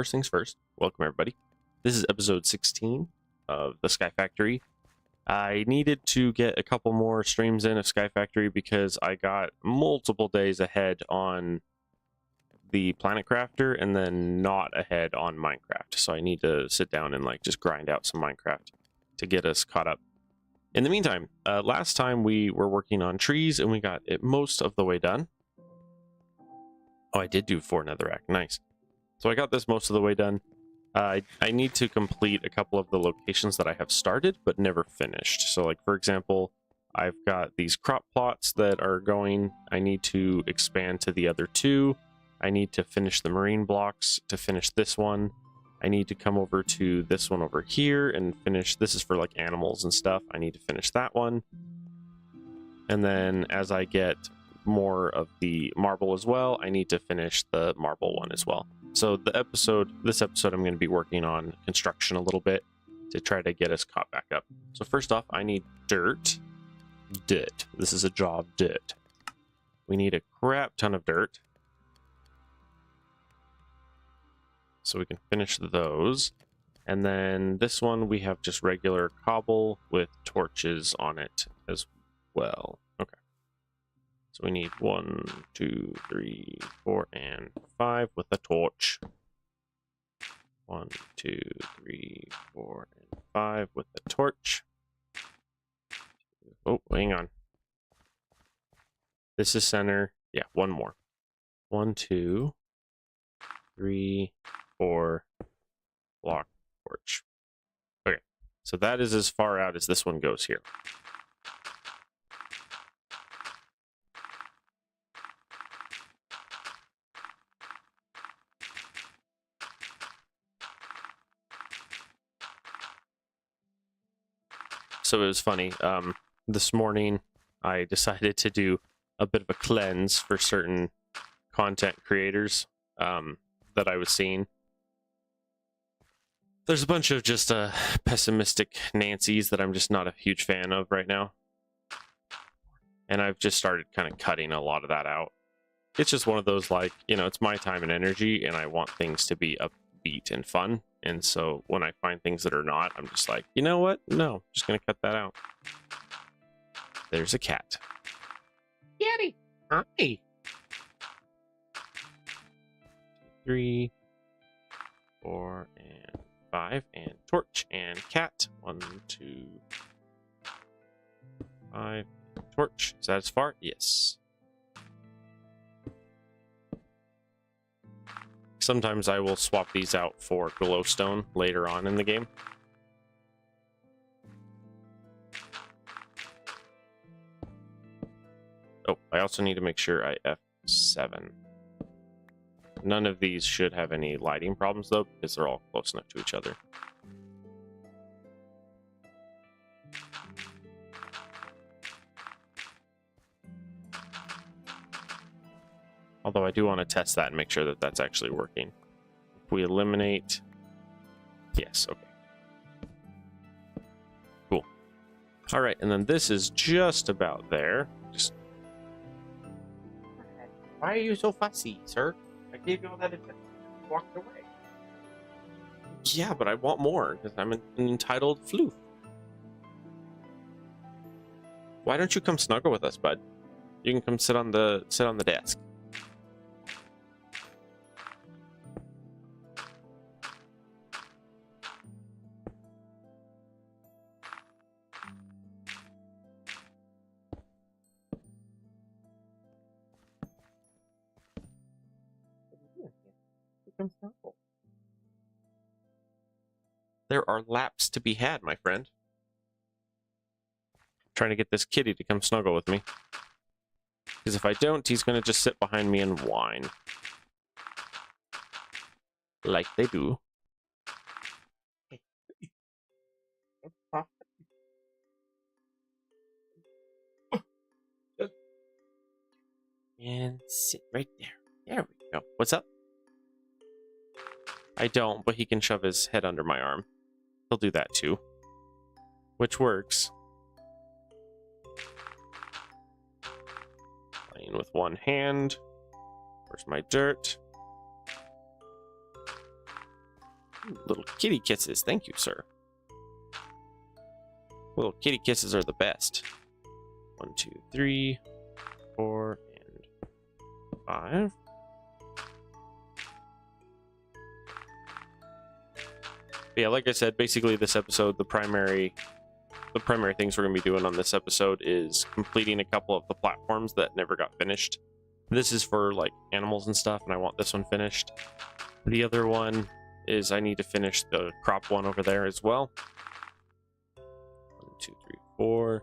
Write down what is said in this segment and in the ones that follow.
first things first, welcome everybody. This is episode 16 of the Sky Factory. I needed to get a couple more streams in of Sky Factory because I got multiple days ahead on the Planet Crafter and then not ahead on Minecraft. So I need to sit down and just grind out some Minecraft to get us caught up. In the meantime, last time we were working on trees and we got it most of the way done. Oh, I did do 4 netherrack. Nice. So I got this most of the way done. I need to complete a couple of the locations that I have started but never finished. So for example, I've got these crop plots that are going. I need to expand to the other 2. I need to finish the marine blocks to finish this one. I need to come over to this one over here and finish. This is for animals and stuff. I need to finish that one. And then as I get more of the marble as well, I need to finish the marble one as well. So this episode I'm going to be working on construction a little bit to try to get us caught back up. So first off, I need dirt. This is a job, dirt. We need a crap ton of dirt so we can finish those. And then this one we have just regular cobble with torches on it as well. Okay. So we need 1, 2, 3, 4, and 5 with a torch. 1, 2, 3, 4, and 5 with the torch. Oh, hang on. This is center. Yeah, one more. 1, 2, 3, 4 block torch. Okay, so that is as far out as this one goes here. So it was funny. This morning, I decided to do a bit of a cleanse for certain content creators that I was seeing. There's a bunch of just pessimistic Nancys that I'm just not a huge fan of right now. And I've just started kind of cutting a lot of that out. It's just one of those it's my time and energy, and I want things to be upbeat and fun. And so when I find things that are not, I'm just like, you know what? No, I'm just going to cut that out. There's a cat. Kitty. Hi. 3, 4, and 5, and torch and cat. 1, 2, 5. Torch. Is that as far? Yes. Sometimes I will swap these out for glowstone later on in the game. Oh, I also need to make sure I F7. None of these should have any lighting problems though, because they're all close enough to each other. Although I do want to test that and make sure that that's actually working. If we eliminate... Yes, okay. Cool. Alright, and then this is just about there. Just... Why are you so fussy, sir? I gave you all that attention. Walked away. Yeah, but I want more, because I'm an entitled floof. Why don't you come snuggle with us, bud? You can come sit on the desk. There are laps to be had, my friend. I'm trying to get this kitty to come snuggle with me. Because if I don't, he's going to just sit behind me and whine. Like they do. And sit right there. There we go. What's up? I don't, but he can shove his head under my arm. He'll do that too. Which works. Playing with one hand. Where's my dirt? Ooh, little kitty kisses. Thank you, sir. Little kitty kisses are the best. 1, 2, 3, 4, and 5. But yeah, like I said, basically this episode, the primary things we're going to be doing on this episode is completing a couple of the platforms that never got finished. This is for like animals and stuff, and I want this one finished. The other one is I need to finish the crop one over there as well. 1, 2, 3, 4.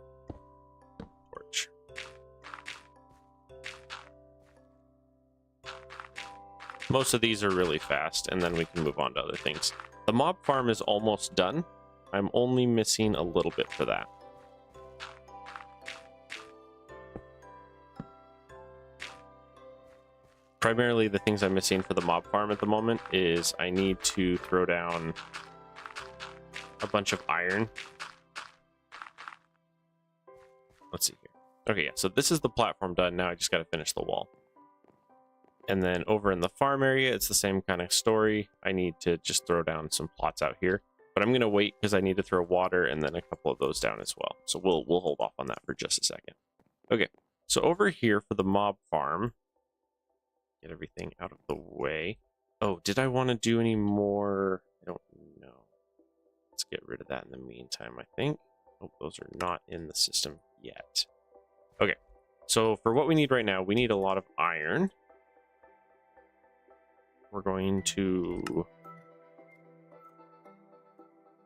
Torch. Most of these are really fast, and then we can move on to other things. The mob farm is almost done. I'm only missing a little bit for that. Primarily the things I'm missing for the mob farm at the moment is I need to throw down a bunch of iron. Let's see here. Okay, yeah, so this is the platform done. Now I just got to finish the wall. And then over in the farm area, it's the same kind of story. I need to just throw down some plots out here. But I'm going to wait because I need to throw water and then a couple of those down as well. So we'll hold off on that for just a second. Okay, so over here for the mob farm, get everything out of the way. Oh, did I want to do any more? I don't know. Let's get rid of that in the meantime, I think. Oh, those are not in the system yet. Okay, so for what we need right now, we need a lot of iron. We're going to...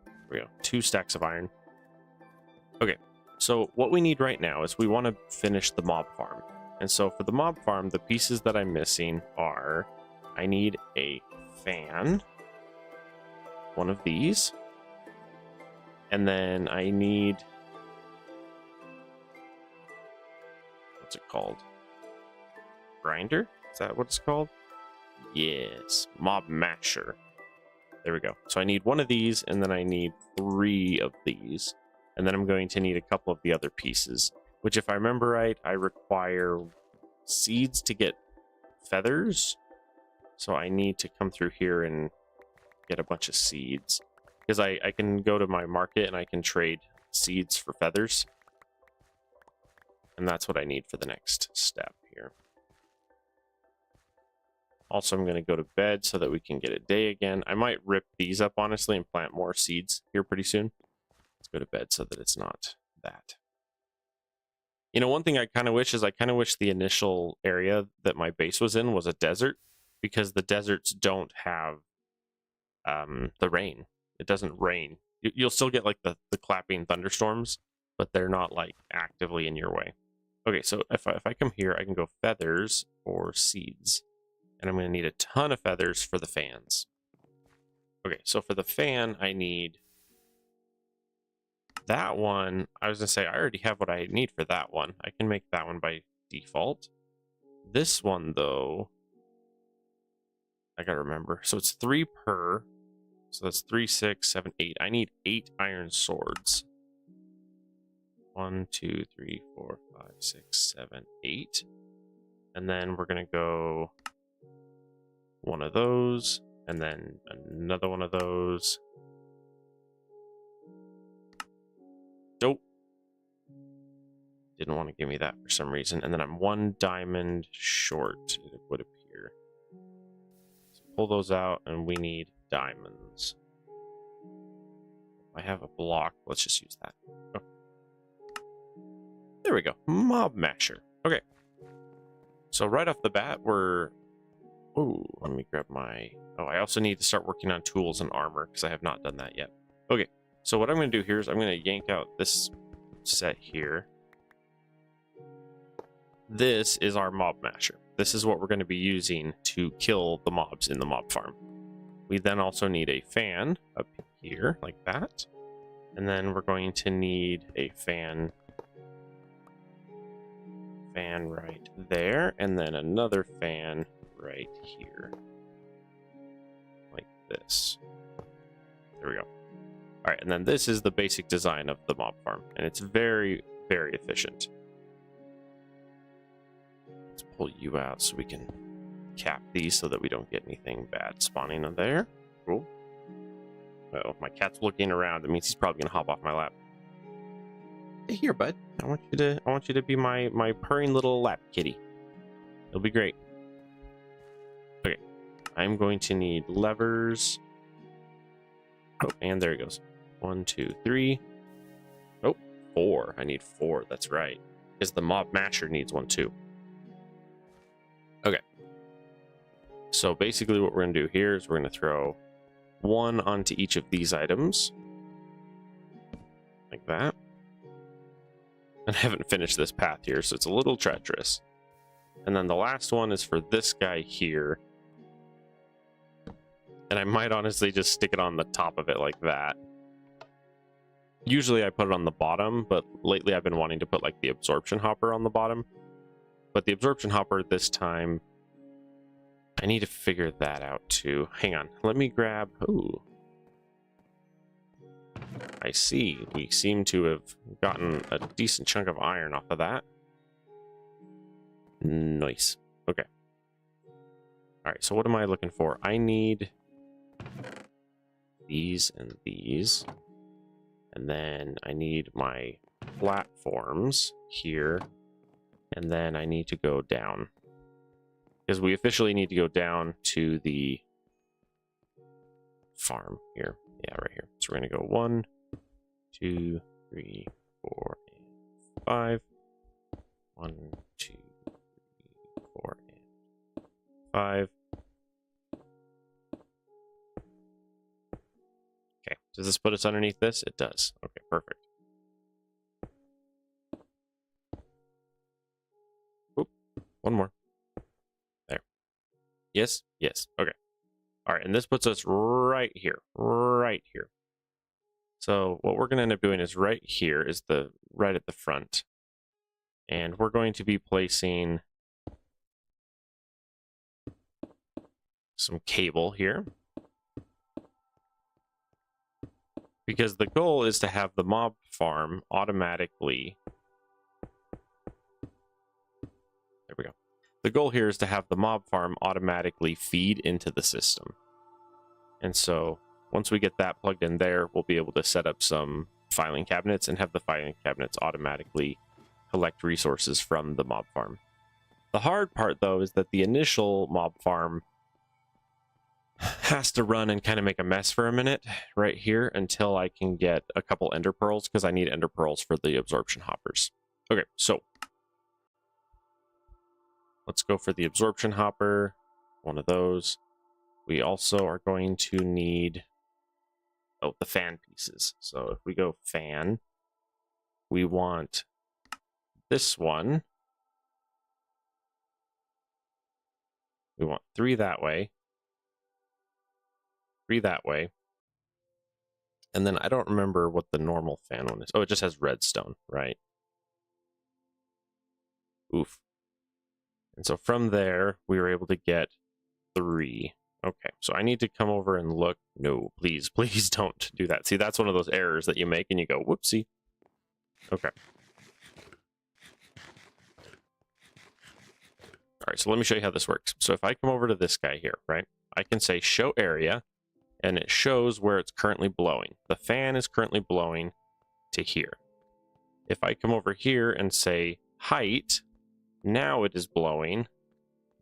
There we go. 2 stacks of iron. Okay, so what we need right now is we want to finish the mob farm. And so for the mob farm, the pieces that I'm missing are... I need a fan. One of these. And then I need... What's it called? Grinder? Is that what it's called? Yes, mob masher. There we go. So I need one of these, and then I need 3 of these. And then I'm going to need a couple of the other pieces, which if I remember right, I require seeds to get feathers. So I need to come through here and get a bunch of seeds. Because I can go to my market and I can trade seeds for feathers. And that's what I need for the next step here. Also, I'm going to go to bed so that we can get a day again. I might rip these up, honestly, and plant more seeds here pretty soon. Let's go to bed so that it's not that. You know, one thing I kind of wish is I kind of wish the initial area that my base was in was a desert, because the deserts don't have the rain. It doesn't rain. You'll still get like the clapping thunderstorms, but they're not like actively in your way. Okay, so if I come here, I can go feathers or seeds. And I'm going to need a ton of feathers for the fans. Okay, so for the fan, I need that one. I was going to say, I already have what I need for that one. I can make that one by default. This one, though, I got to remember. So it's 3 per. So that's 3, 6, 7, 8. I need 8 iron swords. 1, 2, 3, 4, 5, 6, 7, 8. And then we're going to go... one of those, and then another one of those. Nope. Didn't want to give me that for some reason. And then I'm 1 diamond short, it would appear. So pull those out, and we need diamonds. I have a block. Let's just use that. Oh. There we go. Mob masher. Okay. So right off the bat, we're... Ooh, let me grab my... Oh, I also need to start working on tools and armor, because I have not done that yet. Okay, so what I'm going to do here is I'm going to yank out this set here. This is our mob masher. This is what we're going to be using to kill the mobs in the mob farm. We then also need a fan up here, like that. And then we're going to need a fan right there, and then another fan right here, like this. There we go. All right, and then this is the basic design of the mob farm, and it's very, very efficient. Let's pull you out so we can cap these so that we don't get anything bad spawning in there. Cool. Oh, my cat's looking around. It means he's probably gonna hop off my lap. Hey, here, bud. I want you to be my purring little lap kitty. It'll be great. Okay, I'm going to need levers. Oh, and there he goes. 1, 2, 3. Oh, 4. I need 4. That's right. Because the mob masher needs 1 too. Okay. So basically what we're going to do here is we're going to throw 1 onto each of these items. Like that. And I haven't finished this path here, so it's a little treacherous. And then the last one is for this guy here. And I might honestly just stick it on the top of it like that. Usually I put it on the bottom, but lately I've been wanting to put like the absorption hopper on the bottom. But the absorption hopper this time, I need to figure that out too. Hang on, let me grab... Ooh. I see. We seem to have gotten a decent chunk of iron off of that. Nice. Okay. Alright, so what am I looking for? I need these and these. And then I need my platforms here. And then I need to go down. Because we officially need to go down to the farm here. Yeah, right here. So we're going to go 1, 2, 3, 4, and 5. 1, 2, 3, 4, and 5. Okay, does this put us underneath this? It does. Okay, perfect. Oop, 1 more. There. Yes, yes, okay. All right, and this puts us right here, right here. So what we're going to end up doing is right here is the right at the front. And we're going to be placing some cable here. Because the goal is to have the mob farm automatically... There we go. The goal here is to have the mob farm automatically feed into the system. And so once we get that plugged in there, we'll be able to set up some filing cabinets and have the filing cabinets automatically collect resources from the mob farm. The hard part, though, is that the initial mob farm has to run and kind of make a mess for a minute right here until I can get a couple ender pearls, because I need ender pearls for the absorption hoppers. Okay, so let's go for the absorption hopper, one of those. We also are going to need, oh, the fan pieces. So if we go fan, we want this one. We want 3 that way. 3 that way. And then I don't remember what the normal fan one is. Oh, it just has redstone, right? Oof. And so from there, we were able to get 3. Okay, so I need to come over and look. No, please, please don't do that. See, that's one of those errors that you make and you go, whoopsie. Okay. All right, so let me show you how this works. So if I come over to this guy here, right, I can say show area, and it shows where it's currently blowing. The fan is currently blowing to here. If I come over here and say height, now it is blowing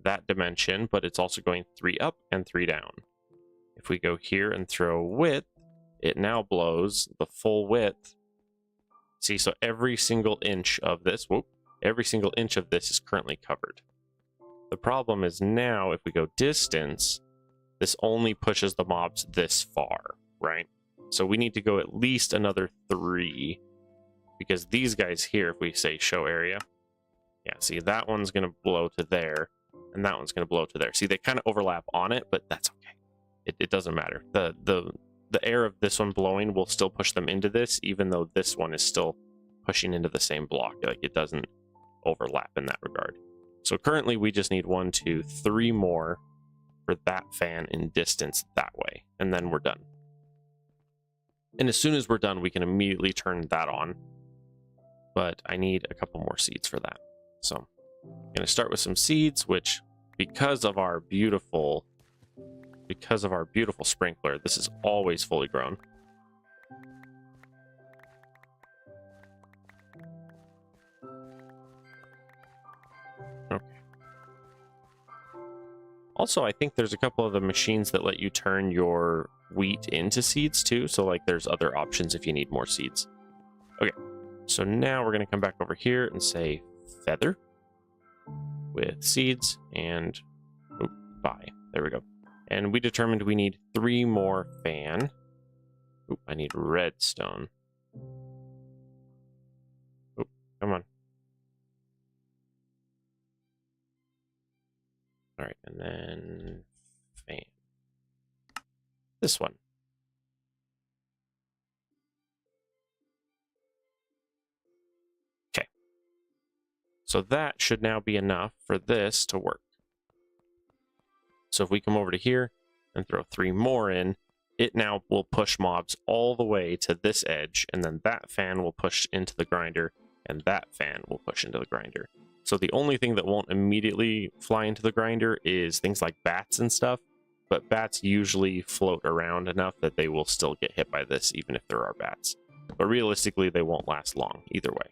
that dimension, but it's also going 3 up and 3 down. If we go here and throw width, it now blows the full width. See, so every single inch of this, every single inch of this is currently covered. The problem is now if we go distance, this only pushes the mobs this far, right? So we need to go at least another 3, because these guys here, if we say show area, yeah, see, that one's going to blow to there, and that one's going to blow to there. See, they kind of overlap on it, but that's okay. It doesn't matter. The air of this one blowing will still push them into this, even though this one is still pushing into the same block. Like, it doesn't overlap in that regard. So currently we just need 1, 2, 3 more for that fan in distance that way, and then we're done. And as soon as we're done, we can immediately turn that on, but I need a couple more seeds for that. So I'm going to start with some seeds, which, because of our beautiful because of our beautiful sprinkler, this is always fully grown. Okay. Also, I think there's a couple of the machines that let you turn your wheat into seeds too. So like there's other options if you need more seeds. Okay, so now we're going to come back over here and say feather with seeds and buy. There we go. And we determined we need 3 more fan. Oop, I need redstone. Oop, come on. All right, and then fan. This one. Okay. So that should now be enough for this to work. So if we come over to here and throw 3 more in, it now will push mobs all the way to this edge, and then that fan will push into the grinder, and that fan will push into the grinder. So the only thing that won't immediately fly into the grinder is things like bats and stuff, but bats usually float around enough that they will still get hit by this, even if there are bats. But realistically, they won't last long either way.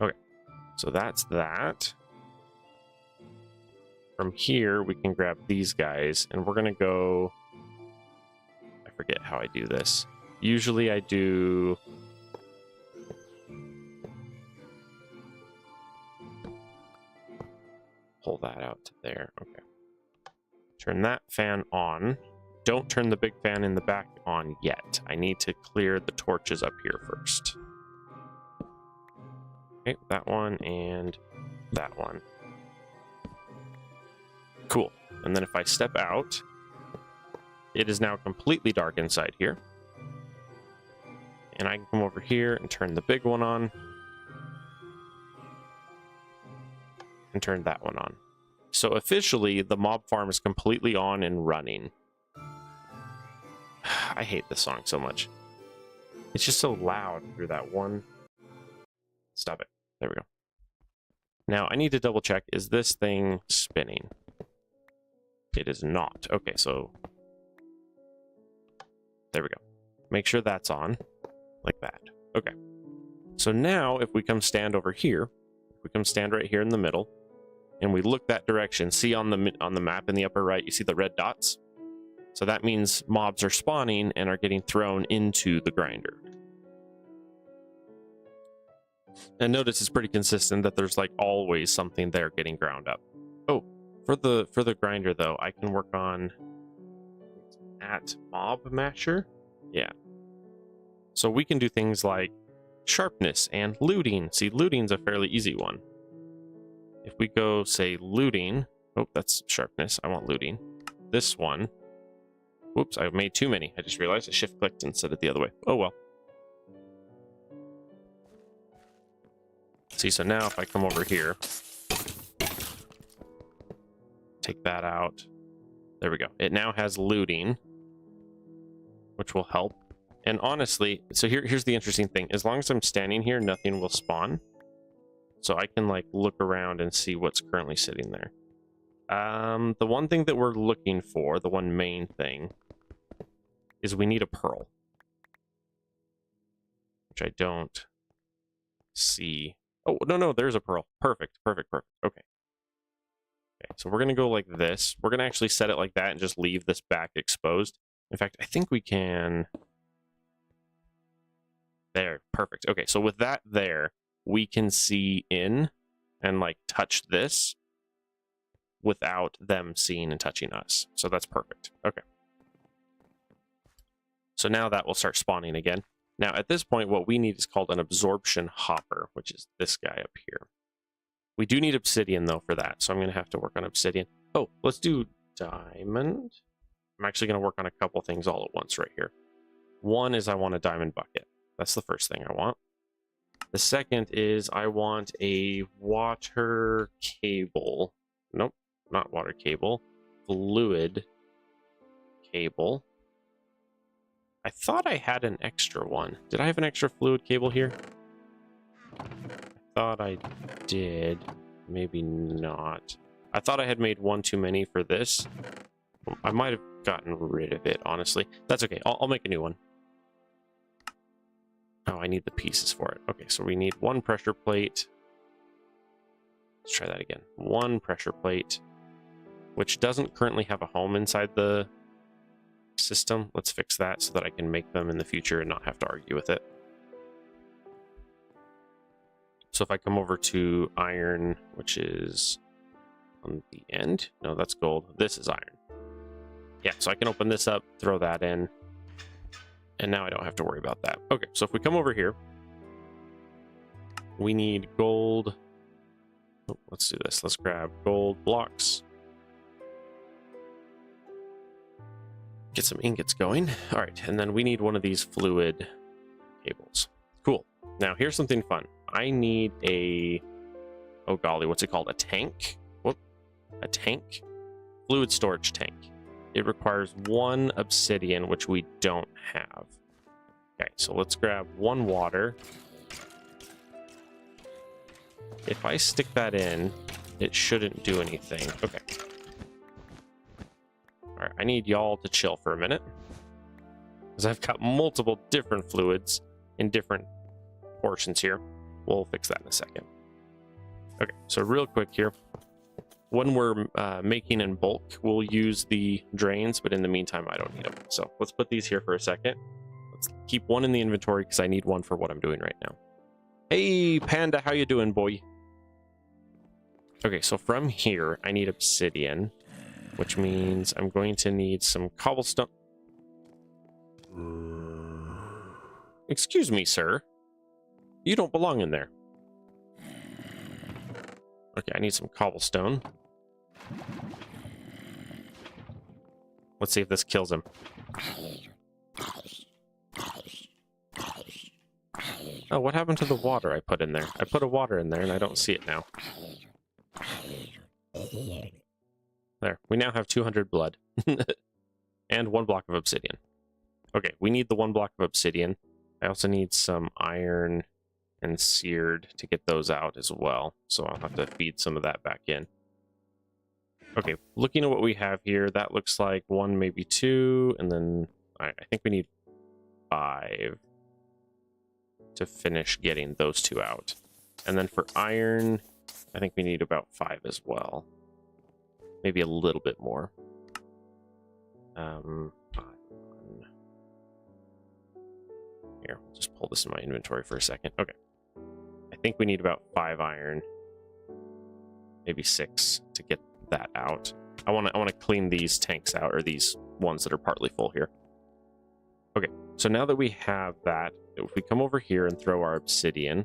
Okay, so that's that. From here, we can grab these guys, and we're going to go... I forget how I do this. Usually I do... Pull that out to there. Okay. Turn that fan on. Don't turn the big fan in the back on yet. I need to clear the torches up here first. Okay, that one and that one. Cool. And then if I step out, it is now completely dark inside here. And I can come over here and turn the big one on. And turn that one on. So officially, the mob farm is completely on and running. I hate this song so much. It's just so loud through that one. Stop it. There we go. Now, I need to double check. Is this thing spinning? It is not. Okay, so... There we go. Make sure that's on. Like that. Okay. So now, if we come stand over here, if we come stand right here in the middle, and we look that direction, see on the map in the upper right, you see the red dots? So that means mobs are spawning and are getting thrown into the grinder. And notice it's pretty consistent that there's like always something there getting ground up. Oh, for the grinder though, I can work on at mob masher. Yeah. So we can do things like sharpness and looting. See, looting's a fairly easy one. If we go say looting, oh, that's sharpness. I want looting. This one. Whoops, I made too many. I just realized I shift clicked instead of the other way. Oh well. See, so now if I come over here, take that out. There we go. It now has looting, which will help. And honestly, so here's the interesting thing. As long as I'm standing here, nothing will spawn. So I can like look around and see what's currently sitting there. The one thing that we're looking for, the one main thing, is we need a pearl. Which I don't see. Oh, no, there's a pearl. Perfect. Okay. Okay, so we're going to go like this. We're going to actually set it like that and just leave this back exposed. In fact, I think we can... There, perfect. Okay, so with that there, we can see in and like touch this without them seeing and touching us. So that's perfect. Okay. So now that will start spawning again. Now at this point, what we need is called an absorption hopper, which is this guy up here. We do need obsidian though for that, so I'm going to have to work on obsidian. Oh, let's do diamond. I'm actually going to work on a couple things all at once right here. One is I want a diamond bucket. That's the first thing I want. The second is I want a water cable. Nope, not water cable. Fluid cable. I thought I had an extra one. Did I have an extra fluid cable here? I thought I did. Maybe not. I thought I had made one too many for this. I might have gotten rid of it, honestly. That's okay. I'll make a new one. Oh, I need the pieces for it. Okay, so we need one pressure plate. Let's try that again. One pressure plate, which doesn't currently have a home inside the system. Let's fix that so that I can make them in the future and not have to argue with it. So if I come over to iron, which is on the end. No, that's gold. This is iron. Yeah, so I can open this up, throw that in, and now I don't have to worry about that. Okay, so if we come over here, we need gold. Oh, let's do this. Let's grab gold blocks. Get some ingots going. All right, and then we need one of these fluid cables. Cool. Now here's something fun. I need a, oh golly, what's it called? A tank? What? A tank? Fluid storage tank. It requires 1 obsidian, which we don't have. Okay, so let's grab 1 water. If I stick that in, it shouldn't do anything. Okay. Alright, I need y'all to chill for a minute, because I've got multiple different fluids in different portions here. We'll fix that in a second. Okay, so real quick here. When we're making in bulk, we'll use the drains, but in the meantime, I don't need them. So let's put these here for a second. Let's keep 1 in the inventory because I need 1 for what I'm doing right now. Hey, Panda, how you doing, boy? Okay, so from here, I need obsidian, which means I'm going to need some cobblestone. Excuse me, sir. You don't belong in there. Okay, I need some cobblestone. Let's see if this kills him. Oh, what happened to the water I put in there? I put a water in there and I don't see it now. There, we now have 200 blood. And 1 block of obsidian. Okay, we need the 1 block of obsidian. I also need some iron and seared to get those out as well. So I'll have to feed some of that back in. Okay, looking at what we have here, that looks like 1, maybe 2, and then I think we need 5 to finish getting those 2 out. And then for iron, I think we need about 5 as well. Maybe a little bit more. 5. Here, I'll just pull this in my inventory for a second. Okay. I think we need about 5 iron. Maybe 6 to get that out. I want to clean these tanks out, or these ones that are partly full here. Okay, so now that we have that, if we come over here and throw our obsidian.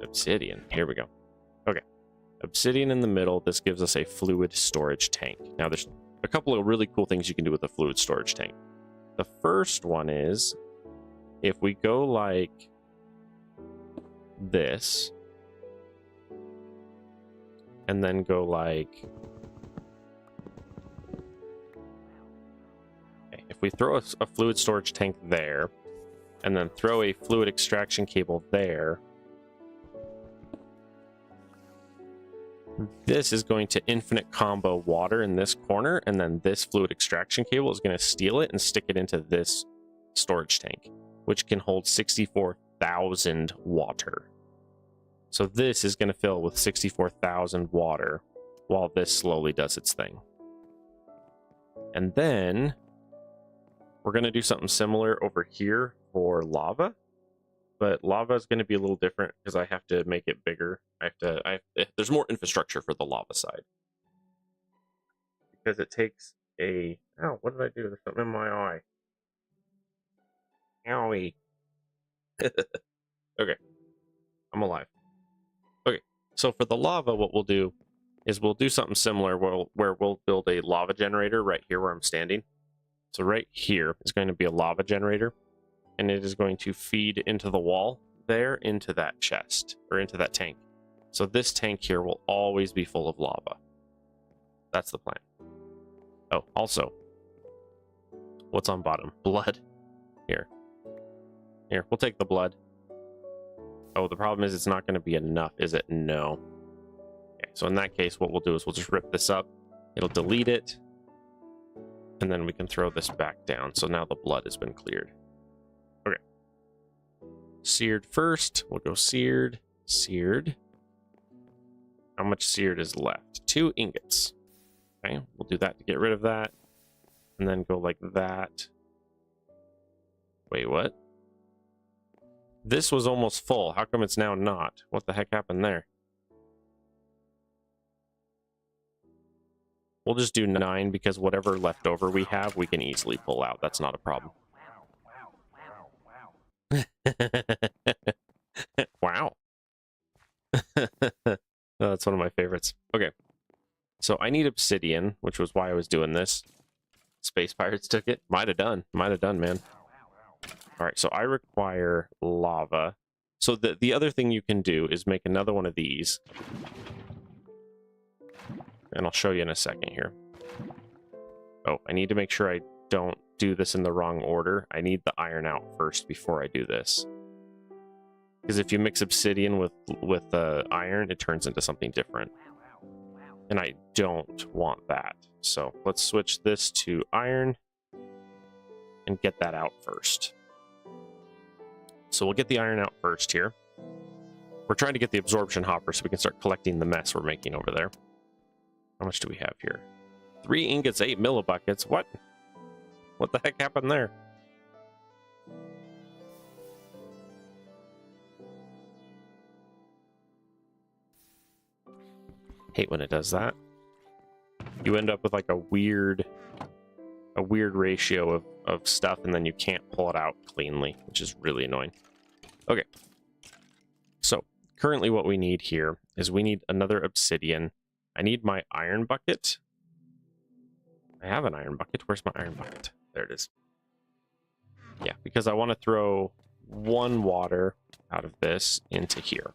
Obsidian, here we go. Okay, obsidian in the middle. This gives us a fluid storage tank. Now there's a couple of really cool things you can do with a fluid storage tank. The first one is, if we go like this, and then go like, okay, if we throw a fluid storage tank there, and then throw a fluid extraction cable there, this is going to infinite combo water in this corner, and then this fluid extraction cable is going to steal it and stick it into this storage tank, which can hold 64,000 water. So this is going to fill with 64,000 water while this slowly does its thing. And then we're going to do something similar over here for lava. But lava is going to be a little different because I have to make it bigger. There's more infrastructure for the lava side. Because it takes a... Oh, what did I do? There's something in my eye. Owie. Okay. I'm alive. Okay. So for the lava, what we'll do is we'll do something similar where we'll build a lava generator right here where I'm standing. So right here is going to be a lava generator. And it is going to feed into the wall there, into that chest, or into that tank. So this tank here will always be full of lava. That's the plan. Oh, also, what's on bottom? Blood. Here, we'll take the blood. Oh, the problem is it's not going to be enough, is it? No. Okay, so in that case, what we'll do is we'll just rip this up. It'll delete it. And then we can throw this back down. So now the blood has been cleared. Okay. Seared first. We'll go seared. Seared. How much seared is left? 2 ingots. Okay, we'll do that to get rid of that. And then go like that. Wait, what? This was almost full. How come it's now not? What the heck happened there? We'll just do 9 because whatever leftover we have, we can easily pull out. That's not a problem. Wow. Oh, that's one of my favorites. Okay. So I need obsidian, which was why I was doing this. Space Pirates took it. Might have done. Might have done, man. All right, so I require lava. So the other thing you can do is make another one of these. And I'll show you in a second here. Oh, I need to make sure I don't do this in the wrong order. I need the iron out first before I do this. Because if you mix obsidian with iron, it turns into something different. And I don't want that. So let's switch this to iron and get that out first. So we'll get the iron out first here. We're trying to get the absorption hopper so we can start collecting the mess we're making over there. How much do we have here? 3 ingots, 8 millibuckets. What? What the heck happened there? Hate when it does that. You end up with like a weird ratio of stuff, and then you can't pull it out cleanly, which is really annoying. Okay. So currently what we need here is we need another obsidian. I need my iron bucket. I have an iron bucket. Where's my iron bucket? There it is. Yeah, because I want to throw 1 water out of this into here.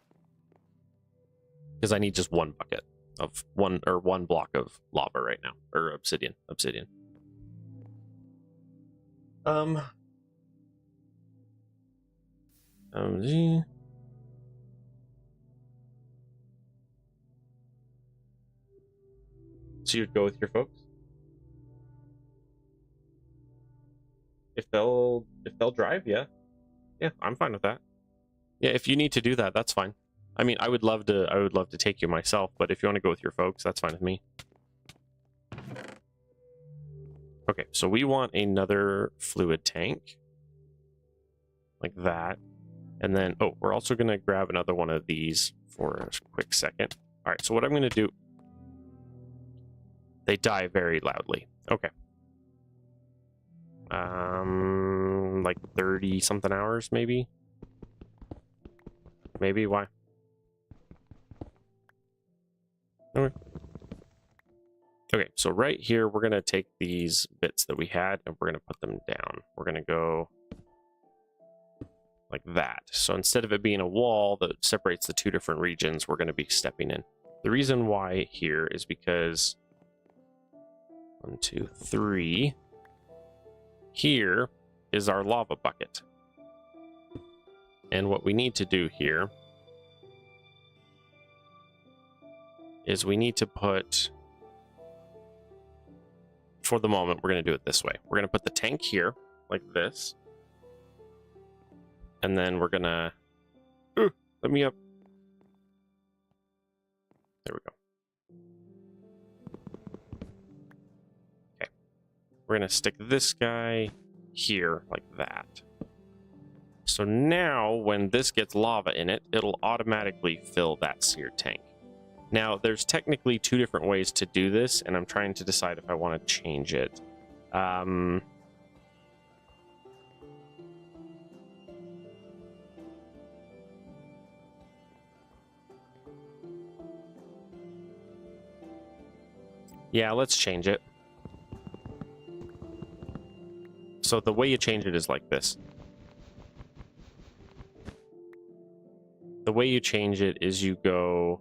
Because I need just 1 bucket of one block of lava right now. Or obsidian. Obsidian. So you'd go with your folks? If they'll drive, yeah. Yeah, I'm fine with that. Yeah, if you need to do that, that's fine. I mean, I would love to take you myself, but if you want to go with your folks, that's fine with me. Okay, so we want another fluid tank. Like that. And then, oh, we're also going to grab another one of these for a quick second. All right, so what I'm going to do... They die very loudly. Okay. Like 30-something hours, maybe? Maybe, why? Okay. Okay, so right here, we're going to take these bits that we had, and we're going to put them down. We're going to go like that. So instead of it being a wall that separates the 2 different regions, we're going to be stepping in. The reason why here is because... 1, 2, 3. Here is our lava bucket. And what we need to do here is we need to put, for the moment, we're going to do it this way. We're going to put the tank here, like this. And then we're going to... let me up. There we go. We're going to stick this guy here like that. So now when this gets lava in it, it'll automatically fill that seared tank. Now there's technically 2 different ways to do this, and I'm trying to decide if I want to change it. Yeah, let's change it. So the way you change it is like this. The way you change it is you go...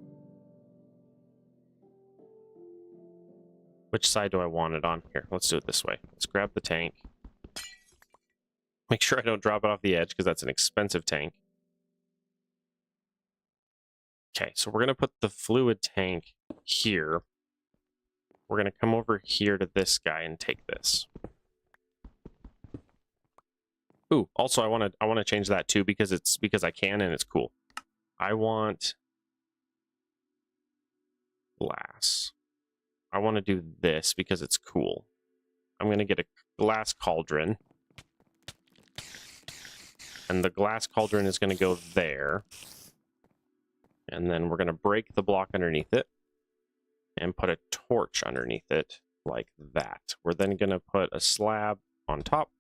Which side do I want it on? Here, let's do it this way. Let's grab the tank. Make sure I don't drop it off the edge, because that's an expensive tank. Okay, so we're going to put the fluid tank here. We're going to come over here to this guy and take this. Ooh, also I want to change that too because I can and it's cool. I want glass. I want to do this because it's cool. I'm going to get a glass cauldron. And the glass cauldron is going to go there. And then we're going to break the block underneath it and put a torch underneath it like that. We're then going to put a slab on top.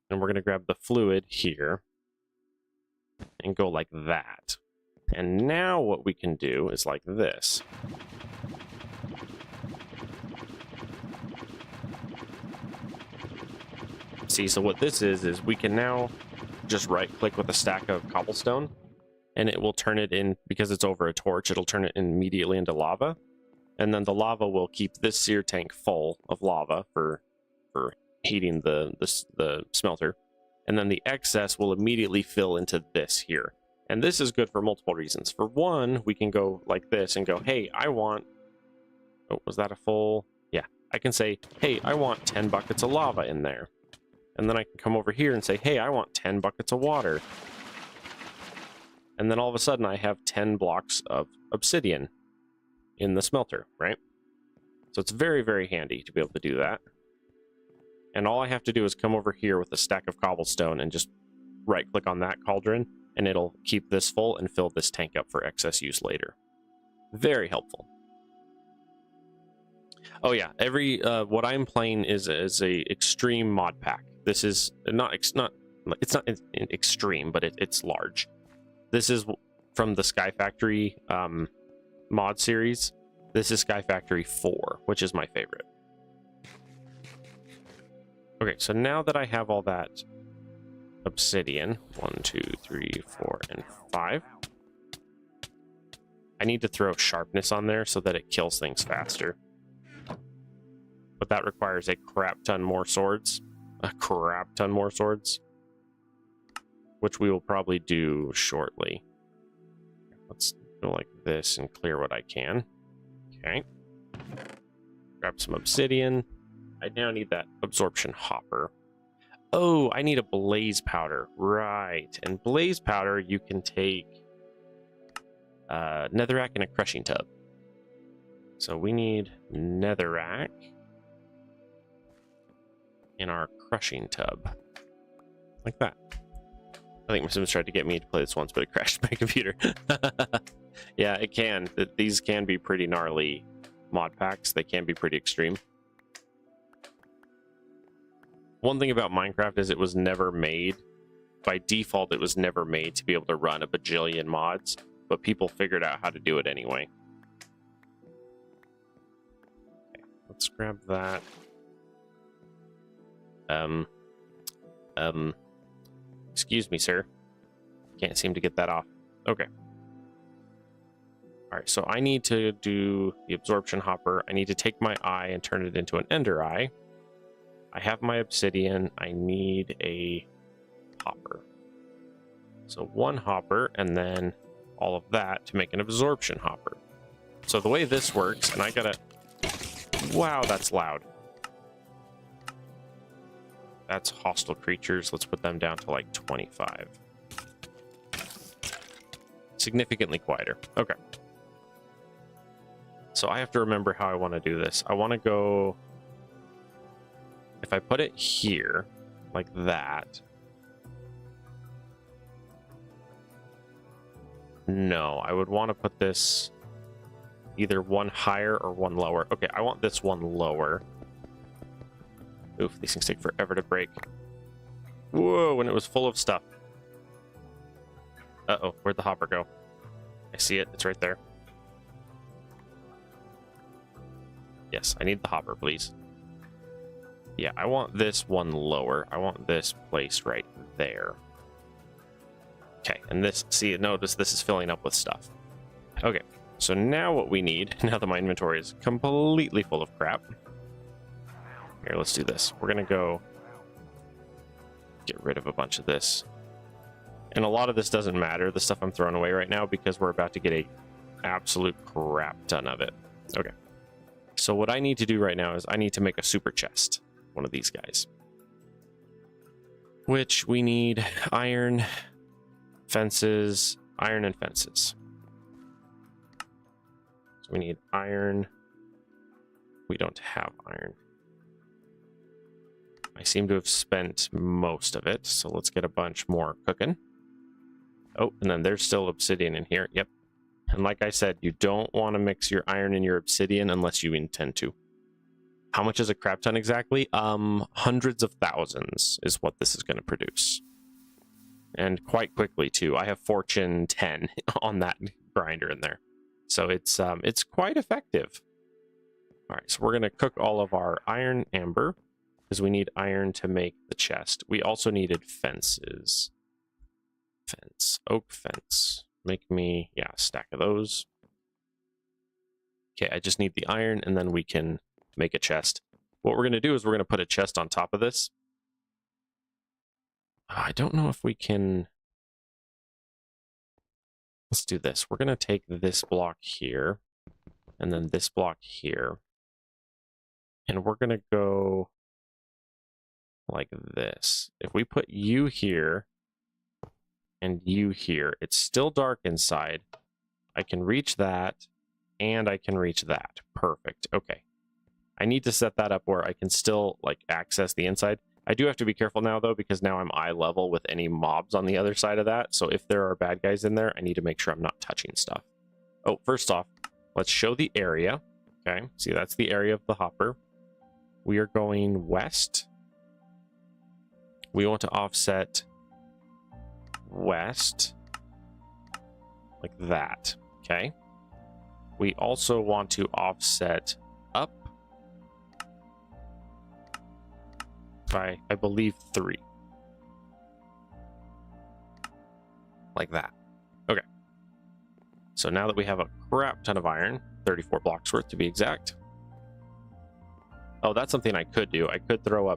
And we're going to grab the fluid here and go like that. And now what we can do is like this. See, so what this is we can now just right click with a stack of cobblestone and it will turn it in, because it's over a torch, it'll turn it immediately into lava. And then the lava will keep this sear tank full of lava for heating the smelter. And then the excess will immediately fill into this here. And this is good for multiple reasons. For one, we can go like this and go, hey, I want... Oh, was that a full... Yeah, I can say, hey, I want 10 buckets of lava in there. And then I can come over here and say, hey, I want 10 buckets of water. And then all of a sudden I have 10 blocks of obsidian in the smelter, right? So it's very, very handy to be able to do that. And all I have to do is come over here with a stack of cobblestone and just right-click on that cauldron, and it'll keep this full and fill this tank up for excess use later. Very helpful. Oh yeah, what I'm playing is a extreme mod pack. This is it's not extreme, but it's large. This is from the Sky Factory mod series. This is Sky Factory 4, which is my favorite. Okay, so now that I have all that obsidian, 1, 2, 3, 4, and 5, I need to throw sharpness on there so that it kills things faster. But that requires a crap ton more swords. Which we will probably do shortly. Let's go like this and clear what I can. Okay. Grab some obsidian. I now need that absorption hopper. Oh, I need a blaze powder. Right. And blaze powder, you can take netherrack and a crushing tub. So we need netherrack in our crushing tub. Like that. I think my Sims tried to get me to play this once, but it crashed my computer. Yeah, it can. These can be pretty gnarly mod packs. They can be pretty extreme. One thing about Minecraft is it was never made. By default, it was never made to be able to run a bajillion mods, but people figured out how to do it anyway. Okay, let's grab that. Excuse me, sir. Can't seem to get that off. Okay. All right, so I need to do the absorption hopper. I need to take my eye and turn it into an ender eye. I have my obsidian. I need a hopper. So one hopper and then all of that to make an absorption hopper. So the way this works, and I gotta... Wow, that's loud. That's hostile creatures. Let's put them down to like 25. Significantly quieter. Okay. So I have to remember how I want to do this. I want to go... If I put it here, like that... No, I would want to put this either one higher or one lower. Okay, I want this one lower. Oof, these things take forever to break. Whoa, and it was full of stuff. Uh-oh, where'd the hopper go? I see it, it's right there. Yes, I need the hopper, please. Yeah, I want this one lower. I want this placed right there. Okay, and this, see, notice this is filling up with stuff. Okay, so now what we need, now that my inventory is completely full of crap. Here, let's do this. We're gonna go get rid of a bunch of this. And a lot of this doesn't matter, the stuff I'm throwing away right now, because we're about to get a absolute crap ton of it. Okay. So what I need to do right now is I need to make a super chest. One of these guys. Which we need iron, fences, iron and fences. So we need iron. We don't have iron. I seem to have spent most of it, so let's get a bunch more cooking. Oh, and then there's still obsidian in here. Yep. And like I said, you don't want to mix your iron and your obsidian unless you intend to. How much is a crap ton exactly? Hundreds of thousands is what this is going to produce. And quite quickly too. I have fortune 10 on that grinder in there. So it's quite effective. All right, so we're going to cook all of our iron amber because we need iron to make the chest. We also needed fences. Fence, oak fence. Make me, yeah, a stack of those. Okay, I just need the iron and then we can make a chest. What we're going to do is we're going to put a chest on top of this. I don't know if we can... Let's do this. We're going to take this block here and then this block here. And we're going to go like this. If we put you here and you here, it's still dark inside. I can reach that and I can reach that. Perfect. Okay. I need to set that up where I can still like access the inside. I do have to be careful now though, because now I'm eye level with any mobs on the other side of that. So if there are bad guys in there, I need to make sure I'm not touching stuff. Oh, first off, let's show the area. Okay, see that's the area of the hopper. We are going west. We want to offset west like that. Okay. We also want to offset up by, I believe, 3. Like that. Okay. So now that we have a crap ton of iron, 34 blocks worth to be exact. Oh, that's something I could do. I could throw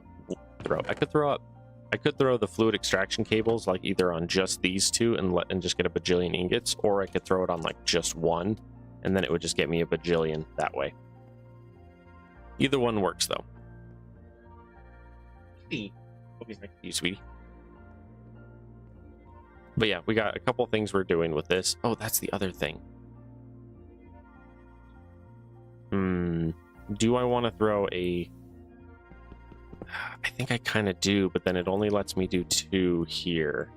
the fluid extraction cables like either on just these two and just get a bajillion ingots, or I could throw it on like just one and then it would just get me a bajillion that way. Either one works though. Hope he's next to you, sweetie. But yeah, we got a couple things we're doing with this. Oh, that's the other thing. Do I want to throw a... I think I kind of do, but then it only lets me do 2 here.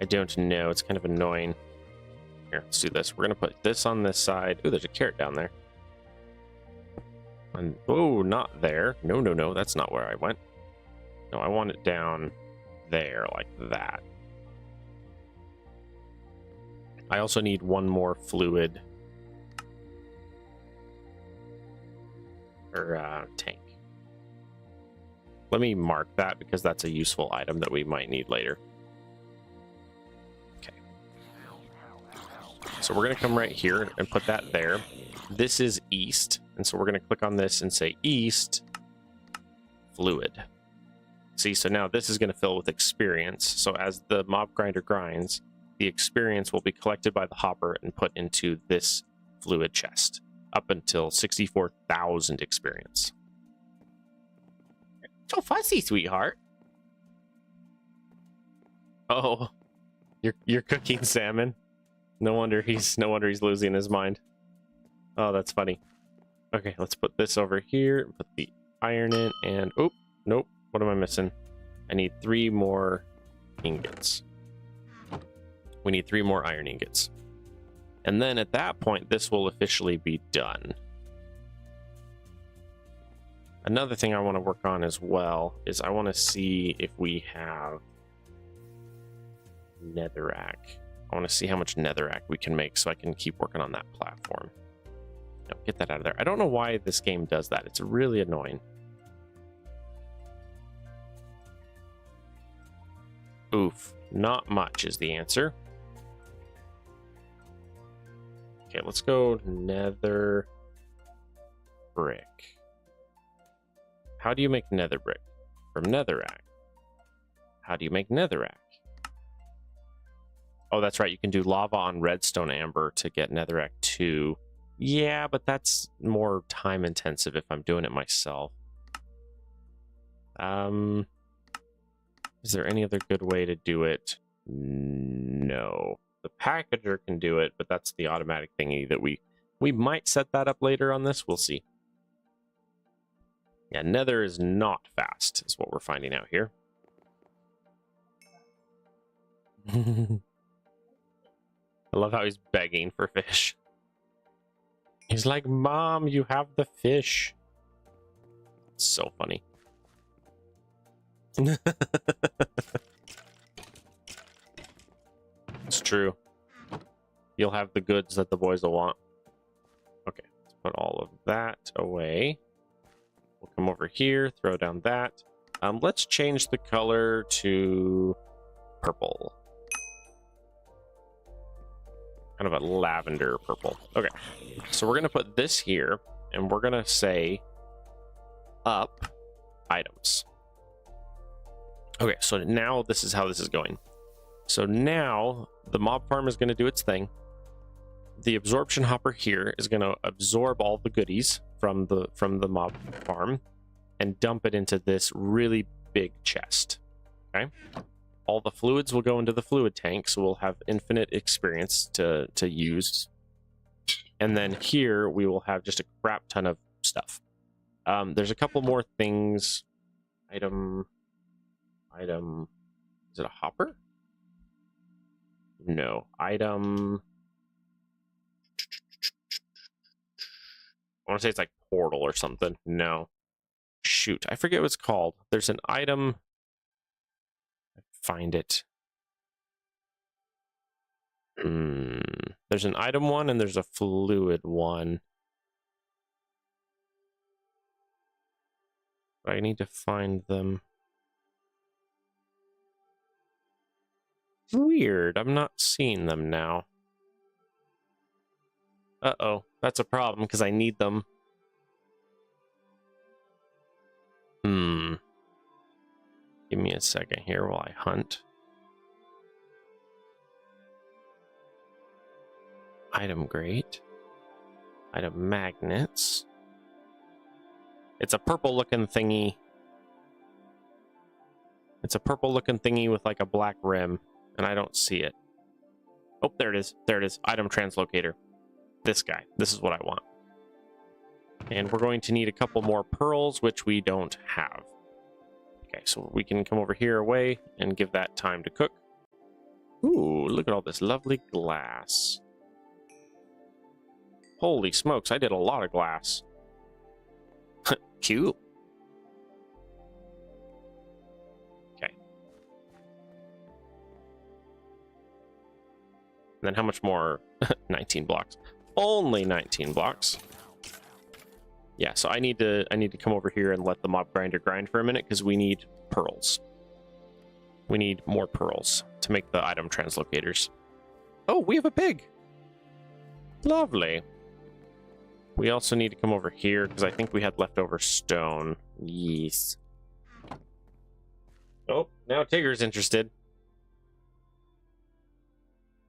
I don't know. It's kind of annoying. Here, let's do this. We're going to put this on this side. Oh, there's a carrot down there. And, oh, not there. No, no, no. That's not where I went. No, I want it down there like that. I also need one more fluid or tank. Let me mark that because that's a useful item that we might need later. Okay. So we're going to come right here and put that there. This is east. And so we're going to click on this and say east fluid. See, so now this is going to fill with experience. So as the mob grinder grinds, the experience will be collected by the hopper and put into this fluid chest up until 64,000 experience. So fussy, sweetheart. Oh, you're cooking salmon. No wonder he's losing his mind. Oh, that's funny. Okay, let's put this over here. Put the iron in, and oh, nope. What am I missing? I need 3 more ingots. We need 3 more iron ingots. And then at that point, this will officially be done. Another thing I want to work on as well is I want to see if we have netherrack. I want to see how much netherrack we can make so I can keep working on that platform. No, get that out of there. I don't know why this game does that. It's really annoying. Oof, not much is the answer. Okay, let's go nether brick. How do you make nether brick? From netherrack. How do you make netherrack? Oh, that's right. You can do lava on redstone amber to get netherrack too. Yeah, but that's more time intensive if I'm doing it myself. Is there any other good way to do it? No. The packager can do it, but that's the automatic thingy that we might set that up later on this. We'll see. Yeah, nether is not fast, is what we're finding out here. I love how he's begging for fish. He's like, Mom, you have the fish. It's so funny. It's true. You'll have the goods that the boys will want. Okay, let's put all of that away. We'll come over here, throw down that. Let's change the color to purple. Kind of a lavender purple. Okay, so we're going to put this here, and we're going to say up items. Okay, so now this is how this is going. So now the mob farm is going to do its thing. The absorption hopper here is going to absorb all the goodies from the mob farm and dump it into this really big chest. Okay, all the fluids will go into the fluid tank, so we'll have infinite experience to use. And then here we will have just a crap ton of stuff. There's a couple more things. Item. Is it a hopper? No. Item. I want to say it's like portal or something. No. Shoot, I forget what it's called. There's an item. Find it. There's an item one and there's a fluid one. I need to find them. Weird, I'm not seeing them now. Uh-oh, that's a problem because I need them. Give me a second here while I hunt. Item grate. Item magnets. It's a purple looking thingy. It's a purple looking thingy with like a black rim, and I don't see it. Oh, there it is. There it is. Item translocator. This guy. This is what I want. And we're going to need a couple more pearls, which we don't have. Okay, so we can come over here away and give that time to cook. Ooh, look at all this lovely glass. Holy smokes, I did a lot of glass. Cute. Okay. And then how much more? 19 blocks. Only 19 blocks. Yeah, so I need to come over here and let the mob grinder grind for a minute because we need pearls. We need more pearls to make the item translocators. Oh, we have a pig. Lovely. We also need to come over here because I think we had leftover stone. Yes. Oh, now Tigger's interested.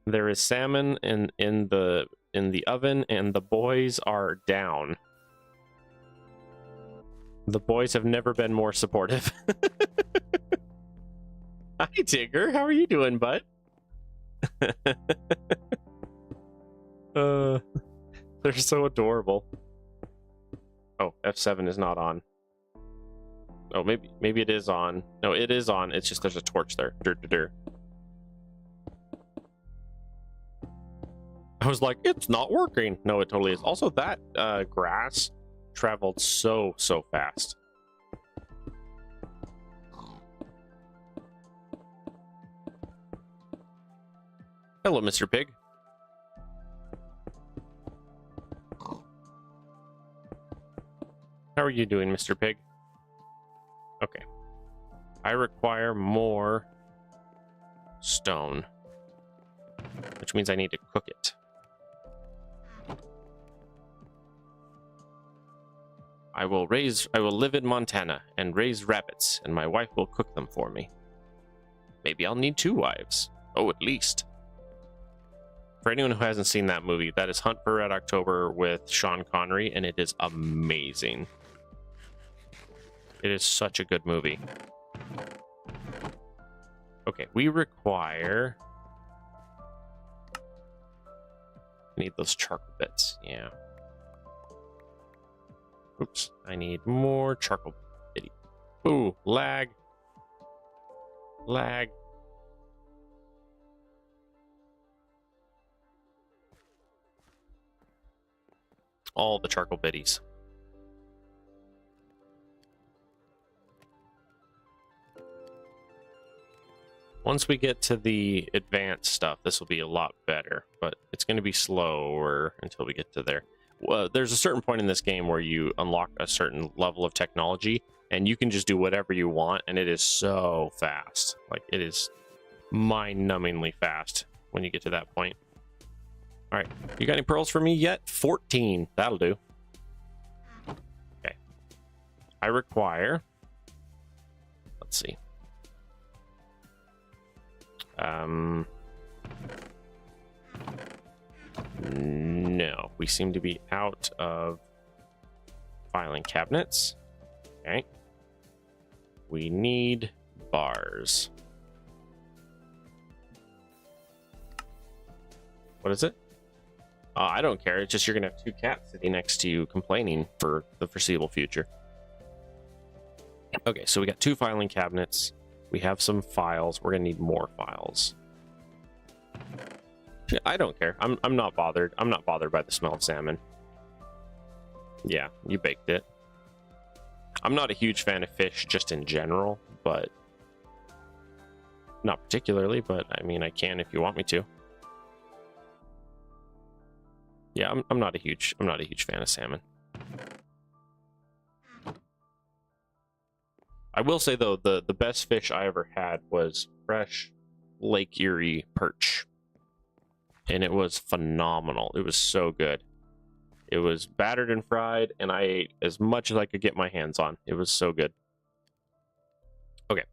There is salmon in the oven, and the boys are down. The boys have never been more supportive. Hi, Tigger. How are you doing, bud? They're so adorable. Oh, F7 is not on. Oh, maybe it is on. No, it is on. It's just there's a torch there. I was like, it's not working. No, it totally is. Also, that grass traveled so fast. Hello, Mr. Pig. How are you doing, Mr. Pig? Okay. I require more stone, which means I need to cook it. I will live in Montana and raise rabbits, and my wife will cook them for me. Maybe I'll need 2 wives. Oh, at least. For anyone who hasn't seen that movie, that is Hunt for Red October with Sean Connery, and it is amazing. It is such a good movie. Okay, we require... need those charcoal bits, yeah. Oops, I need more charcoal bitty. Ooh, lag. Lag. All the charcoal biddies. Once we get to the advanced stuff, this will be a lot better, but it's going to be slower until we get to there. Well, there's a certain point in this game where you unlock a certain level of technology, and you can just do whatever you want, and it is so fast. Like, it is mind-numbingly fast when you get to that point. All right, you got any pearls for me yet? 14. That'll do. Okay. I require... let's see. No, we seem to be out of filing cabinets. Okay. We need bars. What is it? I don't care. It's just you're gonna have 2 cats sitting next to you complaining for the foreseeable future. Okay, so we got 2 filing cabinets. We have some files. We're gonna need more files. I don't care. I'm not bothered. I'm not bothered by the smell of salmon. Yeah, you baked it. I'm not a huge fan of fish just in general, but not particularly, but I mean I can if you want me to. Yeah, I'm not a huge fan of salmon. I will say though, the best fish I ever had was fresh Lake Erie perch. And it was phenomenal. It was so good. It was battered and fried, and I ate as much as I could get my hands on. It was so good. Okay.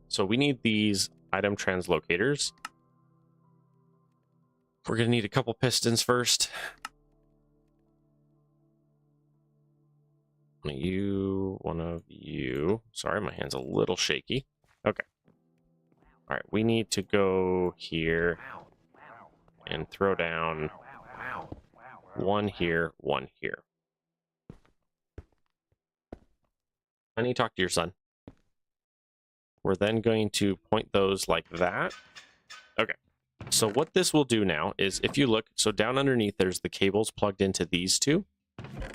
So we need these item translocators. We're going to need a couple pistons first. One of you. Sorry, my hand's a little shaky. Okay. All right, we need to go here and throw down 1 here, 1 here. Honey, talk to your son. We're then going to point those like that. Okay. So what this will do now is, if you look, so down underneath, there's the cables plugged into these 2.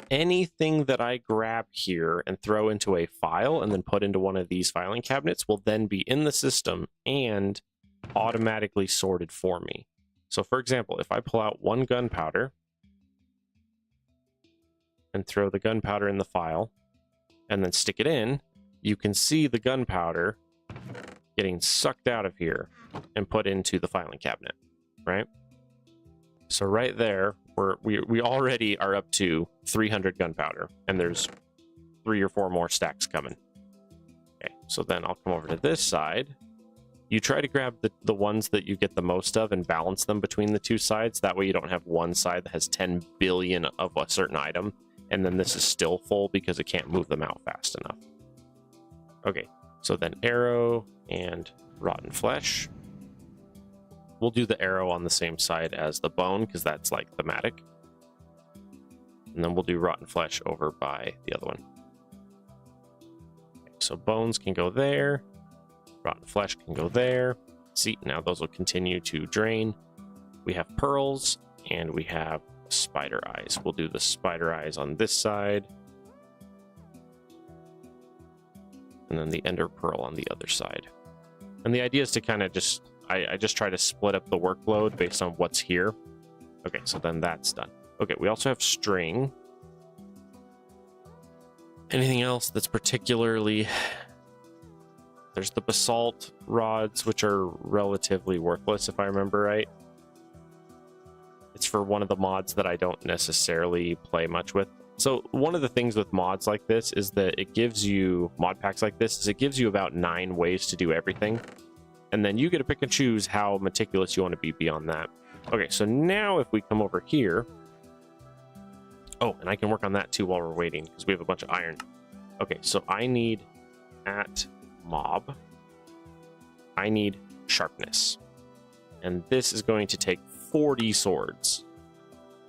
Anything that I grab here and throw into a file and then put into one of these filing cabinets will then be in the system and automatically sorted for me. So for example, if I pull out 1 gunpowder and throw the gunpowder in the file and then stick it in, you can see the gunpowder getting sucked out of here and put into the filing cabinet, right? So right there, we already are up to 300 gunpowder, and there's 3 or 4 more stacks coming. Okay, so then I'll come over to this side. You try to grab the ones that you get the most of and balance them between the 2 sides. That way you don't have one side that has 10 billion of a certain item, and then this is still full because it can't move them out fast enough. Okay, so then arrow and rotten flesh. We'll do the arrow on the same side as the bone because that's like thematic. And then we'll do rotten flesh over by the other one. Okay, so bones can go there. Rotten flesh can go there. See, now those will continue to drain. We have pearls and we have spider eyes. We'll do the spider eyes on this side. And then the ender pearl on the other side. And the idea is to kind of just, I just try to split up the workload based on what's here. Okay, so then that's done. Okay, we also have string. Anything else that's particularly... There's the basalt rods, which are relatively worthless, if I remember right. It's for one of the mods that I don't necessarily play much with. So one of the things with mods like this is that it gives you, mod packs like this, is it gives you about 9 ways to do everything. And then you get to pick and choose how meticulous you want to be beyond that. Okay, so now if we come over here... Oh, and I can work on that too while we're waiting, because we have a bunch of iron. Okay, so I need at mob. I need sharpness. And this is going to take 40 swords.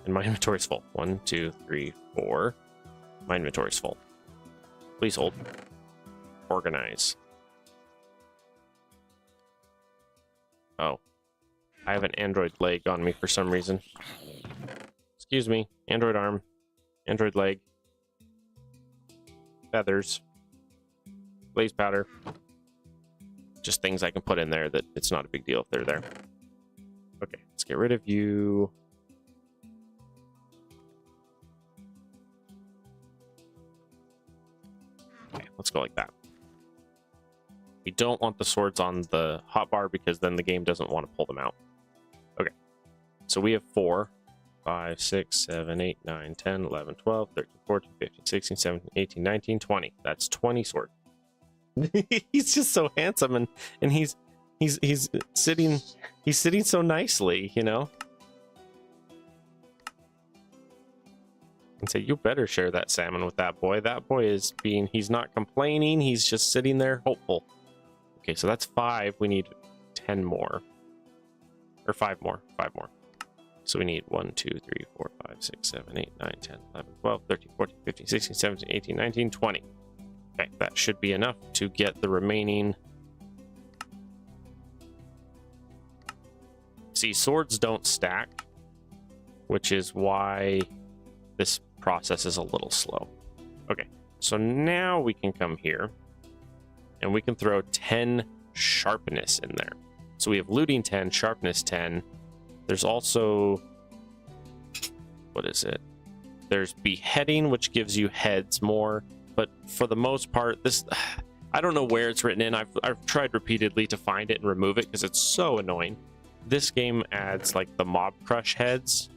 And my inventory's full. 1, 2, 3, 4. My inventory's full. Please hold. Organize. Oh. I have an android leg on me for some reason. Excuse me. Android arm. Android leg. Feathers. Blaze powder. Just things I can put in there that it's not a big deal if they're there. Okay, let's get rid of you. Okay, let's go like that. We don't want the swords on the hotbar because then the game doesn't want to pull them out. Okay, so we have 4, 5, 6, 7, 8, 9, 10, 11, 12, 13, 14, 15, 16, 17, 18, 19, 20. That's 20 swords. He's just so handsome, and he's sitting so nicely, you know. And say, you better share that salmon with that boy. That boy is he's not complaining, he's just sitting there hopeful. Okay, so that's 5. We need 10 more. Or 5 more. 5 more. So we need 1, 2, 3, 4, 5, 6, 7, 8, 9, 10, 11, 12, 13, 14, 15, 16, 17, 18, 19, 20. Okay, that should be enough to get the remaining. See, swords don't stack, which is why this process is a little slow. Okay, so now we can come here and we can throw 10 sharpness in there. So we have looting 10, sharpness 10. There's also, what is it? There's beheading, which gives you heads more. But for the most part, this, I don't know where it's written in. I've tried repeatedly to find it and remove it because it's so annoying. This game adds like the mob crush heads,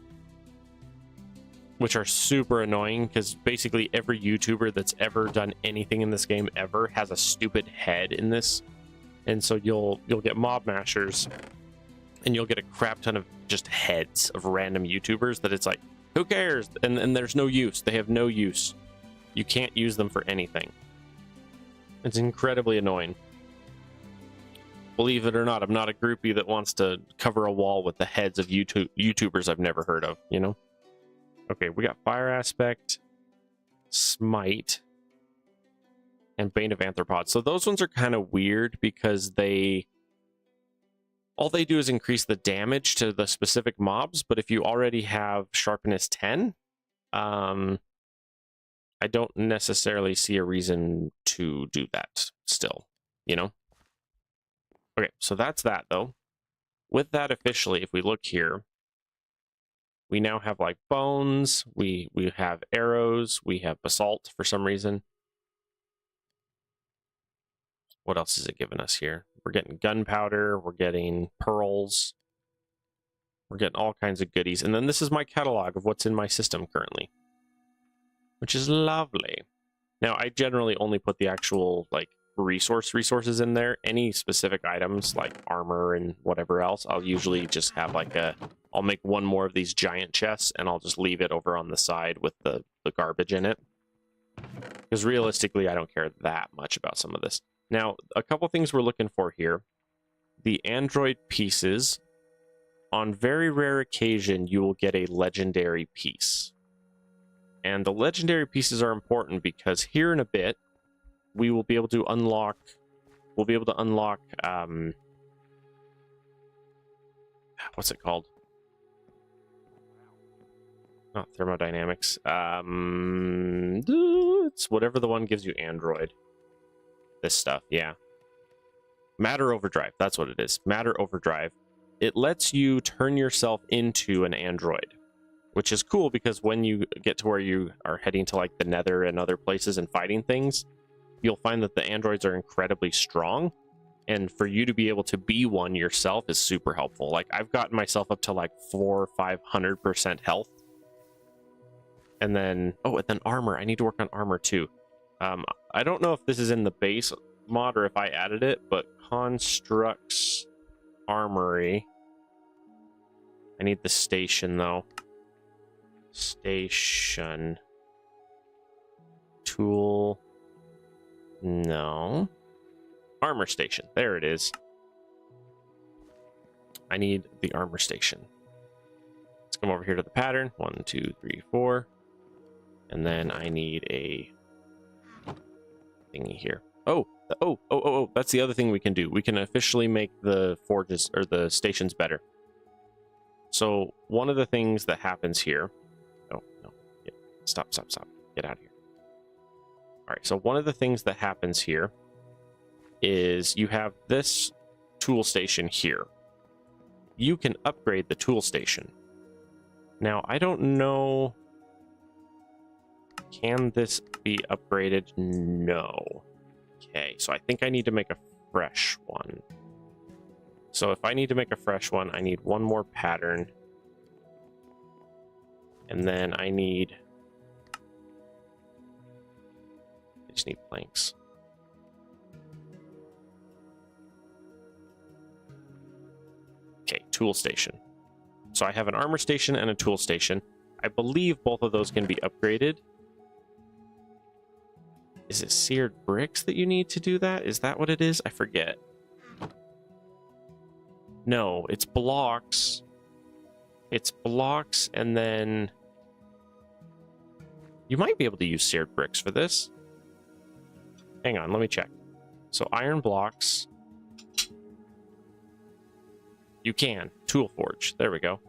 which are super annoying because basically every YouTuber that's ever done anything in this game ever has a stupid head in this. And so you'll get mob mashers and you'll get a crap ton of just heads of random YouTubers that it's like, who cares? And there's no use. They have no use. You can't use them for anything. It's incredibly annoying. Believe it or not, I'm not a groupie that wants to cover a wall with the heads of YouTubers I've never heard of, you know? Okay, we got Fire Aspect, Smite, and Bane of Arthropods. So those ones are kind of weird because all they do is increase the damage to the specific mobs, but if you already have Sharpness 10, I don't necessarily see a reason to do that still, you know? Okay, so that's that, though. With that, officially, if we look here, we now have, like, bones, we have arrows, we have basalt for some reason. What else is it giving us here? We're getting gunpowder, we're getting pearls, we're getting all kinds of goodies. And then this is my catalog of what's in my system currently, which is lovely. Now, I generally only put the actual, like, resources in there. Any specific items, like armor and whatever else, I'll usually just have, like, I'll make one more of these giant chests, and I'll just leave it over on the side with the garbage in it. Because realistically, I don't care that much about some of this. Now, a couple things we're looking for here. The android pieces. On very rare occasion, you will get a legendary piece. And the legendary pieces are important because here in a bit, we will be able to unlock, what's it called? Not thermodynamics. It's whatever the one gives you android. This stuff, yeah. Matter Overdrive, that's what it is. Matter Overdrive. It lets you turn yourself into an android, which is cool because when you get to where you are heading to like the Nether and other places and fighting things, you'll find that the androids are incredibly strong, and for you to be able to be one yourself is super helpful. Like I've gotten myself up to like 400 or 500% health. And then, oh, and then armor. I need to work on armor too. I don't know if this is in the base mod or if I added it, but Constructs Armory. I need the station though. Station. Tool. No. Armor station. There it is. I need the armor station. Let's come over here to the pattern. 1, 2, 3, 4. And then I need a thingy here. Oh, that's the other thing we can do. We can officially make the forges or the stations better. So one of the things that happens here. Oh, no. Yeah. Stop. Get out of here. All right. So one of the things that happens here is you have this tool station here. You can upgrade the tool station. Now, I don't know. Can this be upgraded? No. Okay, so I think I need to make a fresh one. So if I need to make a fresh one, I need one more pattern. And then I just need planks. Okay, tool station. So I have an armor station and a tool station. I believe both of those can be upgraded. Is it seared bricks that you need to do that? Is that what it is? I forget. No, it's blocks. It's blocks, and then you might be able to use seared bricks for this. Hang on, let me check. So iron blocks. You can. Tool forge. There we go.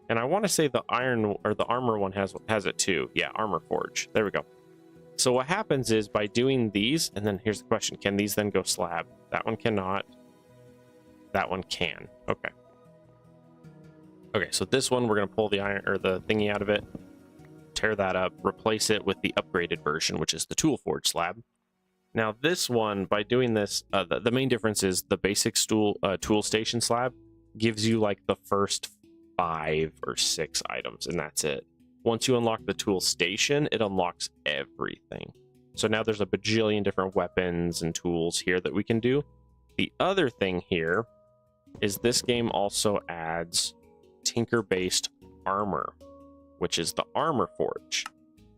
And I want to say the iron or the armor one has it too. Yeah, armor forge. There we go. So what happens is by doing these, and then here's the question, can these then go slab? That one cannot. That one can. Okay. Okay, so this one we're going to pull the iron or the thingy out of it, tear that up, replace it with the upgraded version, which is the tool forge slab. Now this one, by doing this, the main difference is the basic tool station slab gives you like the first 5 or 6 items, and that's it. Once you unlock the tool station, it unlocks everything. So now there's a bajillion different weapons and tools here that we can do. The other thing here is this game also adds tinker-based armor, which is the armor forge.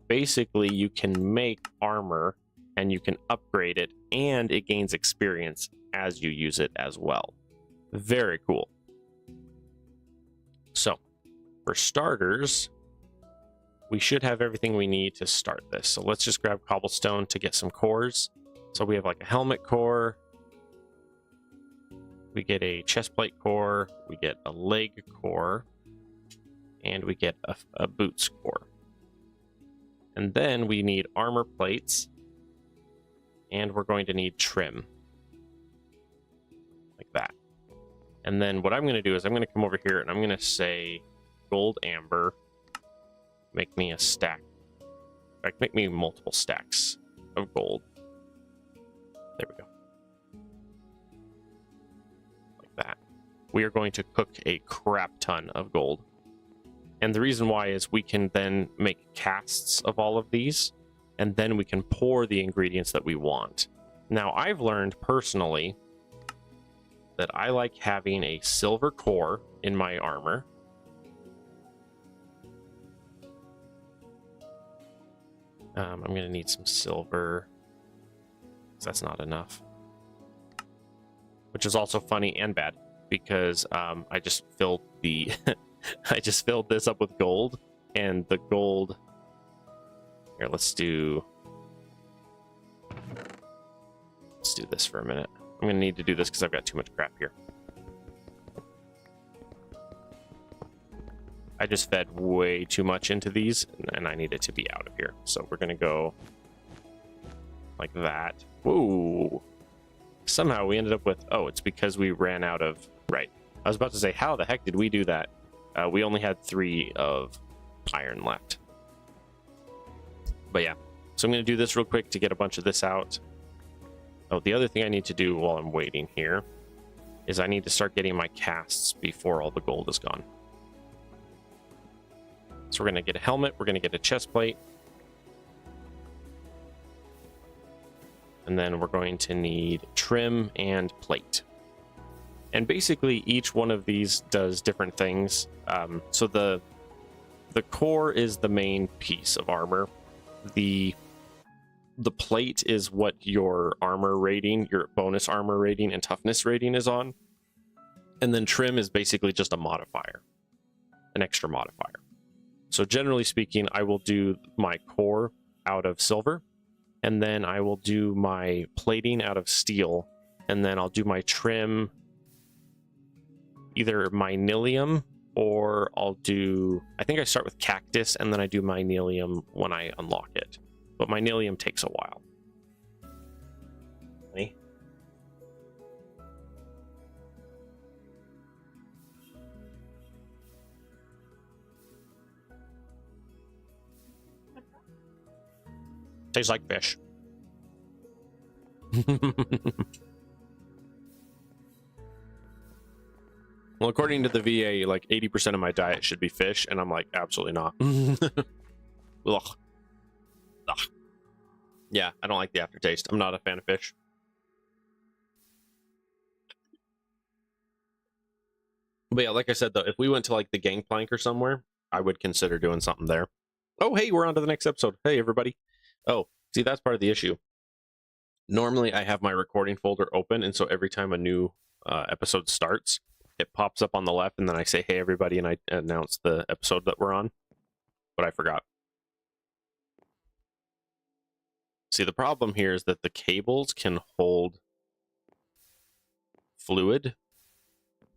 Basically, you can make armor and you can upgrade it, and it gains experience as you use it as well. Very cool. So, for starters, we should have everything we need to start this. So let's just grab cobblestone to get some cores. So we have like a helmet core. We get a chest plate core. We get a leg core. And we get a boots core. And then we need armor plates. And we're going to need trim. Like that. And then what I'm going to do is I'm going to come over here and I'm going to say gold amber. Make me a stack. In fact, make me multiple stacks of gold. There we go. Like that. We are going to cook a crap ton of gold. And the reason why is we can then make casts of all of these, and then we can pour the ingredients that we want. Now, I've learned personally that I like having a silver core in my armor. I'm going to need some silver, because that's not enough. Which is also funny and bad, because I just filled the I just filled this up with gold, and the gold here, let's do this for a minute. I'm going to need to do this because I've got too much crap here. I just fed way too much into these, and I need it to be out of here. So we're going to go like that. Whoa. Somehow we ended up with... Oh, it's because we ran out of... Right. I was about to say, how the heck did we do that? We only had 3 of iron left. But yeah. So I'm going to do this real quick to get a bunch of this out. Oh, the other thing I need to do while I'm waiting here is I need to start getting my casts before all the gold is gone. So we're going to get a helmet, we're going to get a chest plate. And then we're going to need trim and plate. And basically each one of these does different things. So the core is the main piece of armor. The plate is what your armor rating, your bonus armor rating and toughness rating is on. And then trim is basically just a modifier, an extra modifier. So generally speaking, I will do my core out of silver, and then I will do my plating out of steel, and then I'll do my trim either mycelium, or I'll do, I think I start with cactus and then I do mycelium when I unlock it. But mycelium takes a while. Honey? Tastes like fish. Well, according to the VA, like 80% of my diet should be fish, and I'm like, absolutely not. Ugh. Ugh. Yeah, I don't like the aftertaste. I'm not a fan of fish. But yeah, like I said, though, if we went to like the Gangplank or somewhere, I would consider doing something there. Oh, hey, we're on to the next episode. Hey, everybody. Oh, see, that's part of the issue. Normally, I have my recording folder open, and so every time a new episode starts, it pops up on the left, and then I say, hey, everybody, and I announce the episode that we're on. But I forgot. See, the problem here is that the cables can hold fluid.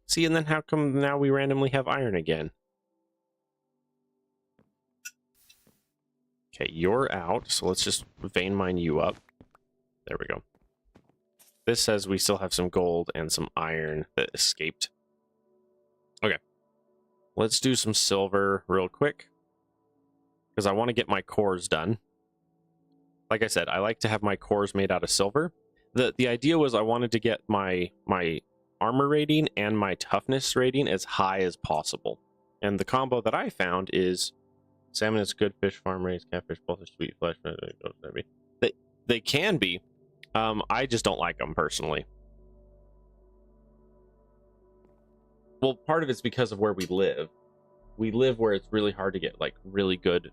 See, and then how come now we randomly have iron again? Okay, you're out, so let's just vein mine you up. There we go. This says we still have some gold and some iron that escaped. Okay. Let's do some silver real quick, because I want to get my cores done. Like I said, I like to have my cores made out of silver. The idea was I wanted to get my armor rating and my toughness rating as high as possible. And the combo that I found is salmon is good fish, farm raised catfish, both are sweet flesh. They can be. I just don't like them personally. Well, part of it's because of where we live. We live where it's really hard to get like really good,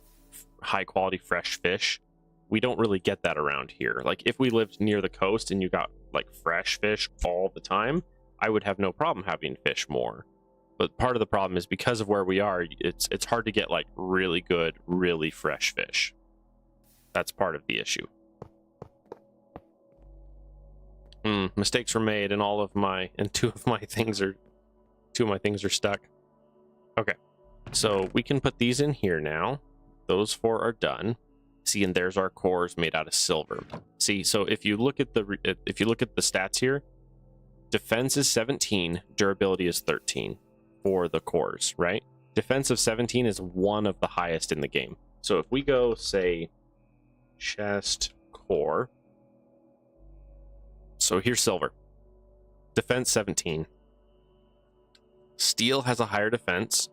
high quality fresh fish. We don't really get that around here. Like if we lived near the coast and you got like fresh fish all the time, I would have no problem having fish more. But part of the problem is because of where we are, it's hard to get like really good, really fresh fish. That's part of the issue. Mistakes were made, and two of my things are stuck. Okay, so we can put these in here now. Those 4 are done. See, and there's our cores made out of silver. See, so if you look at the stats here, defense is 17, durability is 13 for the cores, right? Defense of 17 is one of the highest in the game. So if we go, say, chest core. So here's silver. Defense 17. Steel has a higher defense.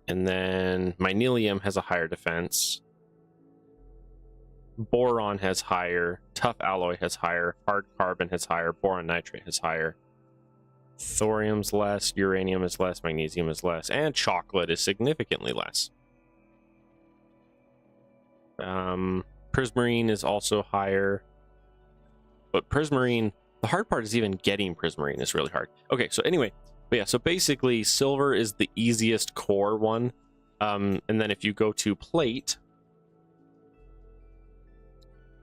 And then mycelium has a higher defense. Boron has higher. Tough alloy has higher. Hard carbon has higher. Boron nitrate has higher. Thorium's less. Uranium is less. Magnesium is less. And chocolate is significantly less. Prismarine is also higher. But Prismarine, the hard part is even getting Prismarine is really hard. Okay, so anyway. But yeah, so basically silver is the easiest core one. And then if you go to plate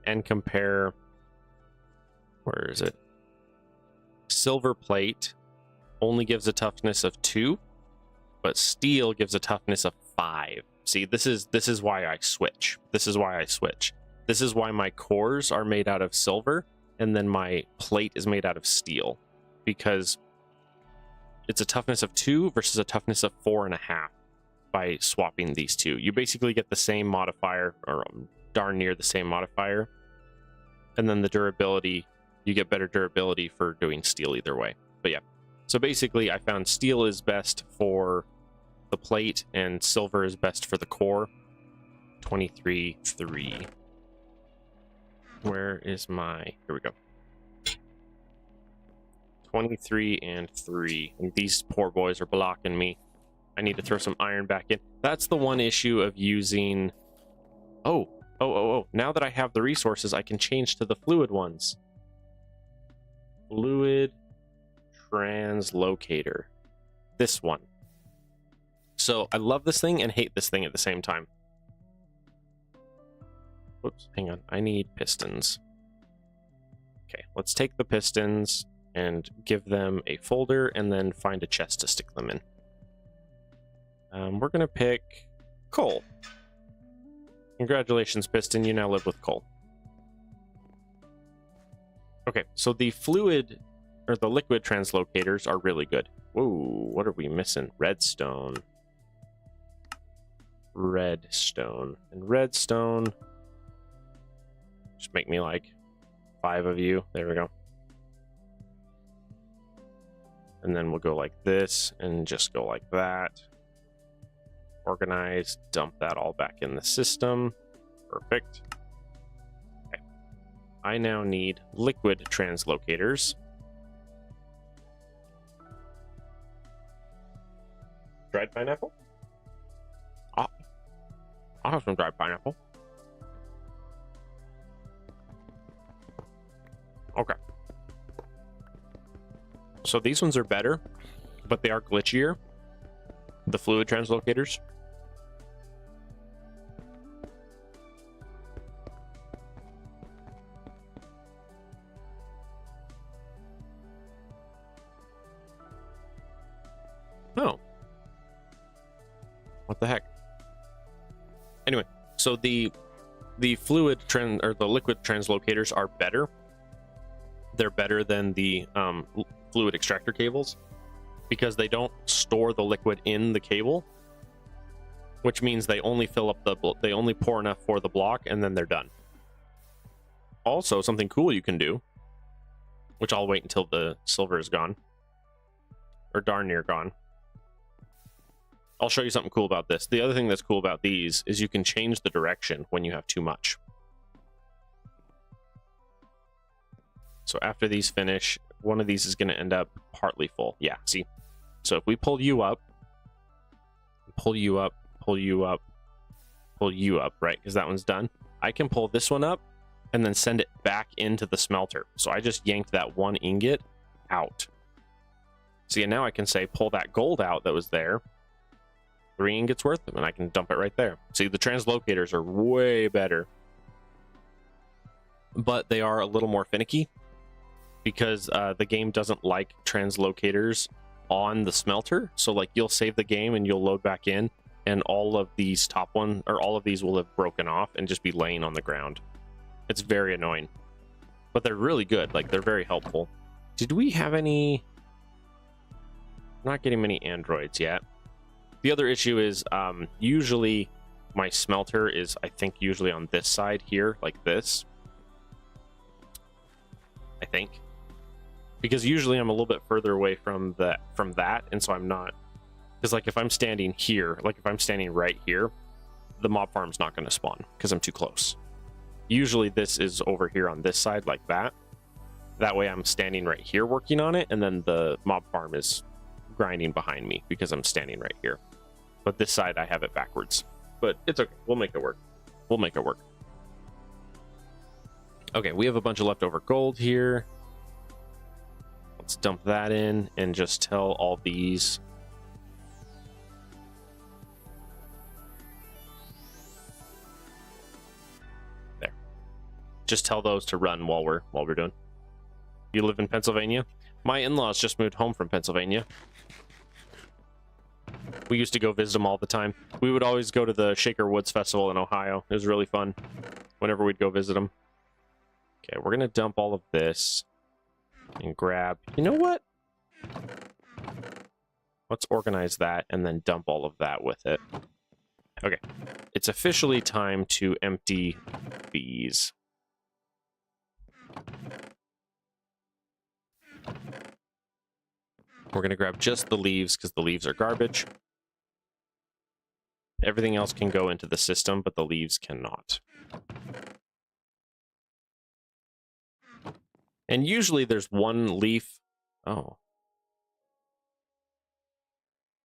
and compare, where is it? Silver plate only gives a toughness of 2, but steel gives a toughness of 5. See, this is why I switch. This is why I switch. This is why my cores are made out of silver and then my plate is made out of steel, because it's a toughness of 2 versus a toughness of 4.5 by swapping these two. You basically get the same modifier, or darn near the same modifier. And then the durability, you get better durability for doing steel either way. But yeah, so basically I found steel is best for the plate and silver is best for the core. 23.3. Where is my... Here we go. 23 and 3. And these poor boys are blocking me. I need to throw some iron back in. That's the one issue of using... Oh. Now that I have the resources, I can change to the fluid ones. Fluid translocator. This one. So I love this thing and hate this thing at the same time. Whoops, hang on. I need pistons. Okay, let's take the pistons and give them a folder and then find a chest to stick them in. We're going to pick coal. Congratulations, piston. You now live with coal. Okay, so the fluid or the liquid translocators are really good. Whoa, what are we missing? Redstone. Redstone. And redstone. Just make me like 5 of you. There we go. And then we'll go like this and just go like that. Organize, dump that all back in the system. Perfect. Okay. I now need liquid translocators. Dried pineapple? Oh, I'll have some dried pineapple. Okay. So these ones are better, but they are glitchier. The fluid translocators. Oh. What the heck? Anyway, so the fluid or the liquid translocators are better. They're better than the fluid extractor cables because they don't store the liquid in the cable, which means they only fill up they only pour enough for the block and then they're done. Also, something cool you can do, which I'll wait until the silver is gone, or darn near gone. I'll show you something cool about this. The other thing that's cool about these is you can change the direction when you have too much. So after these finish, one of these is going to end up partly full. Yeah, see? So if we pull you up, pull you up, pull you up, pull you up, right? Because that one's done. I can pull this one up and then send it back into the smelter. So I just yanked that one ingot out. See, and now I can say pull that gold out that was there. 3 ingots worth, and I can dump it right there. See, the translocators are way better. But they are a little more finicky because the game doesn't like translocators on the smelter. So like you'll save the game and you'll load back in and all of these all of these will have broken off and just be laying on the ground. It's very annoying, but they're really good. Like they're very helpful. Did we have any... Not getting many androids yet. The other issue is usually my smelter is, I think, usually on this side here, like this. I think. Because usually I'm a little bit further away from that, and so I'm not... Because like if I'm standing here, like if I'm standing right here, the mob farm's not going to spawn because I'm too close. Usually this is over here on this side like that. That way I'm standing right here working on it, and then the mob farm is grinding behind me because I'm standing right here. But this side I have it backwards. But it's okay. We'll make it work. We'll make it work. Okay, we have a bunch of leftover gold here. Let's dump that in and just tell all these. There. Just tell those to run while we're doing. You live in Pennsylvania? My in-laws just moved home from Pennsylvania. We used to go visit them all the time. We would always go to the Shaker Woods Festival in Ohio. It was really fun whenever we'd go visit them. Okay, we're going to dump all of this and grab... You know what? Let's organize that and then dump all of that with it. Okay, it's officially time to empty these. We're going to grab just the leaves because the leaves are garbage. Everything else can go into the system, but the leaves cannot. And usually there's one leaf. Oh.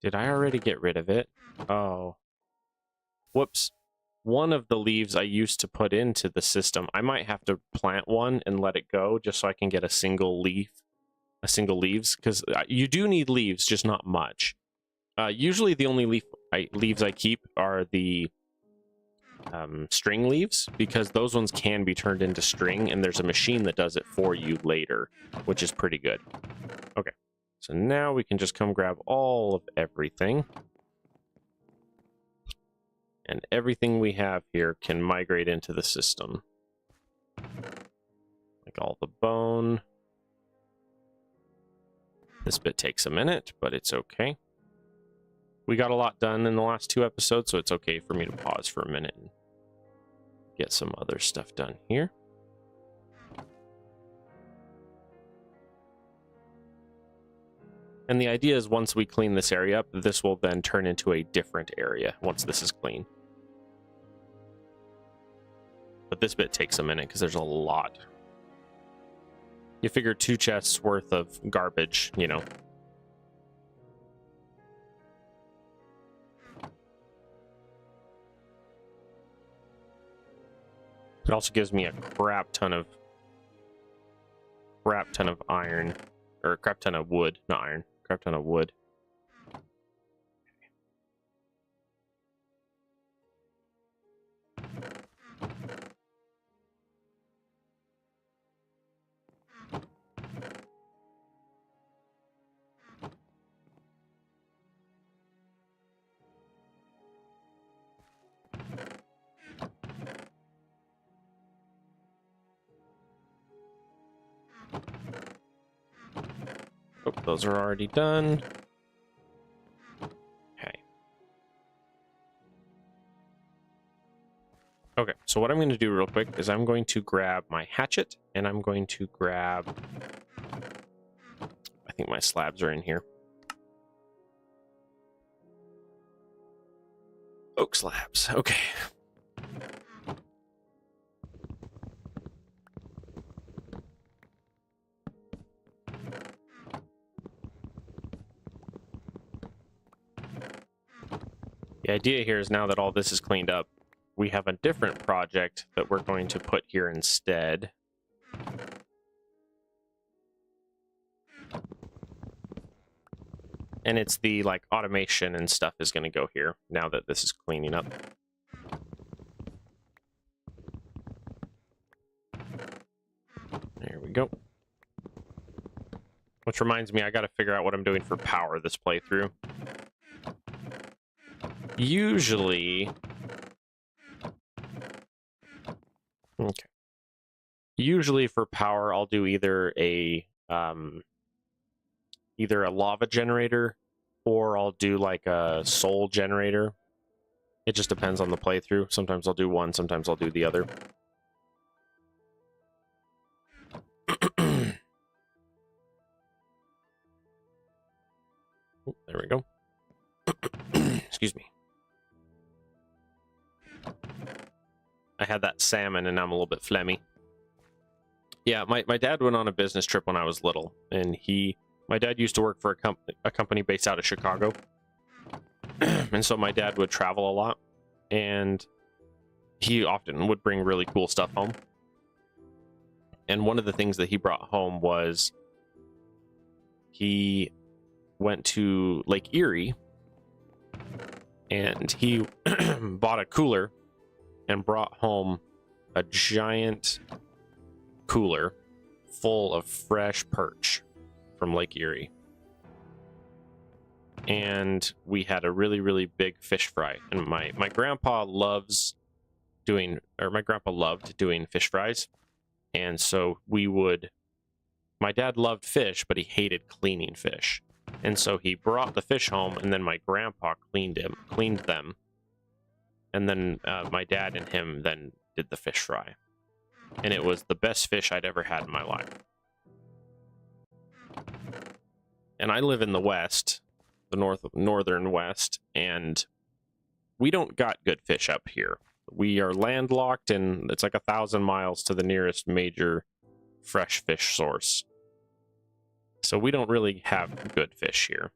Did I already get rid of it? Oh. Whoops. One of the leaves I used to put into the system, I might have to plant one and let it go just so I can get a single leaves, because you do need leaves, just not much. Usually the only leaves I keep are the string leaves, because those ones can be turned into string, and there's a machine that does it for you later, which is pretty good. Okay, so now we can just come grab all of everything. And everything we have here can migrate into the system. Like all the bone. This bit takes a minute, but it's okay. We got a lot done in the last 2 episodes, so it's okay for me to pause for a minute and get some other stuff done here. And the idea is once we clean this area up, this will then turn into a different area once this is clean. But this bit takes a minute because there's a lot. You figure 2 chests worth of garbage, you know. It also gives me a crap ton of iron, or a crap ton of wood, not iron, crap ton of wood. Oh, those are already done. Okay. Okay, so what I'm going to do real quick is I'm going to grab my hatchet, and I'm going to grab... I think my slabs are in here. Oak slabs, okay. The idea here is now that all this is cleaned up, we have a different project that we're going to put here instead. And it's the, like, automation and stuff is going to go here now that this is cleaning up. There we go. Which reminds me, I got to figure out what I'm doing for power this playthrough. Usually... Okay. Usually for power, I'll do either a lava generator, or I'll do like a soul generator. It just depends on the playthrough. Sometimes I'll do one, sometimes I'll do the other. There we go. Excuse me. I had that salmon and I'm a little bit phlegmy. Yeah, my dad went on a business trip when I was little, and my dad used to work for a company based out of Chicago. And so my dad would travel a lot, and he often would bring really cool stuff home. And one of the things that he brought home was he went to Lake Erie, and he bought a cooler and brought home a giant cooler full of fresh perch from Lake Erie. And we had a really, really big fish fry. And my grandpa loved doing fish fries. And so my dad loved fish, but he hated cleaning fish. And so he brought the fish home, and then my grandpa cleaned them. And then my dad and him then did the fish fry. And it was the best fish I'd ever had in my life. And I live in the West, the northern West, and we don't got good fish up here. We are landlocked, and it's like 1,000 miles to the nearest major fresh fish source. So we don't really have good fish here.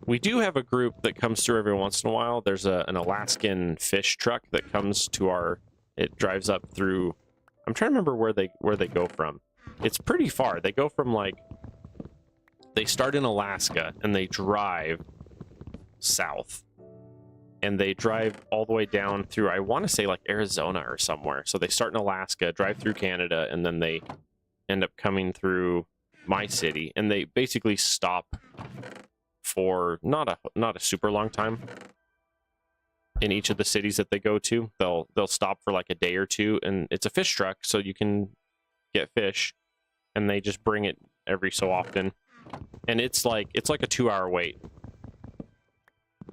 We do have a group that comes through every once in a while. There's an Alaskan fish truck that comes to our... It drives up through... I'm trying to remember where they go from. It's pretty far. They go from, like... They start in Alaska, and they drive south. And they drive all the way down through, I want to say, like, Arizona or somewhere. So they start in Alaska, drive through Canada, and then they end up coming through my city. And they basically stop for not a super long time in each of the cities that they go to. They'll stop for like a day or two, and it's a fish truck, so you can get fish, and they just bring it every so often. And it's like a 2-hour wait.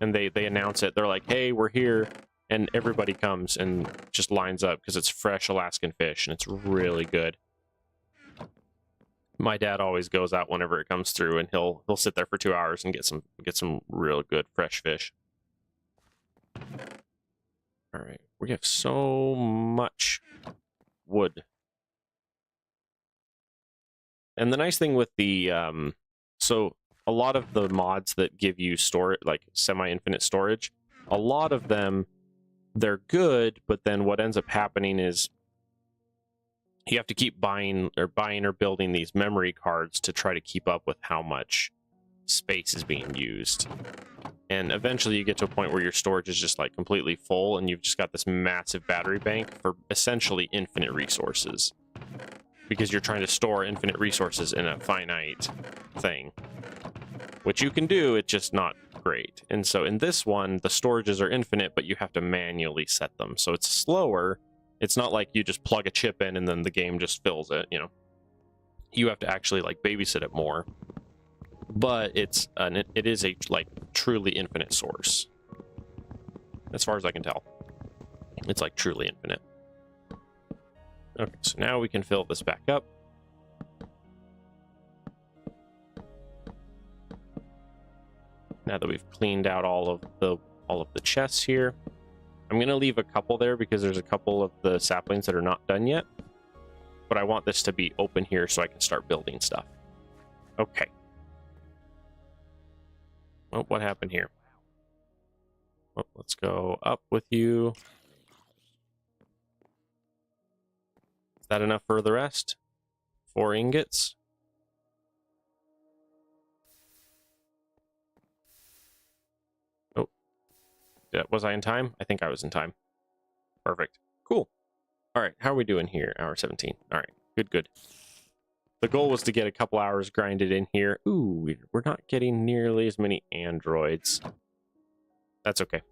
And they announce it. They're like, "Hey, we're here," and everybody comes and just lines up because it's fresh Alaskan fish, and it's really good. My dad always goes out whenever it comes through, and he'll sit there for 2 hours and get some real good fresh fish. All right, we have so much wood. And the nice thing with the so a lot of the mods that give you storage, like semi-infinite storage, a lot of them, they're good, but then what ends up happening is you have to keep buying or building these memory cards to try to keep up with how much space is being used. And eventually you get to a point where your storage is just like completely full, and you've just got this massive battery bank for essentially infinite resources. Because you're trying to store infinite resources in a finite thing. Which you can do, it's just not great. And so in this one, the storages are infinite, but you have to manually set them. So it's slower. It's not like you just plug a chip in and then the game just fills it, you know. You have to actually like babysit it more. But it is a like truly infinite source. As far as I can tell. It's like truly infinite. Okay, so now we can fill this back up. Now that we've cleaned out all of the chests here. I'm going to leave a couple there because there's a couple of the saplings that are not done yet. But I want this to be open here so I can start building stuff. Okay. Oh, what happened here? Well, let's go up with you. Is that enough for the rest? 4 ingots. Was I in time? I think I was in time. Perfect. Cool. All right, how are we doing here? Hour 17. All right, good. The goal was to get a couple hours grinded in here. Ooh, we're not getting nearly as many androids. That's okay.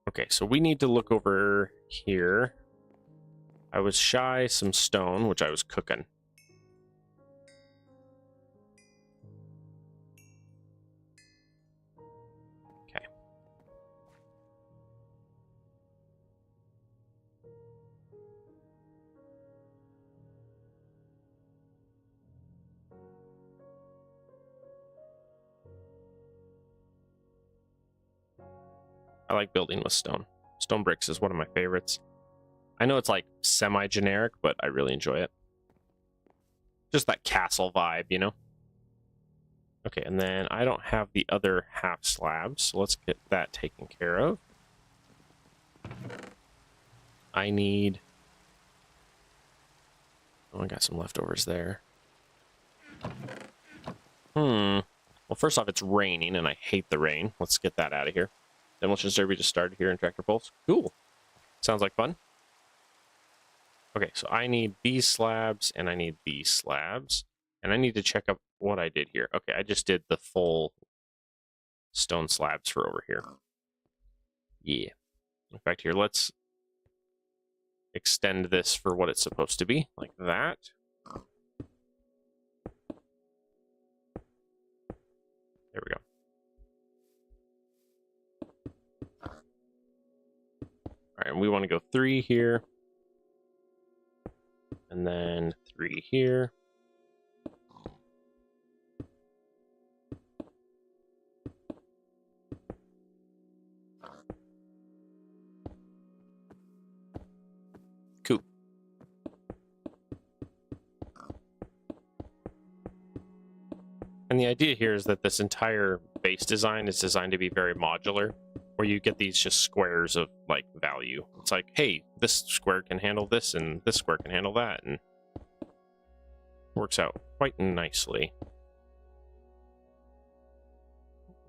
Okay, so we need to look over here. I was shy some stone, which I was cooking. I like building with stone. Stone bricks is one of my favorites. I know it's like semi-generic, but I really enjoy it. Just that castle vibe, you know? Okay, and then I don't have the other half slabs, so let's get that taken care of. I need... Oh, I got some leftovers there. Well, first off, it's raining, and I hate the rain. Let's get that out of here. Demolition Derby just started here in Tractor Pulse. Cool. Sounds like fun. Okay, so I need these slabs, and I need these slabs. And I need to check up what I did here. Okay, I just did the full stone slabs for over here. Yeah. In fact, here, let's extend this for what it's supposed to be, like that. There we go. All right, and we want to go 3 here. And then 3 here. And the idea here is that this entire base design is designed to be very modular, where you get these just squares of like value. It's like, hey, this square can handle this and this square can handle that, and works out quite nicely.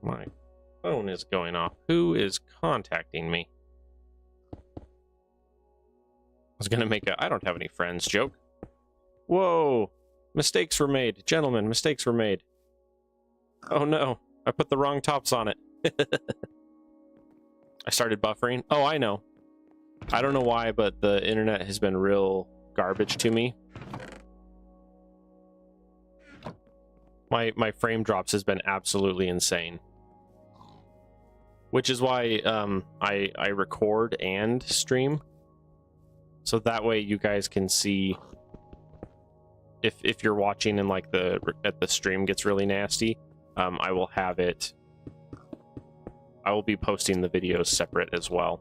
My phone is going off. Who is contacting me? I was gonna make a I don't have any friends joke. Whoa! Mistakes were made. Gentlemen, mistakes were made. Oh no, I put the wrong tops on it. I started buffering. Oh, I know. I don't know why, but the internet has been real garbage to me. My frame drops has been absolutely insane. Which is why I record and stream. So that way you guys can see if you're watching and like the stream gets really nasty, I will have it. I will be posting the videos separate as well.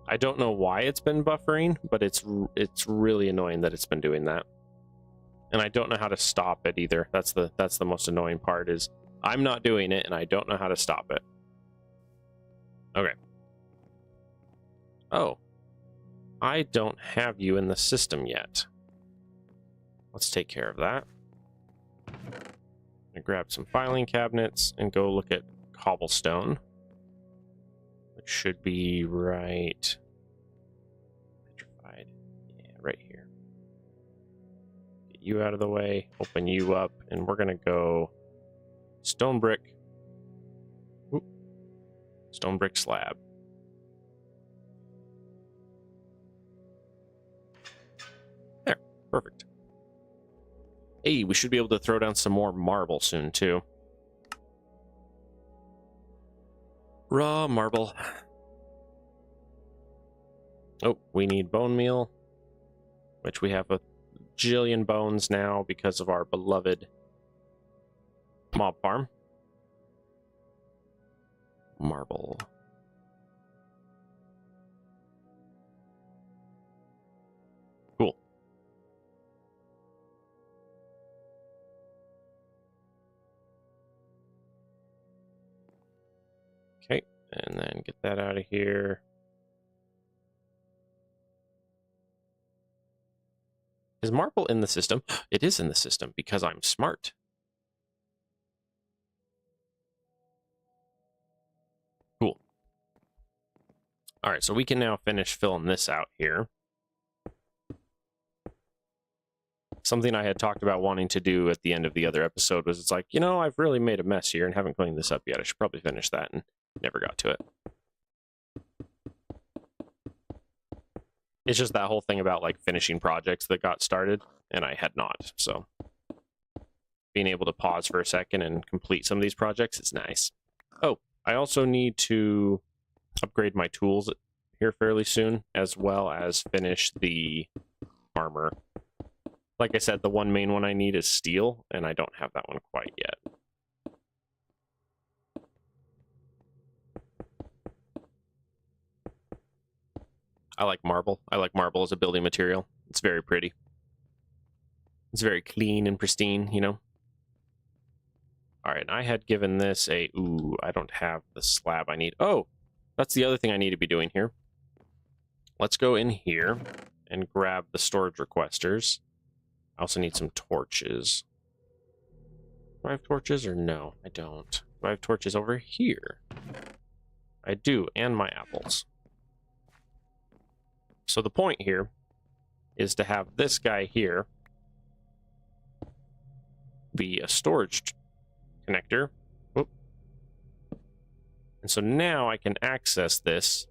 I don't know why it's been buffering, but it's really annoying that it's been doing that. And I don't know how to stop it either. That's the most annoying part, is I'm not doing it and I don't know how to stop it. Okay. Oh. I don't have you in the system yet. Let's take care of that. I grab some filing cabinets and go look at cobblestone, which should be right. Petrified. Yeah, right here. Get you out of the way, open you up, and we're gonna go stone brick. Oop. Stone brick slab. There, perfect. Hey, we should be able to throw down some more marble soon, too. Raw marble. Oh, we need bone meal, which we have a jillion bones now because of our beloved mob farm. Marble. Cool. Okay, and then get that out of here. Is marble in the system? It is in the system because I'm smart. Cool. All right, so we can now finish filling this out here. Something I had talked about wanting to do at the end of the other episode was, it's like, you know, I've really made a mess here and haven't cleaned this up yet. I should probably finish that, and never got to it. It's just that whole thing about like finishing projects that got started, and I had not. So being able to pause for a second and complete some of these projects is nice. Oh, I also need to upgrade my tools here fairly soon, as well as finish the armor. Like I said, the one main one I need is steel, and I don't have that one quite yet. I like marble. I like marble as a building material. It's very pretty. It's very clean and pristine, you know? All right, I had given this a... Ooh, I don't have the slab I need. Oh, that's the other thing I need to be doing here. Let's go in here and grab the storage requesters. I also need some torches. Do I have torches or no? I don't. Do I have torches over here? I do, and my apples. So the point here is to have this guy here be a storage connector. Whoop. And so now I can access this.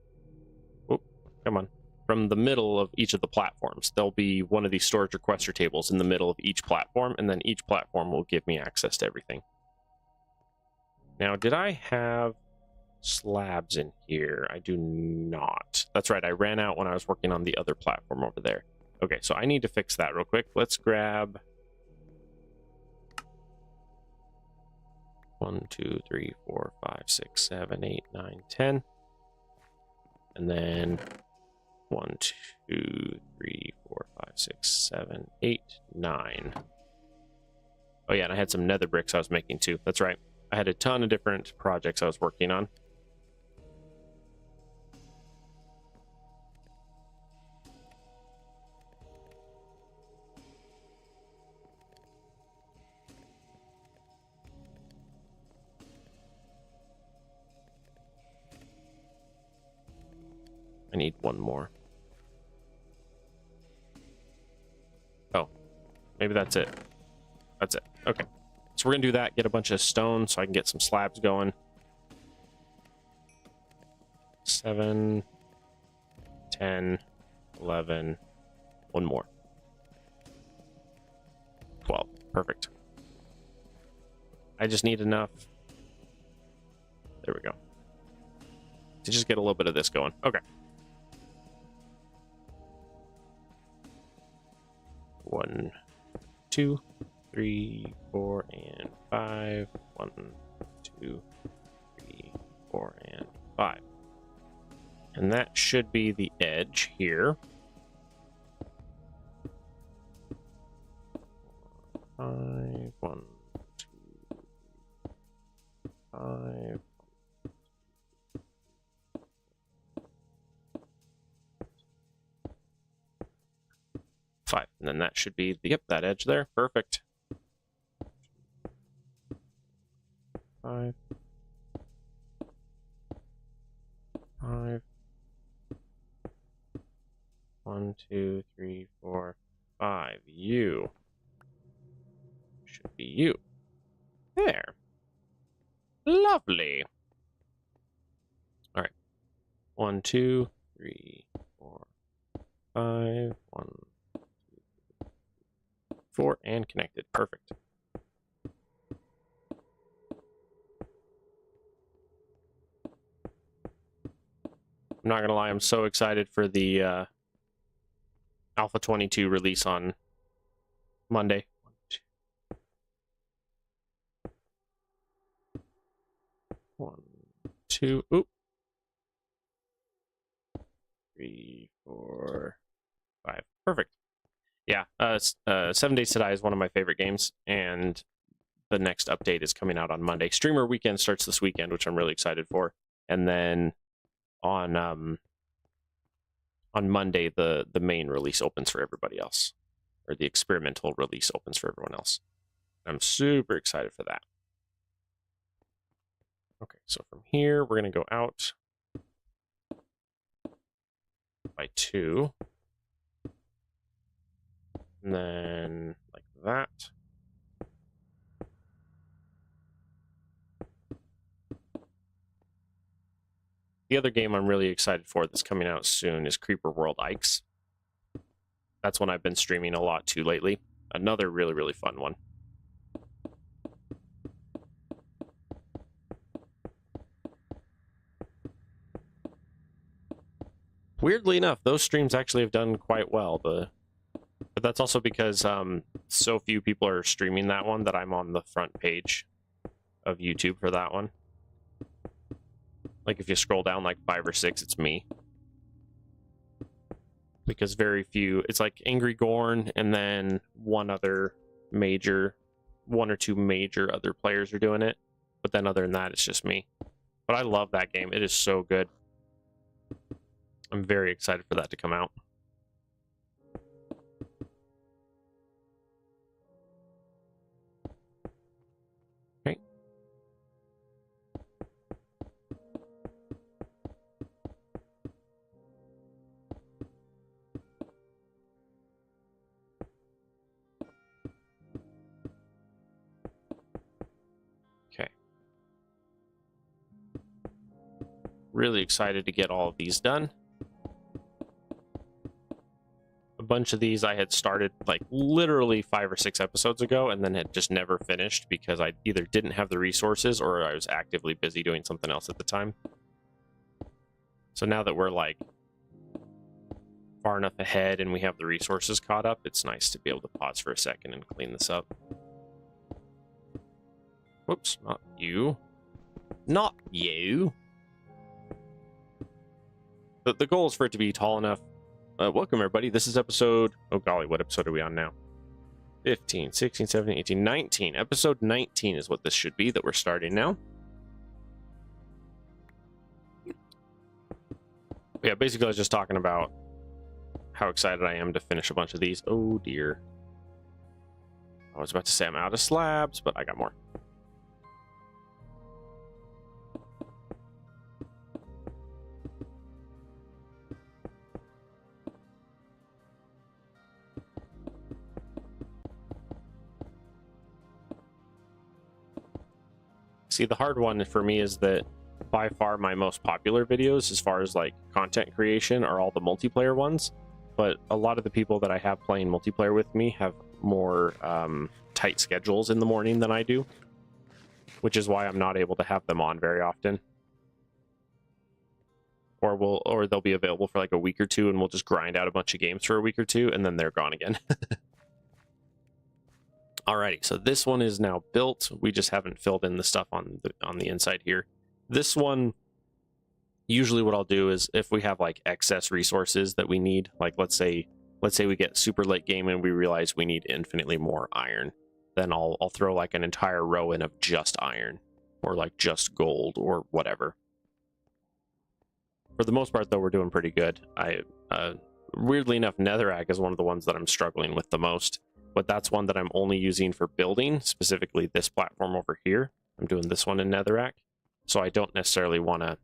Whoop, come on. From the middle of each of the platforms. There'll be one of these storage requester tables in the middle of each platform, and then each platform will give me access to everything. Now, did I have slabs in here? I do not. That's right, I ran out when I was working on the other platform over there. Okay, so I need to fix that real quick. Let's grab 1, 2, 3, 4, 5, 6, 7, 8, 9, 10. And then 1, 2, 3, 4, 5, 6, 7, 8, 9. Oh yeah, and I had some nether bricks I was making too. That's right. I had a ton of different projects I was working on. I need one more. Oh, maybe that's it. That's it. Okay. So we're going to do that, get a bunch of stone so I can get some slabs going. 7, 10, 11, one more. 12. Perfect. I just need enough. There we go. To just get a little bit of this going. Okay. 1, 2, 3, 4, and 5. 1, 2, 3, 4, and 5. And that should be the edge here. 5, 1, 2, 5. 5, and then that should be the, yep, that edge there. Perfect. 5, 5. 1, 2, 3, 4, 5. You should be you. There. Lovely. All right. 1, 2, 3, 4, 5. 1, 2, 4, and connected. Perfect. I'm not gonna lie, I'm so excited for the Alpha 22 release on Monday. 1, 2, oop. 3, 4, 5. Perfect. Yeah, 7 Days to Die is one of my favorite games, and the next update is coming out on Monday. Streamer Weekend starts this weekend, which I'm really excited for. And then on Monday, the main release opens for everybody else, or the experimental release opens for everyone else. I'm super excited for that. Okay, so from here, we're going to go out by 2. And then like that. The other game I'm really excited for that's coming out soon is Creeper World Ikes. That's one I've been streaming a lot too lately. Another really, really fun one. Weirdly enough, those streams actually have done quite well. But that's also because so few people are streaming that one that I'm on the front page of YouTube for that one. Like if you scroll down like 5 or 6, it's me. Because very few, it's like Angry Gorn and then one or two major other players are doing it. But then other than that, it's just me. But I love that game. It is so good. I'm very excited for that to come out. Okay. Okay. Really excited to get all of these done. A bunch of these I had started like literally 5 or 6 episodes ago and then had just never finished because I either didn't have the resources or I was actively busy doing something else at the time. So now that we're like far enough ahead and we have the resources caught up, it's nice to be able to pause for a second and clean this up. Whoops, not you. Not you. The goal is for it to be tall enough welcome everybody. This is episode, oh golly, what episode are we on now? 15, 16, 17, 18, 19. Episode 19 is what this should be that we're starting now. Yeah, basically I was just talking about how excited I am to finish a bunch of these. Oh dear. I was about to say I'm out of slabs, but I got more. See, the hard one for me is that by far my most popular videos as far as like content creation are all the multiplayer ones, but a lot of the people that I have playing multiplayer with me have more tight schedules in the morning than I do, which is why I'm not able to have them on very often. Or they'll be available for like a week or two and we'll just grind out a bunch of games for a week or two and then they're gone again. Alrighty, so this one is now built. We just haven't filled in the stuff on the inside here. This one, usually what I'll do is if we have like excess resources that we need, like let's say we get super late game and we realize we need infinitely more iron, then I'll throw like an entire row in of just iron or like just gold or whatever. For the most part though, we're doing pretty good. Weirdly enough, netherrack is one of the ones that I'm struggling with the most. But that's one that I'm only using for building, specifically this platform over here. I'm doing this one in netherrack, so I don't necessarily want to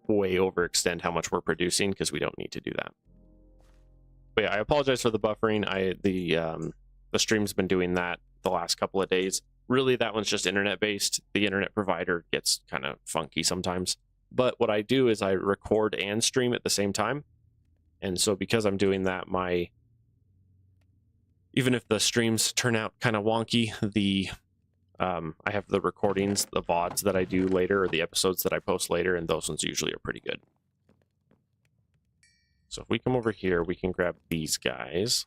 way overextend how much we're producing because we don't need to do that. But yeah, I apologize for the buffering. The stream's been doing that the last couple of days. Really, that one's just internet based. The internet provider gets kind of funky sometimes. But what I do is I record and stream at the same time, and so because I'm doing that, even if the streams turn out kind of wonky, I have the recordings, the VODs that I do later, or the episodes that I post later, and those ones usually are pretty good. So if we come over here, we can grab these guys.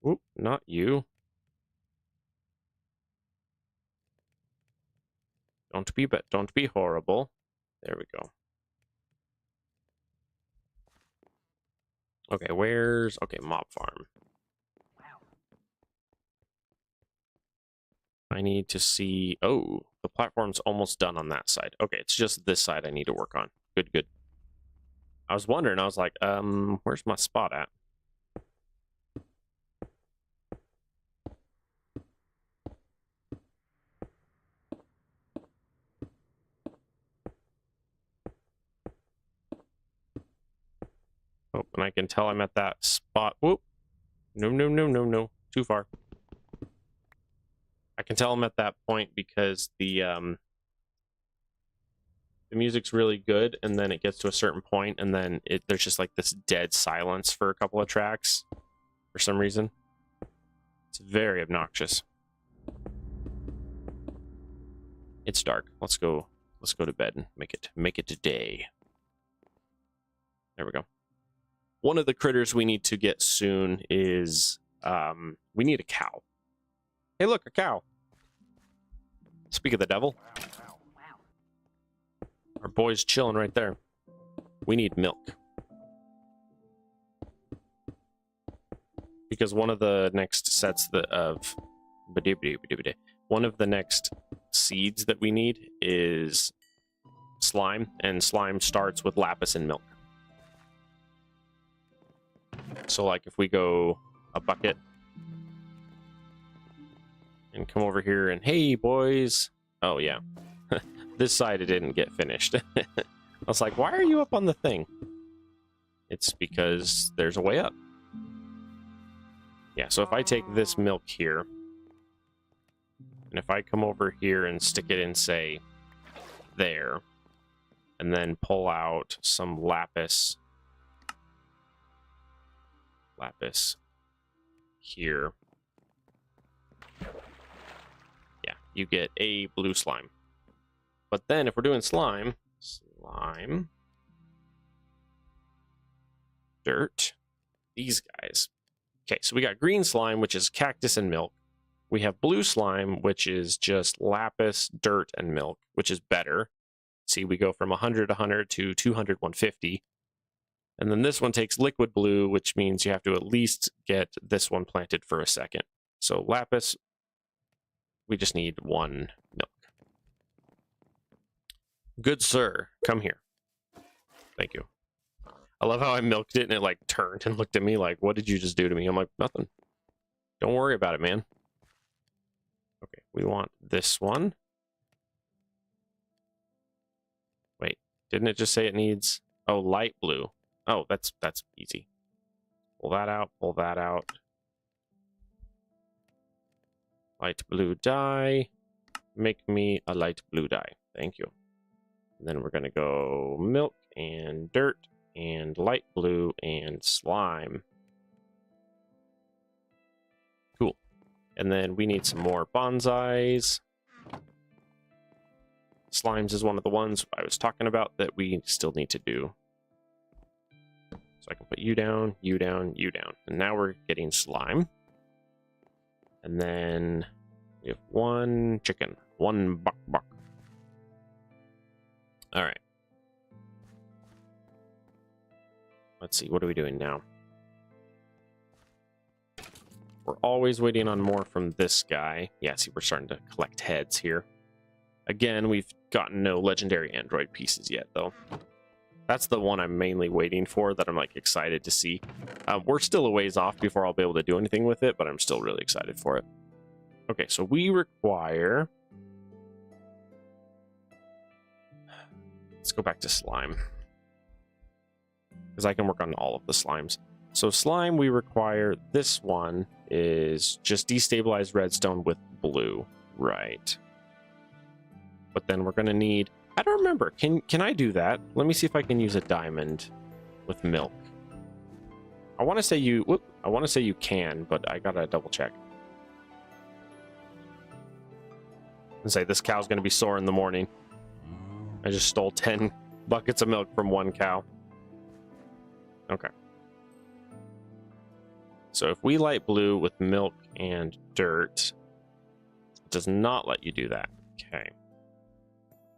Oop, not you. Don't be horrible. There we go. Okay, okay, mob farm. I need to see, oh, the platform's almost done on that side. Okay, it's just this side I need to work on. Good, good. I was wondering, I was like, where's my spot at? Oh, and I can tell I'm at that spot. Whoop. No, no, no, no, no. Too far. I can tell I'm at that point because the music's really good, and then it gets to a certain point, and then there's just like this dead silence for a couple of tracks for some reason. It's very obnoxious. It's dark. Let's go to bed and make it day. There we go. One of the critters we need to get soon is we need a cow. Hey, look, a cow. Speak of the devil. Our boy's chilling right there. We need milk. Because one of the next sets one of the next seeds that we need is slime, and slime starts with lapis and milk. So like if we go a bucket and come over here and hey boys, oh yeah, this side it didn't get finished. I was like, why are you up on the thing? It's because there's a way up. Yeah, so if I take this milk here and if I come over here and stick it in, say, there, and then pull out some lapis here. Yeah, you get a blue slime. But then if we're doing slime, dirt, these guys. Okay, so we got green slime, which is cactus and milk. We have blue slime, which is just lapis, dirt, and milk, which is better. See, we go from 100, 100 to 200, 150. And then this one takes liquid blue, which means you have to at least get this one planted for a second. So lapis, we just need 1 milk. Good sir, come here. Thank you. I love how I milked it and it like turned and looked at me like, what did you just do to me? I'm like, nothing. Don't worry about it, man. Okay, we want this one. Wait, didn't it just say it needs, oh, light blue? Oh, that's easy. Pull that out, pull that out. Light blue dye. Make me a light blue dye. Thank you. And then we're gonna go milk and dirt and light blue and slime. Cool. And then we need some more bonsais. Slimes is one of the ones I was talking about that we still need to do. So I can put you down, you down, you down. And now we're getting slime. And then we have 1 chicken, 1 buck. All right. Let's see, what are we doing now? We're always waiting on more from this guy. Yeah, see, we're starting to collect heads here. Again, we've gotten no legendary android pieces yet, though. That's the one I'm mainly waiting for, that I'm like excited to see. We're still a ways off before I'll be able to do anything with it, but I'm still really excited for it. Okay, so we require... Let's go back to slime. Because I can work on all of the slimes. So slime, we require, this one is just destabilized redstone with blue. Right. But then we're going to need... I don't remember. Can I do that? Let me see if I can use a diamond with milk. I want to say you... Whoop, I want to say you can, but I got to double check. And say this cow's going to be sore in the morning. I just stole 10 buckets of milk from 1 cow. Okay. So if we light blue with milk and dirt, it does not let you do that. Okay.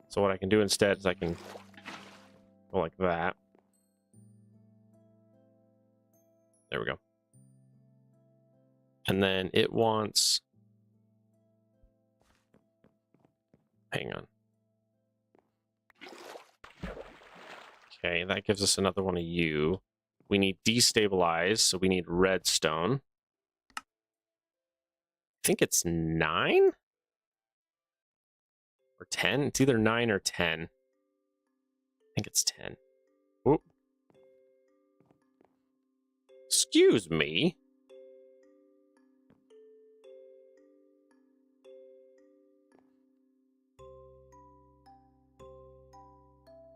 So what I can do instead is I can go like that. There we go. And then it wants... Hang on. Okay, that gives us another one of you. We need destabilized, so we need redstone. I think it's 9? Or 10? It's either 9 or 10. I think it's 10. Oop. Excuse me.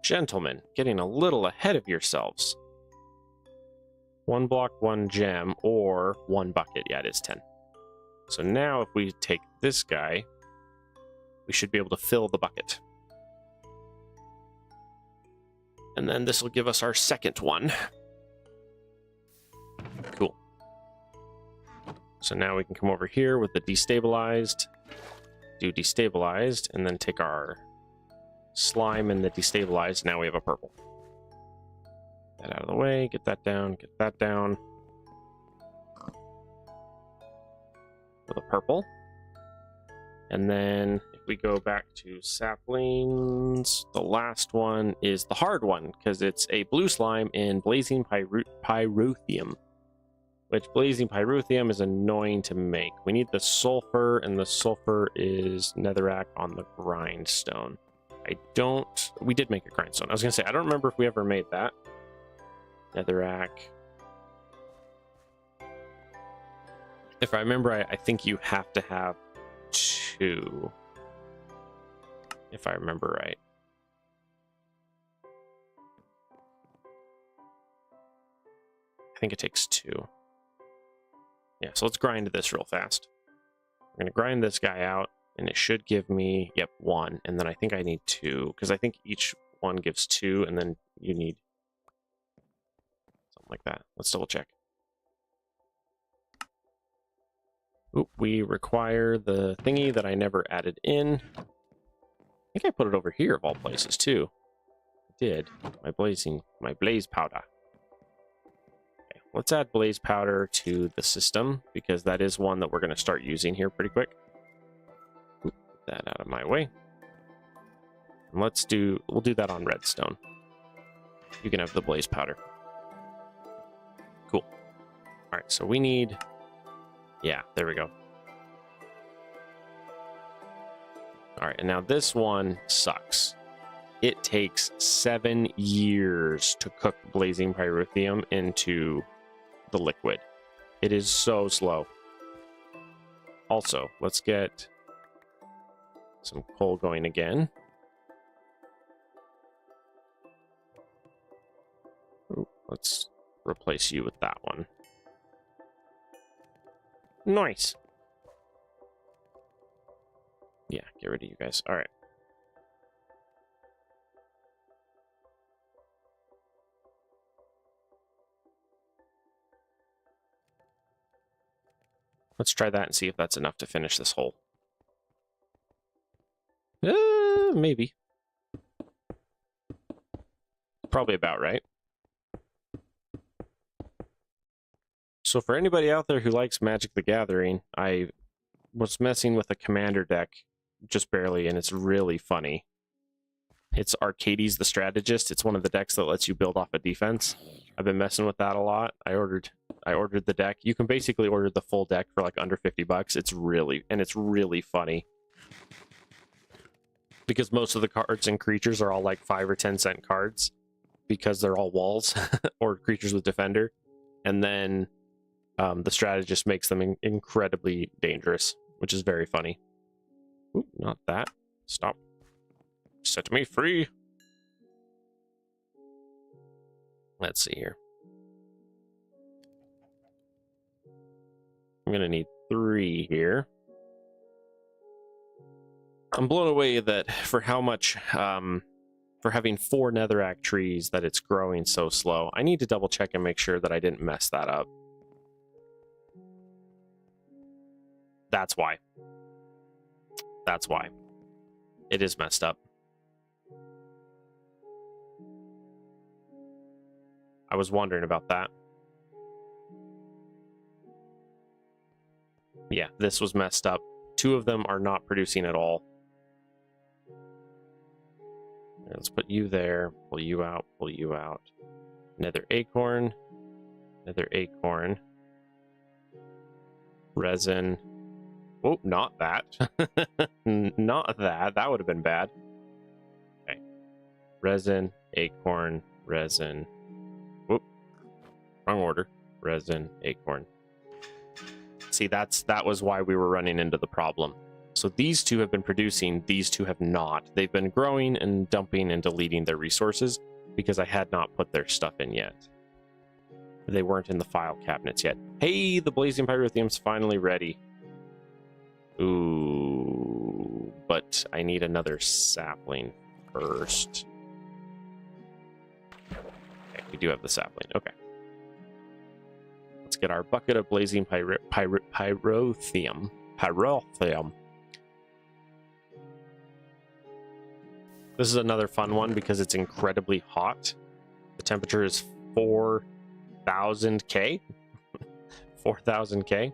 Gentlemen, getting a little ahead of yourselves. 1 block, 1 gem, or 1 bucket. Yeah, it is 10. So now if we take this guy, we should be able to fill the bucket. And then this will give us our second one. Cool. So now we can come over here with the destabilized, do destabilized, and then take our slime and the destabilized. Now we have a purple. Get that out of the way, get that down, get that down. With a purple. And then if we go back to saplings, the last one is the hard one, because it's a blue slime in blazing pyrotheum. Which blazing pyrotheum is annoying to make. We need the sulfur, and the sulfur is netherrack on the grindstone. We did make a grindstone. I was gonna say, I don't remember if we ever made that. Netherrack. If I remember, I think you have to have 2. If I remember right. I think it takes 2. Yeah, so let's grind this real fast. I'm going to grind this guy out, and it should give me, yep, 1. And then I think I need 2, because I think each one gives 2, and then you need something like that. Let's double check. Oop, we require the thingy that I never added in. think I put it over here of all places too. I did. My blaze powder. Okay, let's add blaze powder to the system because that is one that we're going to start using here pretty quick. Oop, get that out of my way. And we'll do that on redstone. You can have the blaze powder. Cool. All right, so we need, yeah, there we go. All right, and now this one sucks. It takes 7 years to cook blazing pyrotheum into the liquid. It is so slow. Also, let's get some coal going again. Ooh, let's replace you with that one. Nice. Yeah, get rid of you guys. All right. Let's try that and see if that's enough to finish this hole. Maybe. Probably about right. So for anybody out there who likes Magic the Gathering, I was messing with a commander deck just barely, and it's really funny. It's Arcades the Strategist. It's one of the decks that lets you build off a defense. I've been messing with that a lot. I ordered the deck. You can basically order the full deck for like under $50. It's really funny. Because most of the cards and creatures are all like 5 or 10 cent cards because they're all walls or creatures with defender. And then the strategist makes them incredibly dangerous, which is very funny. Ooh, not that. Stop. Set me free. Let's see here. I'm gonna need 3 here. I'm blown away that for how much, for having 4 netherrack trees, that it's growing so slow. I need to double check and make sure that I didn't mess that up. That's why. That's why. It is messed up. I was wondering about that. Yeah, this was messed up. 2 of them are not producing at all. Let's put you there, pull you out, pull you out. Nether acorn, nether acorn. Resin. Oh, not that. Not that. That would have been bad. Okay. Resin, acorn, resin. Whoop. Wrong order. Resin, acorn. See, that was why we were running into the problem. So these 2 have been producing, these 2 have not. They've been growing and dumping and deleting their resources because I had not put their stuff in yet. They weren't in the file cabinets yet. Hey, the blazing pyrotheum's finally ready. Ooh, but I need another sapling first. Okay, we do have the sapling. Okay. Let's get our bucket of blazing pyrotheum. This is another fun one because it's incredibly hot. The temperature is 4,000 K. 4,000 K.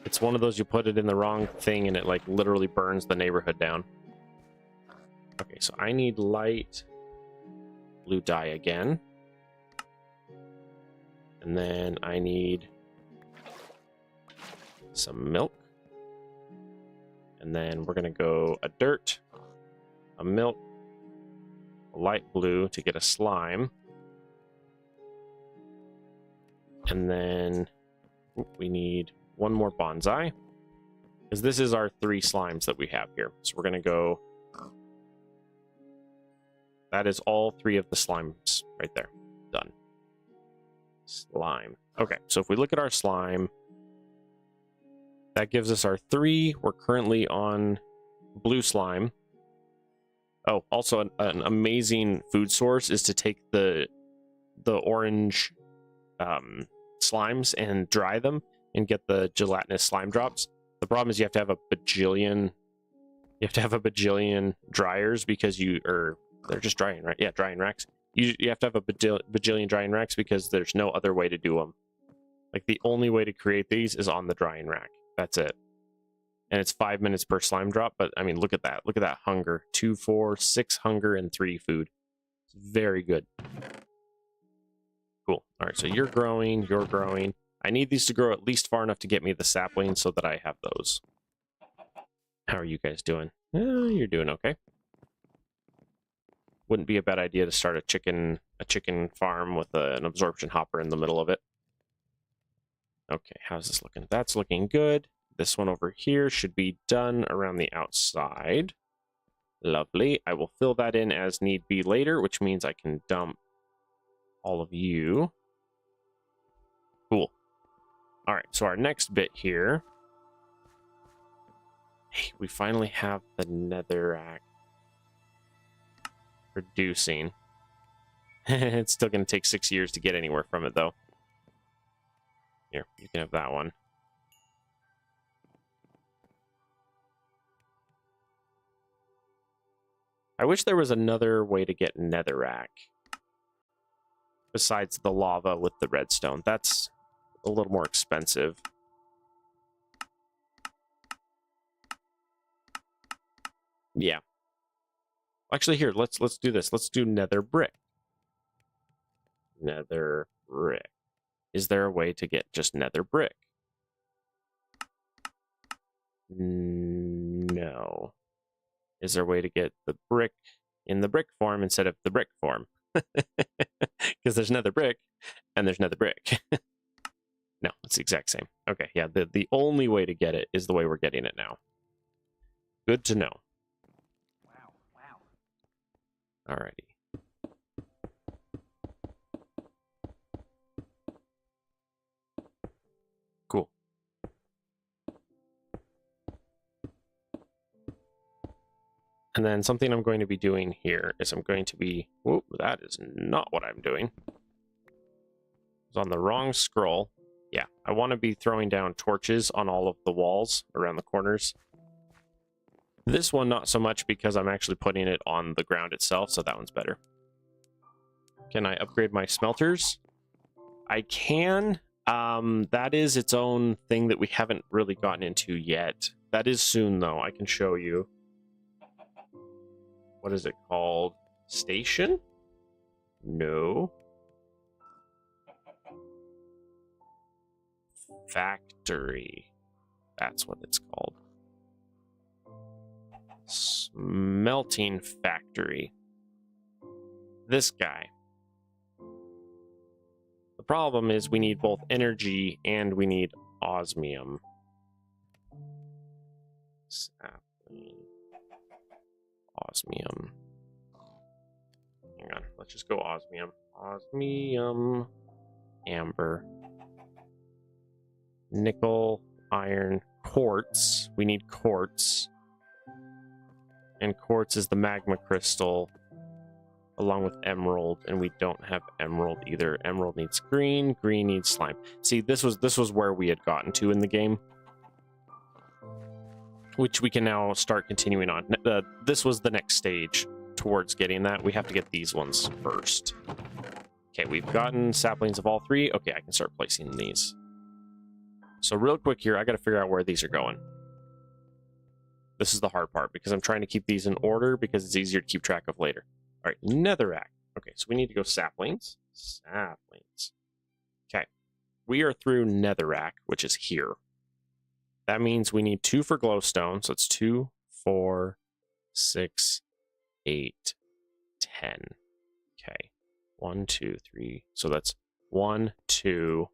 It's one of those you put it in the wrong thing and it like literally burns the neighborhood down. Okay, so I need light blue dye again. And then I need some milk. And then we're going to go a dirt, a milk, a light blue to get a slime. And then we need 1 more bonsai. Because this is our 3 slimes that we have here. So we're going to go... That is all 3 of the slimes right there. Done. Slime. Okay, so if we look at our slime, that gives us our 3. We're currently on blue slime. Oh, also an amazing food source is to take the orange slimes and dry them and get the gelatinous slime drops. The problem is you have to have a bajillion You have to have a bajillion dryers because they're just drying, right? Yeah, drying racks. You have to have a bajillion drying racks because there's no other way to do them. Like, the only way to create these is on the drying rack. That's it. And it's 5 minutes per slime drop, but I mean, look at that. Look at that hunger. 2, 4, 6 hunger, and 3 food. It's very good. Cool. All right, so you're growing, you're growing. I need these to grow at least far enough to get me the saplings so that I have those. How are you guys doing? You're doing okay. Wouldn't be a bad idea to start a chicken farm with an absorption hopper in the middle of it. Okay, how's this looking? That's looking good. This one over here should be done around the outside. Lovely. I will fill that in as need be later, which means I can dump all of you. Cool. All right, so our next bit here. Hey, we finally have the netherrack producing. It's still going to take 6 years to get anywhere from it, though. Here, you can have that one. I wish there was another way to get netherrack besides the lava with the redstone. That's a little more expensive. Yeah. Actually, here, let's do this. Let's do nether brick. Nether brick. Is there a way to get just nether brick? No. Is there a way to get the brick in the brick form instead of the brick form? Because there's nether brick and there's nether brick. No, it's the exact same. Okay, yeah, the only way to get it is the way we're getting it now. Good to know. Wow. Alrighty. Cool. And then something I'm going to be doing here is I'm going to be... Whoop, that is not what I'm doing. It's on the wrong scroll. Yeah, I want to be throwing down torches on all of the walls around the corners. This one, not so much because I'm actually putting it on the ground itself, so that one's better. Can I upgrade my smelters? I can. That is its own thing that we haven't really gotten into yet. That is soon, though. I can show you. What is it called? Station? No. Factory. That's what it's called. Smelting factory. This guy. The problem is we need both energy and we need osmium. Sapling. Osmium. Hang on, let's just go osmium. Osmium. Amber. Nickel, iron, quartz. We need quartz. And quartz is the magma crystal, along with emerald, and we don't have emerald either. Emerald needs green, green needs slime. See, this was where we had gotten to in the game, which we can now start continuing on. This was the next stage towards getting that. We have to get these ones first. Okay, we've gotten saplings of all three. Okay, I can start placing these. So real quick here, I got to figure out where these are going. This is the hard part because I'm trying to keep these in order because it's easier to keep track of later. All right, netherrack. Okay, so we need to go saplings. Saplings. Okay, we are through netherrack, which is here. That means we need 2 for glowstone. So it's 2, 4, 6, 8, 10. Okay, 1, 2, 3. So that's 1, 2,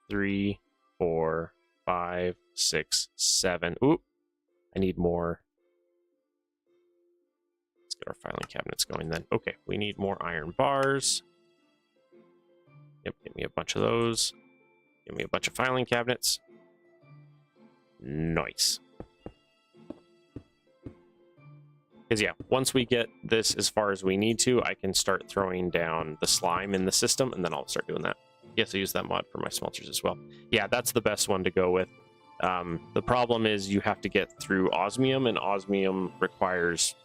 3, 4, 5, 6, 7. Oop, I need more. Let's get our filing cabinets going then. Okay, we need more iron bars. Yep, give me a bunch of those. Give me a bunch of filing cabinets. Nice. Because yeah, once we get this as far as we need to, I can start throwing down the slime in the system, and then I'll start doing that. Yes, I use that mod for my smelters as well. Yeah, that's the best one to go with. The problem is you have to get through osmium, and osmium requires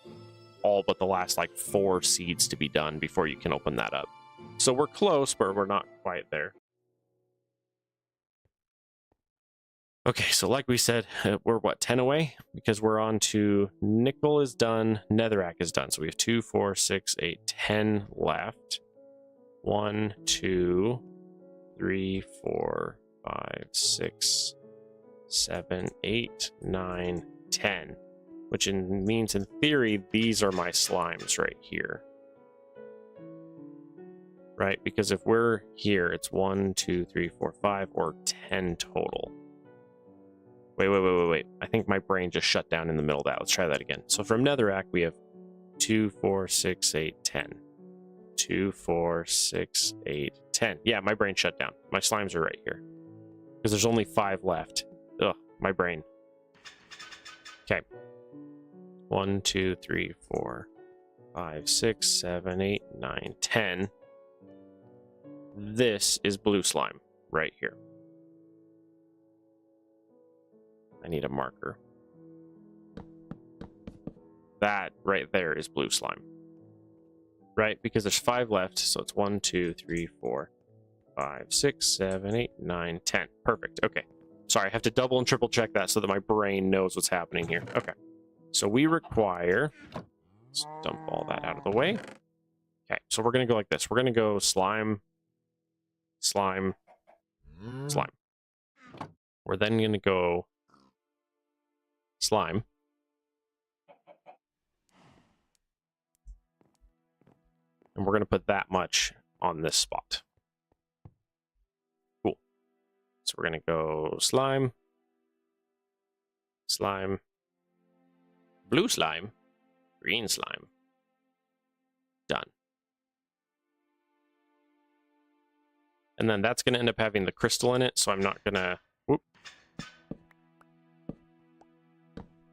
all but the last like 4 seeds to be done before you can open that up. So we're close, but we're not quite there. Okay, so like we said, we're what, 10 away? Because we're on to nickel is done, netherrack is done. So we have 2, 4, 6, 8, 10 left. 1, 2, 3, 4, 5, 6, 7, 8, 9, 10. Which means in theory, these are my slimes right here. Right? Because if we're here, it's 1, 2, 3, 4, 5, or 10 total. Wait. I think my brain just shut down in the middle of that. Let's try that again. So from netherrack, we have 2, 4, 6, 8, 10. 2, 4, 6, 8, 10. Yeah, my brain shut down. My slimes are right here. Because there's only 5 left. Ugh, my brain. Okay. 1, 2, 3, 4, 5, 6, 7, 8, 9, 10. This is blue slime right here. I need a marker. That right there is blue slime. Right? Because there's 5 left, so it's 1, 2, 3, 4, 5, 6, 7, 8, 9, 10. Perfect. Okay. Sorry, I have to double and triple check that so that my brain knows what's happening here. Okay. So we require... Let's dump all that out of the way. Okay, so we're going to go like this. We're going to go slime, slime, slime. We're then going to go slime. And we're going to put that much on this spot. Cool. So we're going to go slime, slime, blue slime, green slime. Done. And then that's going to end up having the crystal in it, so I'm not going to...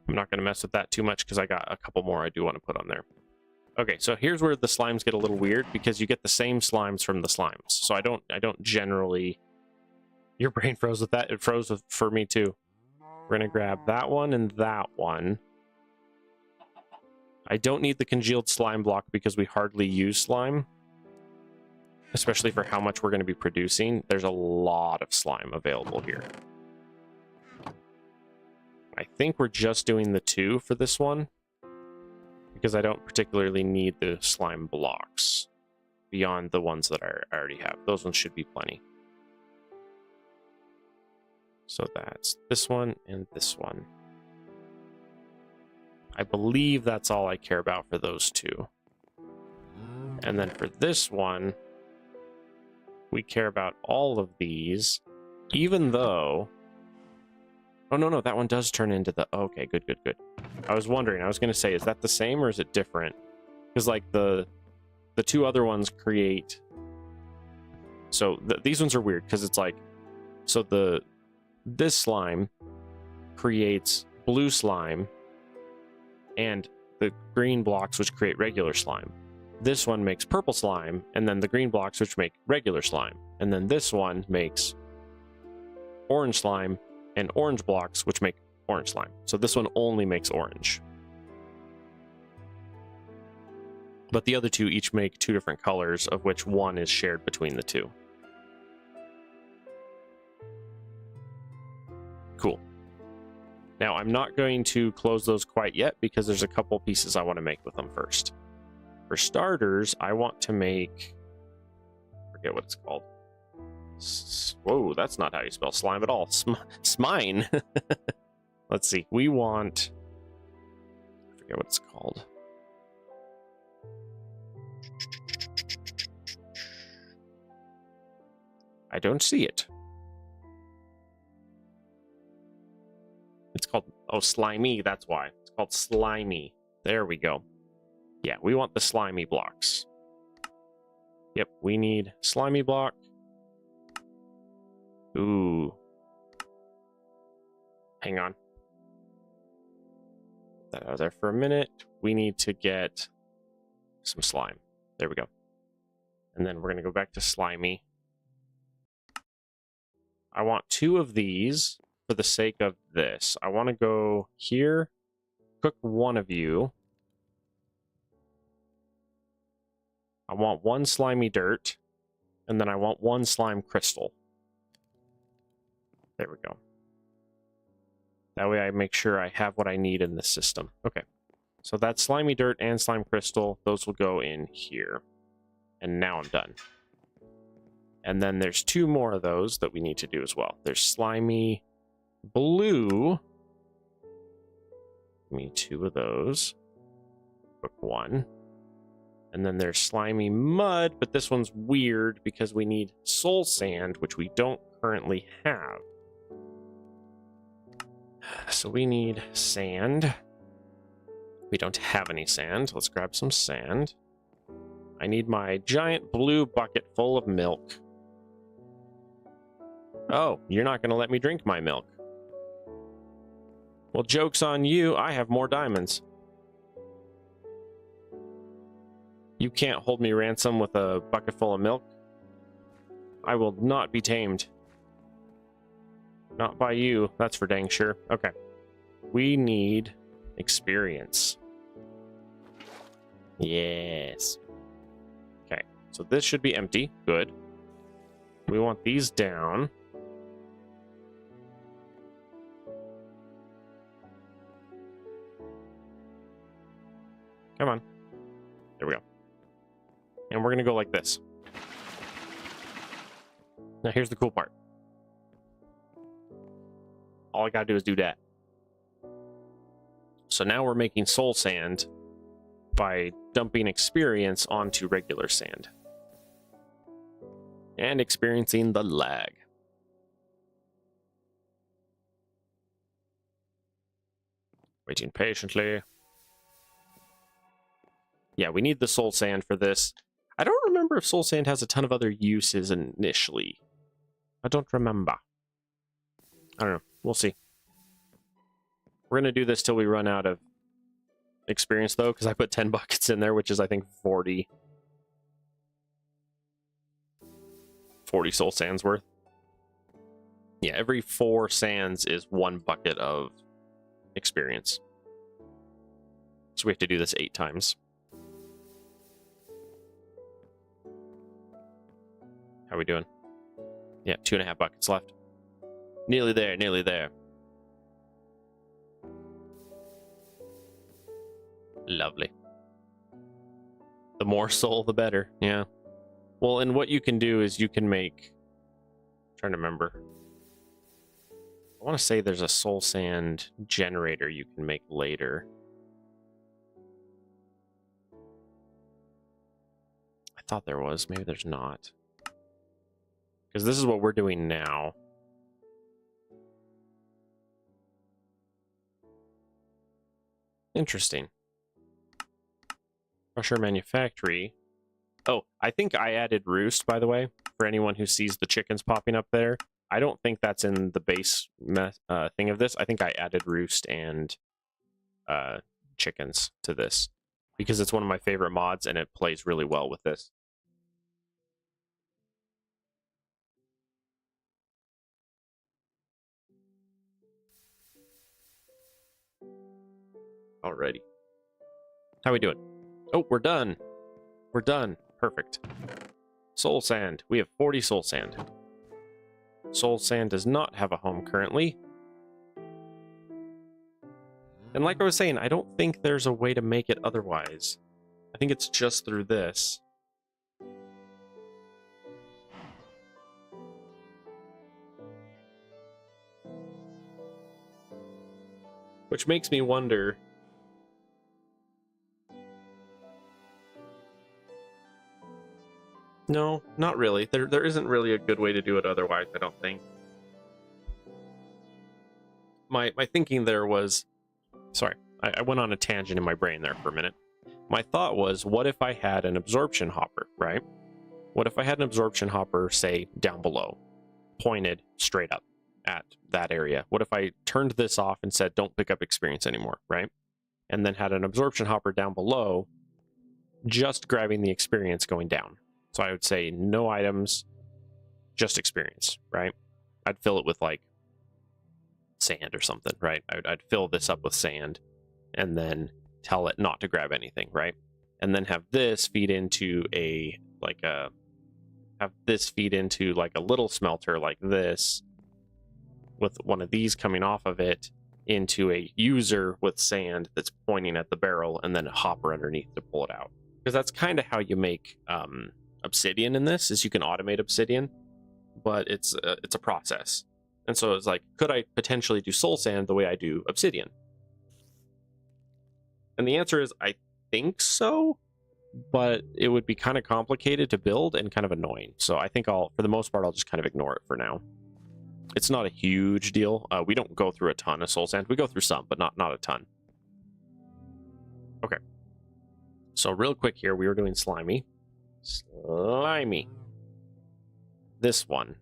I'm not going to mess with that too much because I got a couple more I do want to put on there. Okay, so here's where the slimes get a little weird because you get the same slimes from the slimes. So I don't generally... Your brain froze with that. It froze for me too. We're going to grab that one and that one. I don't need the congealed slime block because we hardly use slime. Especially for how much we're going to be producing. There's a lot of slime available here. I think we're just doing the 2 for this one. Because I don't particularly need the slime blocks. Beyond the ones that I already have. Those ones should be plenty. So that's this one and this one. I believe that's all I care about for those 2. And then for this one... We care about all of these, even though... Oh, no, that one does turn into the... Okay, good. I was wondering, I was going to say, is that the same or is it different? Because, like, the 2 other ones create... So, these ones are weird, because it's like... So, this slime creates blue slime, and the green blocks, which create regular slime. This one makes purple slime, and then the green blocks, which make regular slime. And then this one makes orange slime and orange blocks, which make orange slime. So this one only makes orange. But the other 2 each make 2 different colors, of which one is shared between the 2. Cool. Now, I'm not going to close those quite yet, because there's a couple pieces I want to make with them first. For starters, I want to make... I forget what it's called. Whoa, that's not how you spell slime at all. Smine. Let's see. We want... I forget what it's called. I don't see it. It's called... Oh, slimy. That's why. It's called slimy. There we go. Yeah, we want the slimy blocks. Yep, we need slimy block. Ooh. Hang on. Put that out there for a minute. We need to get some slime. There we go. And then we're going to go back to slimy. I want 2 of these for the sake of this. I want to go here, cook one of you. I want one slimy dirt, and then I want one slime crystal. There we go. That way I make sure I have what I need in this system. Okay. So that's slimy dirt and slime crystal. Those will go in here. And now I'm done. And then there's 2 more of those that we need to do as well. There's slimy blue. Give me 2 of those. Cook 1. And then there's slimy mud, but this one's weird because we need soul sand, which we don't currently have. So we need sand. We don't have any sand. Let's grab some sand. I need my giant blue bucket full of milk. Oh, you're not going to let me drink my milk. Well, joke's on you. I have more diamonds. You can't hold me ransom with a bucket full of milk. I will not be tamed. Not by you, that's for dang sure. Okay. We need experience. Yes. Okay, so this should be empty. Good. We want these down. Come on. There we go. And we're going to go like this. Now here's the cool part. All I gotta do is do that. So now we're making soul sand by dumping experience onto regular sand. And experiencing the lag. Waiting patiently. Yeah, we need the soul sand for this. I don't remember if soul sand has a ton of other uses initially. I don't remember. I don't know. We'll see. We're going to do this till we run out of experience, though, because I put 10 buckets in there, which is, I think, 40 soul sands worth. Yeah, every 4 sands is 1 bucket of experience. So we have to do this 8 times. How are we doing? Yeah, 2.5 buckets left. Nearly there, nearly there. Lovely. The more soul, the better. Yeah. Well, and what you can do is you can make... I'm trying to remember. I want to say there's a soul sand generator you can make later. I thought there was. Maybe there's not. Because this is what we're doing now. Interesting. Crusher Manufactory. Oh, I think I added roost, by the way, for anyone who sees the chickens popping up there. I don't think that's in the base thing of this. I think I added roost and chickens to this because it's one of my favorite mods and it plays really well with this. Alrighty. How we doing? Oh, we're done. We're done. Perfect. Soul sand. We have 40 soul sand. Soul sand does not have a home currently. And like I was saying, I don't think there's a way to make it otherwise. I think it's just through this. Which makes me wonder... No, not really. There isn't really a good way to do it otherwise, I don't think. My thinking there was... Sorry, I went on a tangent in my brain there for a minute. My thought was, what if I had an absorption hopper, right? What if I had an absorption hopper, say, down below, pointed straight up at that area? What if I turned this off and said, don't pick up experience anymore, right? And then had an absorption hopper down below, just grabbing the experience going down. So I would say no items, just experience, right? I'd fill it with like sand or something, right? I'd fill this up with sand and then tell it not to grab anything, right? And then have this feed into a little smelter like this, with one of these coming off of it into a user with sand that's pointing at the barrel, and then a hopper underneath to pull it out. Because that's kind of how you make obsidian in this, is you can automate obsidian, but it's a process. And so it's like, could I potentially do soul sand the way I do obsidian? And the answer is, I think so, but it would be kind of complicated to build and kind of annoying. So I think for the most part, I'll just kind of ignore it for now. It's not a huge deal. We don't go through a ton of soul sand. We go through some, but not a ton. Okay. So real quick here, we were doing slimy. Slimy. This one.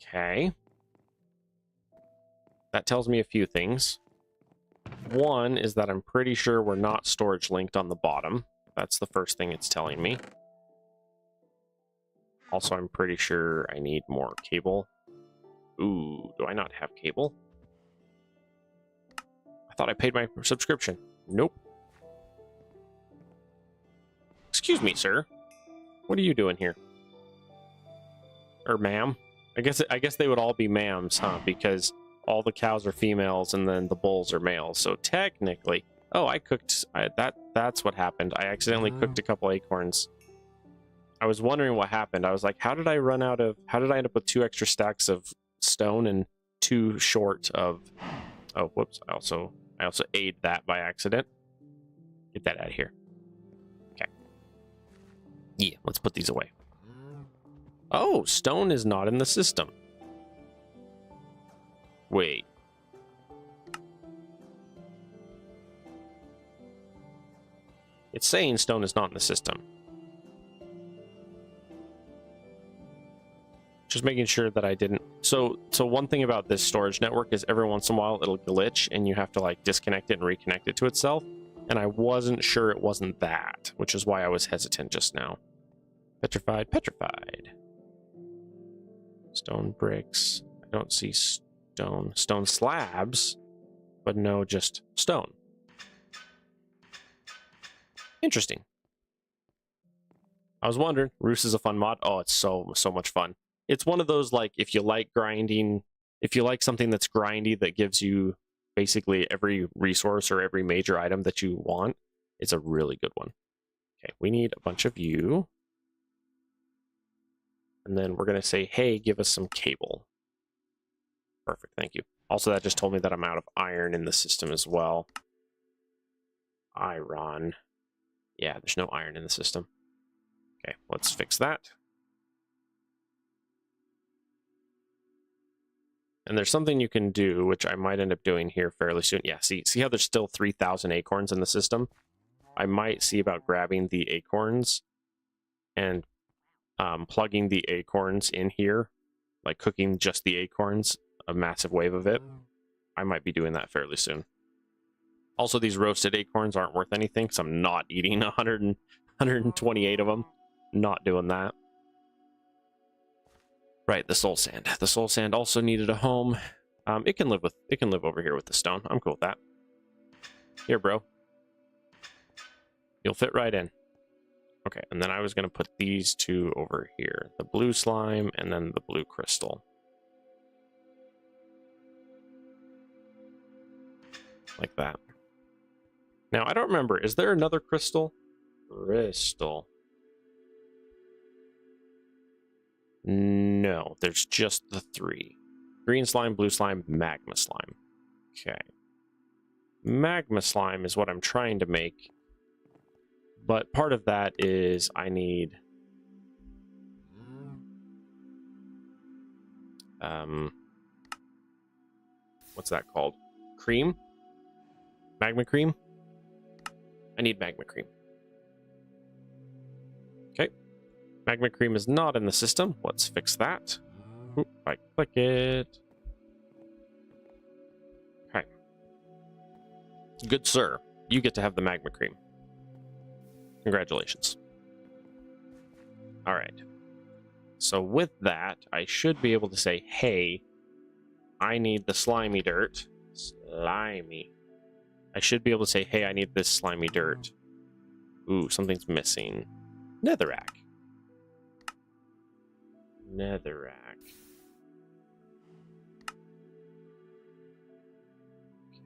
Okay. That tells me a few things. One is that I'm pretty sure we're not storage linked on the bottom. That's the first thing it's telling me. Also, I'm pretty sure I need more cable. Ooh, do I not have cable? I thought I paid my subscription. Nope. Excuse me, sir. What are you doing here? Or ma'am? I guess they would all be ma'ams, huh? Because all the cows are females and then the bulls are males. So technically, oh, I cooked. That's what happened. I accidentally cooked a couple acorns. I was wondering what happened. I was like, how did I end up with 2 extra stacks of stone and 2 short of... Oh, whoops. I also ate that by accident. Get that out of here. Okay. Yeah, let's put these away. Oh, stone is not in the system. Wait. It's saying stone is not in the system. Just making sure that I didn't. So one thing about this storage network is every once in a while it'll glitch and you have to like disconnect it and reconnect it to itself. And I wasn't sure it wasn't that, which is why I was hesitant just now. Petrified. Stone bricks. I don't see stone. Stone slabs, but no, just stone. Interesting. I was wondering. Roos is a fun mod. Oh, it's so much fun. It's one of those, like, if you like grinding, if you like something that's grindy that gives you basically every resource or every major item that you want, it's a really good one. Okay, we need a bunch of you. And then we're going to say, hey, give us some cable. Perfect, thank you. Also, that just told me that I'm out of iron in the system as well. Iron. Yeah, there's no iron in the system. Okay, let's fix that. And there's something you can do, which I might end up doing here fairly soon. Yeah, see how there's still 3,000 acorns in the system? I might see about grabbing the acorns and plugging the acorns in here, like cooking just the acorns, a massive wave of it. I might be doing that fairly soon. Also, these roasted acorns aren't worth anything, because I'm not eating 128 of them. Not doing that. Right, the soul sand. The soul sand also needed a home. It can live over here with the stone. I'm cool with that. Here, bro. You'll fit right in. Okay, and then I was going to put these 2 over here. The blue slime and then the blue crystal. Like that. Now, I don't remember. Is there another crystal? Crystal. No, there's just the 3. Green slime, blue slime, magma slime. Okay. Magma slime is what I'm trying to make. But part of that is I need... what's that called? Cream? Magma cream? I need magma cream. Okay. Magma cream is not in the system. Let's fix that. Oop, if I click it. Okay. Good sir. You get to have the magma cream. Congratulations. All right. So with that, I should be able to say, hey, I need the slimy dirt. Slimy. I should be able to say, hey, I need this slimy dirt. Ooh, something's missing. Netherrack. Netherrack.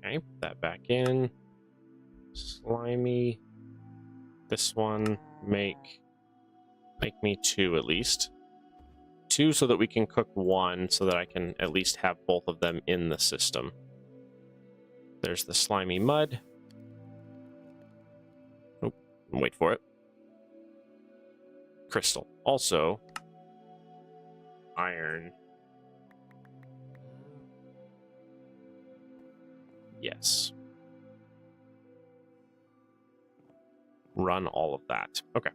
Okay, put that back in. Slimy. This one, make me 2 at least. 2 so that we can cook 1 so that I can at least have both of them in the system. There's the slimy mud. Oh, wait for it. Crystal. Also, iron. Yes. Run all of that. Okay.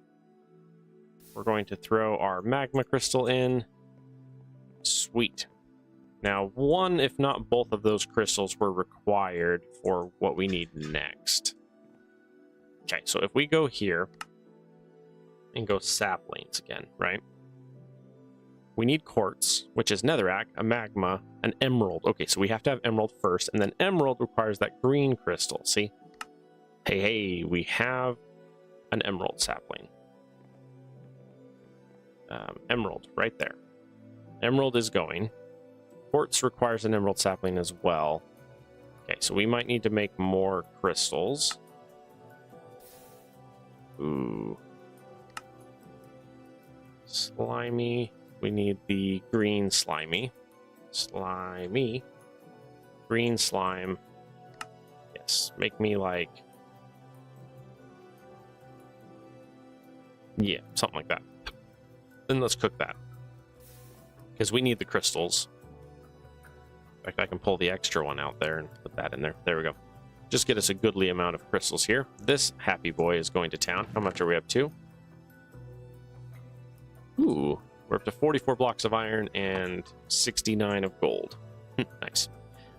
We're going to throw our magma crystal in. Sweet. Now, 1, if not both of those crystals were required for what we need next. Okay, so if we go here and go saplings again, right? We need quartz, which is netherrack, a magma, an emerald. Okay, so we have to have emerald first, and then emerald requires that green crystal. See? Hey, we have an emerald sapling. Emerald, right there. Emerald is going. Quartz requires an emerald sapling as well. Okay, so we might need to make more crystals. Ooh. Slimy. We need the green slimy. Slimy. Green slime. Yes, make me like... yeah, something like that. Then let's cook that. Because we need the crystals. In fact, I can pull the extra one out there and put that in there. There we go. Just get us a goodly amount of crystals here. This happy boy is going to town. How much are we up to? Ooh, we're up to 44 blocks of iron and 69 of gold. Nice.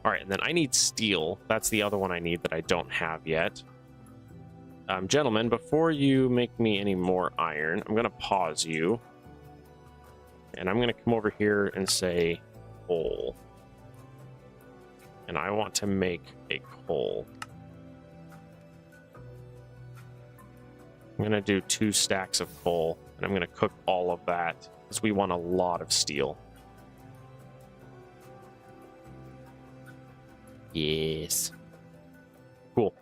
All right, and then I need steel. That's the other one I need that I don't have yet. Gentlemen, before you make me any more iron, I'm going to pause you. And I'm going to come over here and say coal. And I want to make a coal. I'm going to do 2 stacks of coal. And I'm going to cook all of that because we want a lot of steel. Yes. Cool.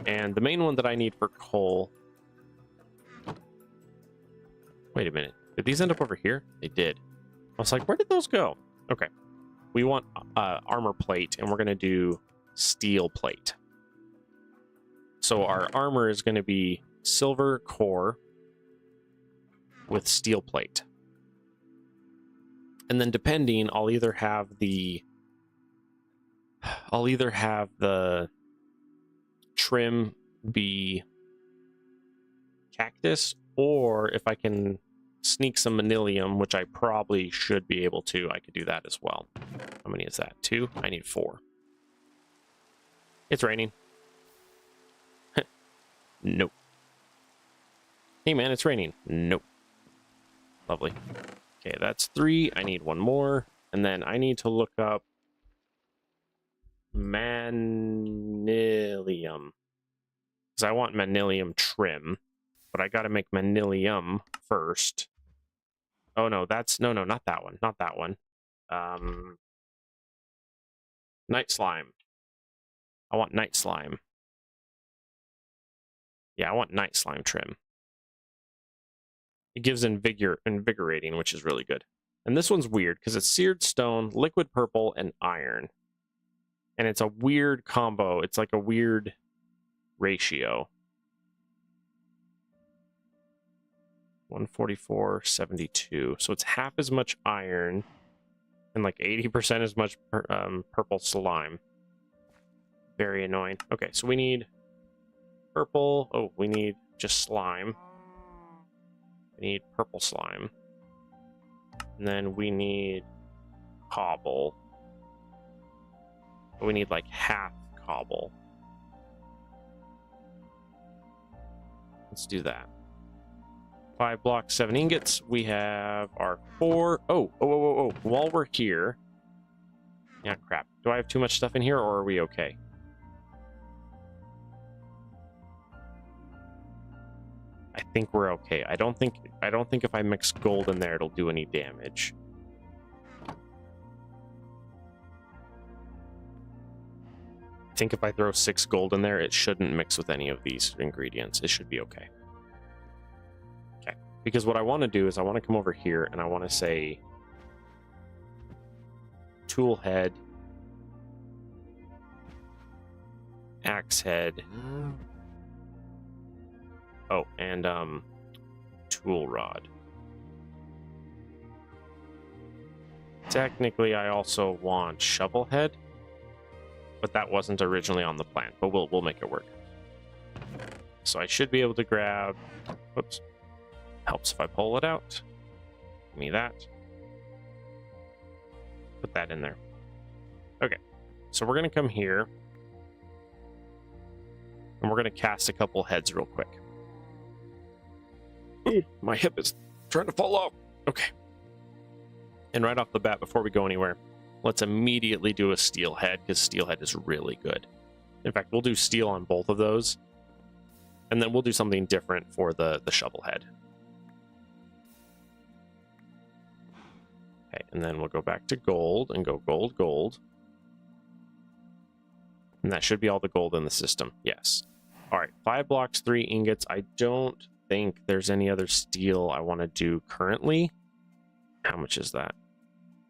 And the main one that I need for coal... wait a minute. Did these end up over here? They did. I was like, where did those go? Okay. We want armor plate, and we're going to do steel plate. So our armor is going to be silver core with steel plate. And then depending, I'll either have the trim be cactus, or if I can sneak some manilium, which I probably should be able to, I could do that as well. How many is that? 2? I need 4. It's raining. Nope. Hey man, it's raining. Nope. Lovely. Okay, that's 3. I need 1 more. And then I need to look up manilium. Because I want manilium trim. But I gotta make manilium first. Oh no, that's... no, not that one. Not that one. Night slime. I want night slime. Yeah, I want night slime trim. It gives invigorating, which is really good. And this one's weird because it's seared stone, liquid purple, and iron. And it's a weird combo. It's like a weird ratio. 144.72. So it's half as much iron and like 80% as much purple slime. Very annoying. Okay, so we need purple. Oh, we need just slime. We need purple slime. And then we need cobble. But we need like half cobble. Let's do that. 5 blocks, 7 ingots. We have our 4. Oh. While we're here. Yeah, crap. Do I have too much stuff in here, or are we okay? I think we're okay. I don't think if I mix gold in there, it'll do any damage. I think if I throw 6 gold in there, it shouldn't mix with any of these ingredients. It should be okay. Okay. Because what I want to do is I want to come over here and I want to say tool head, axe head. Oh, and tool rod. Technically, I also want shovel head, but that wasn't originally on the plan. But we'll make it work. So I should be able to grab. Whoops. Helps if I pull it out. Give me that. Put that in there. Okay. So we're gonna come here, and we're gonna cast a couple heads real quick. My hip is trying to fall off. Okay. And right off the bat, before we go anywhere, let's immediately do a steel head, because steel head is really good. In fact, we'll do steel on both of those. And then we'll do something different for the shovel head. Okay, and then we'll go back to gold and go gold, gold. And that should be all the gold in the system. Yes. All right, 5 blocks, 3 ingots. I don't think there's any other steel I want to do currently. How much is that?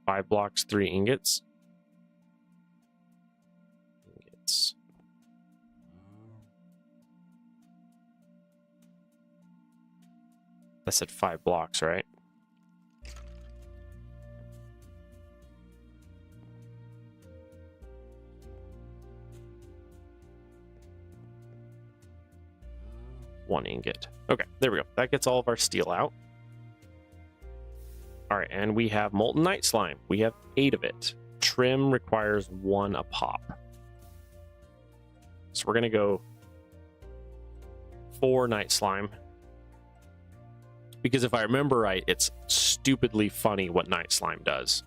5 blocks, 3 ingots. Ingots. I said 5 blocks, right? One ingot. Okay, there we go. That gets all of our steel out. All right, and we have molten night slime. We have 8 of it. Trim requires 1 a pop. So we're gonna go 4 night slime. Because if I remember right, it's stupidly funny what night slime does.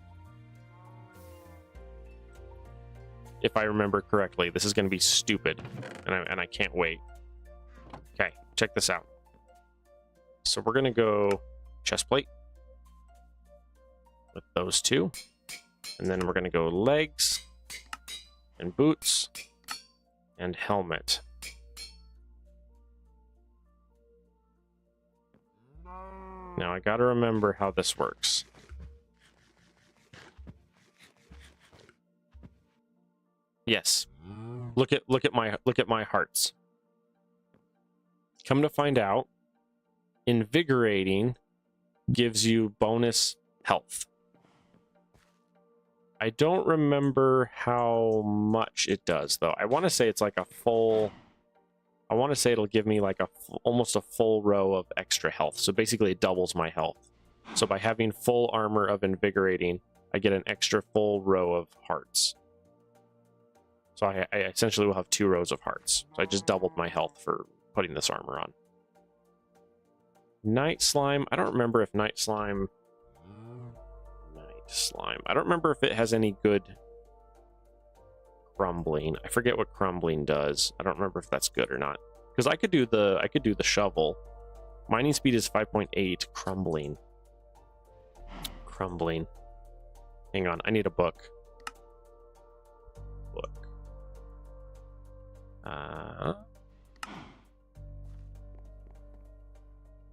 If I remember correctly, this is gonna be stupid, and I can't wait. Okay, check this out. So we're gonna go chest plate with those 2, and then we're gonna go legs and boots and helmet. Now I gotta remember how this works. Yes, look at my hearts. Come to find out, invigorating gives you bonus health. I don't remember how much it does, though. I want to say it's like a full... I want to say it'll give me like almost a full row of extra health. So basically it doubles my health. So by having full armor of invigorating, I get an extra full row of hearts. So I essentially will have 2 rows of hearts. So I just doubled my health for putting this armor on. Night slime. I don't remember if night slime... Night slime. I don't remember if it has any good crumbling. I forget what crumbling does. I don't remember if that's good or not. Because I could do the shovel. Mining speed is 5.8. Crumbling. Crumbling. Hang on. I need a book. Book.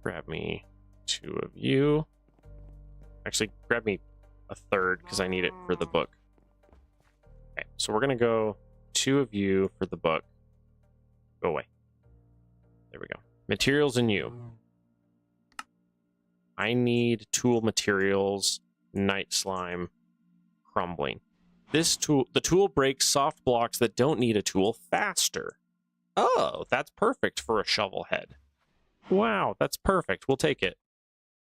Grab me 2 of you. Actually, grab me a 3rd because I need it for the book. Okay, so we're gonna go 2 of you for the book. Go away. There we go. Materials and you. I need tool materials, night slime, crumbling. This tool, the tool breaks soft blocks that don't need a tool faster. Oh, that's perfect for a shovel head. Wow, that's perfect. We'll take it.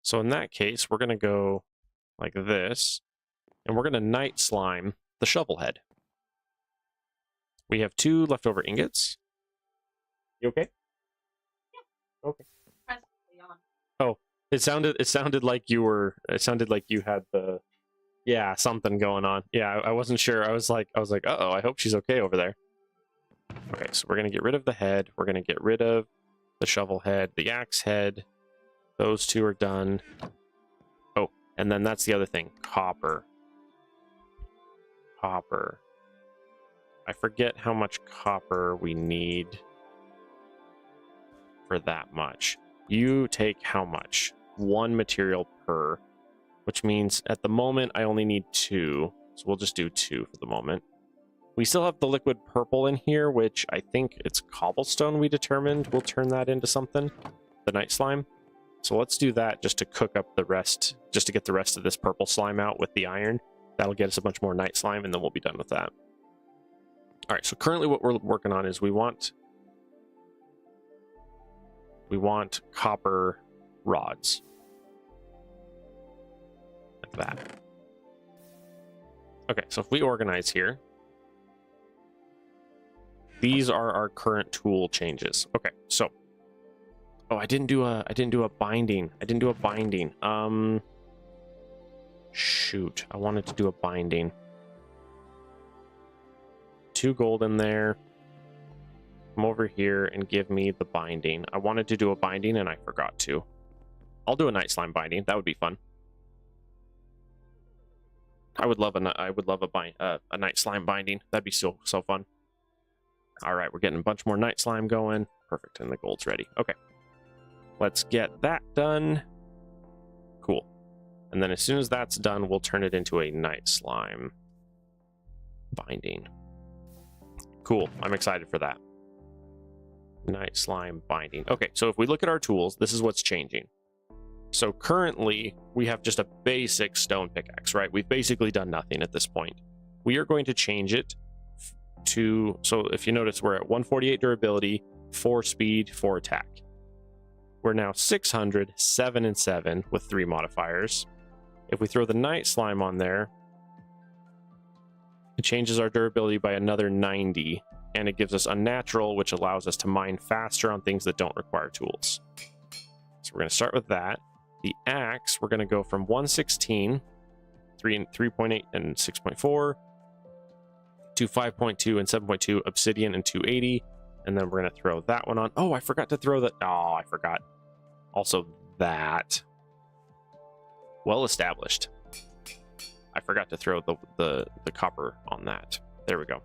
So in that case, we're gonna go like this, and we're gonna night slime the shovel head. We have 2 leftover ingots. You okay? Yeah. Okay. Presently on. Oh, It sounded like you were. It sounded like you had the. Yeah, something going on. Yeah, I wasn't sure. I was like, uh-oh, I hope she's okay over there. Okay, so we're gonna get rid of the head. We're gonna get rid of the shovel head, the axe head. Those two are done. Oh, and then that's the other thing. Copper. Copper. I forget how much copper we need for that much. You take how much? 1 material per, which means at the moment I only need 2. So we'll just do 2 for the moment. We still have the liquid purple in here, which I think it's cobblestone we determined. We'll turn that into something. The night slime. So let's do that just to cook up the rest, just to get the rest of this purple slime out with the iron. That'll get us a bunch more night slime, and then we'll be done with that. All right, so currently what we're working on is we want copper rods. Like that. Okay, so if we organize here, these are our current tool changes. Okay, so oh, I didn't do a binding. Shoot, I wanted to do a binding. 2 gold in there. Come over here and give me the binding. I wanted to do a binding and I forgot to. I'll do a night slime binding. That would be fun. I would love a night slime binding. That'd be so fun. All right, we're getting a bunch more night slime going. Perfect, and the gold's ready. Okay, let's get that done. Cool. And then as soon as that's done, we'll turn it into a night slime binding. Cool, I'm excited for that. Night slime binding. Okay, so if we look at our tools, this is what's changing. So currently, we have just a basic stone pickaxe, right? We've basically done nothing at this point. We are going to change it to, so if you notice, we're at 148 durability, 4 speed, 4 attack. We're now 600, 7 and 7 with 3 modifiers. If we throw the night slime on there, it changes our durability by another 90, and it gives us unnatural, which allows us to mine faster on things that don't require tools. So we're going to start with that. The axe, we're going to go from 116, 3.8 and 6.4, to 5.2 and 7.2 obsidian and 280, and then we're going to throw that one on. Oh, I forgot to throw that. Oh, I forgot. Also that. Well established. I forgot to throw the copper on that. There we go.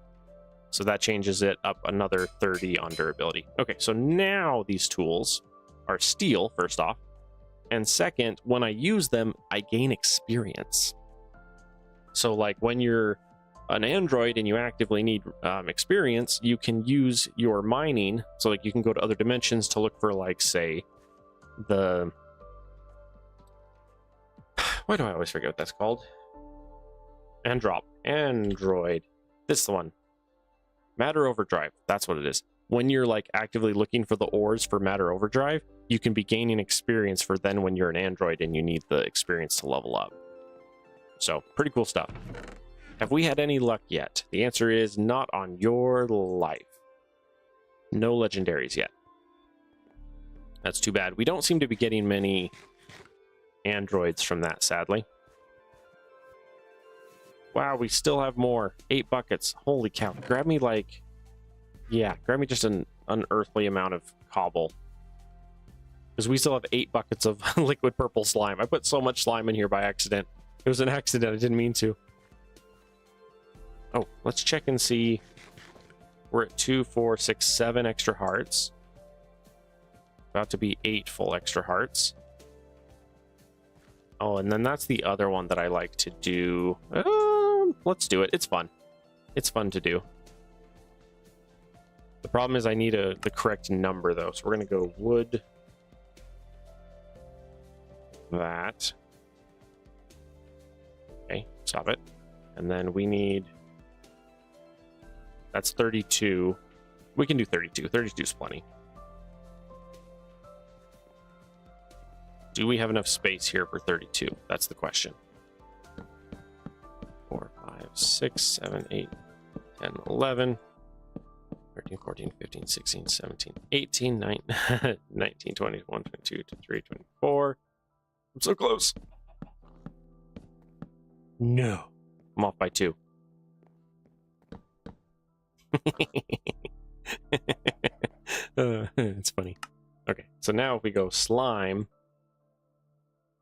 So that changes it up another 30 on durability. Okay, so now these tools are steel, first off. And second, when I use them, I gain experience. So like when you're an android and you actively need experience, you can use your mining. So like you can go to other dimensions to look for, like, say, the... Why do I always forget what that's called? Android. This one. Matter Overdrive. That's what it is. When you're like actively looking for the ores for Matter Overdrive, you can be gaining experience for then when you're an android and you need the experience to level up. So, pretty cool stuff. Have we had any luck yet? The answer is not on your life. No legendaries yet. That's too bad. We don't seem to be getting many androids from that, sadly. Wow, we still have more. 8 buckets. Holy cow. Grab me like... Yeah, grab me just an unearthly amount of cobble. Because we still have 8 buckets of liquid purple slime. I put so much slime in here by accident. It was an accident. I didn't mean to. Oh, let's check and see. We're at 2, 4, 6, 7 extra hearts. About to be 8 full extra hearts. Oh, and then that's the other one that I like to do. Let's do it. It's fun. It's fun to do. The problem is I need the correct number, though. So we're going to go wood. That. Okay, stop it. And then we need... That's 32. We can do 32. 32 is plenty. Do we have enough space here for 32? That's the question. 4, 5, 6, 7, 8, 10, 11, 13, 14, 15, 16, 17, 18, 19, 20, 21, 22, 23, 24. I'm so close. No. I'm off by 2. It's funny. Okay, so now if we go slime,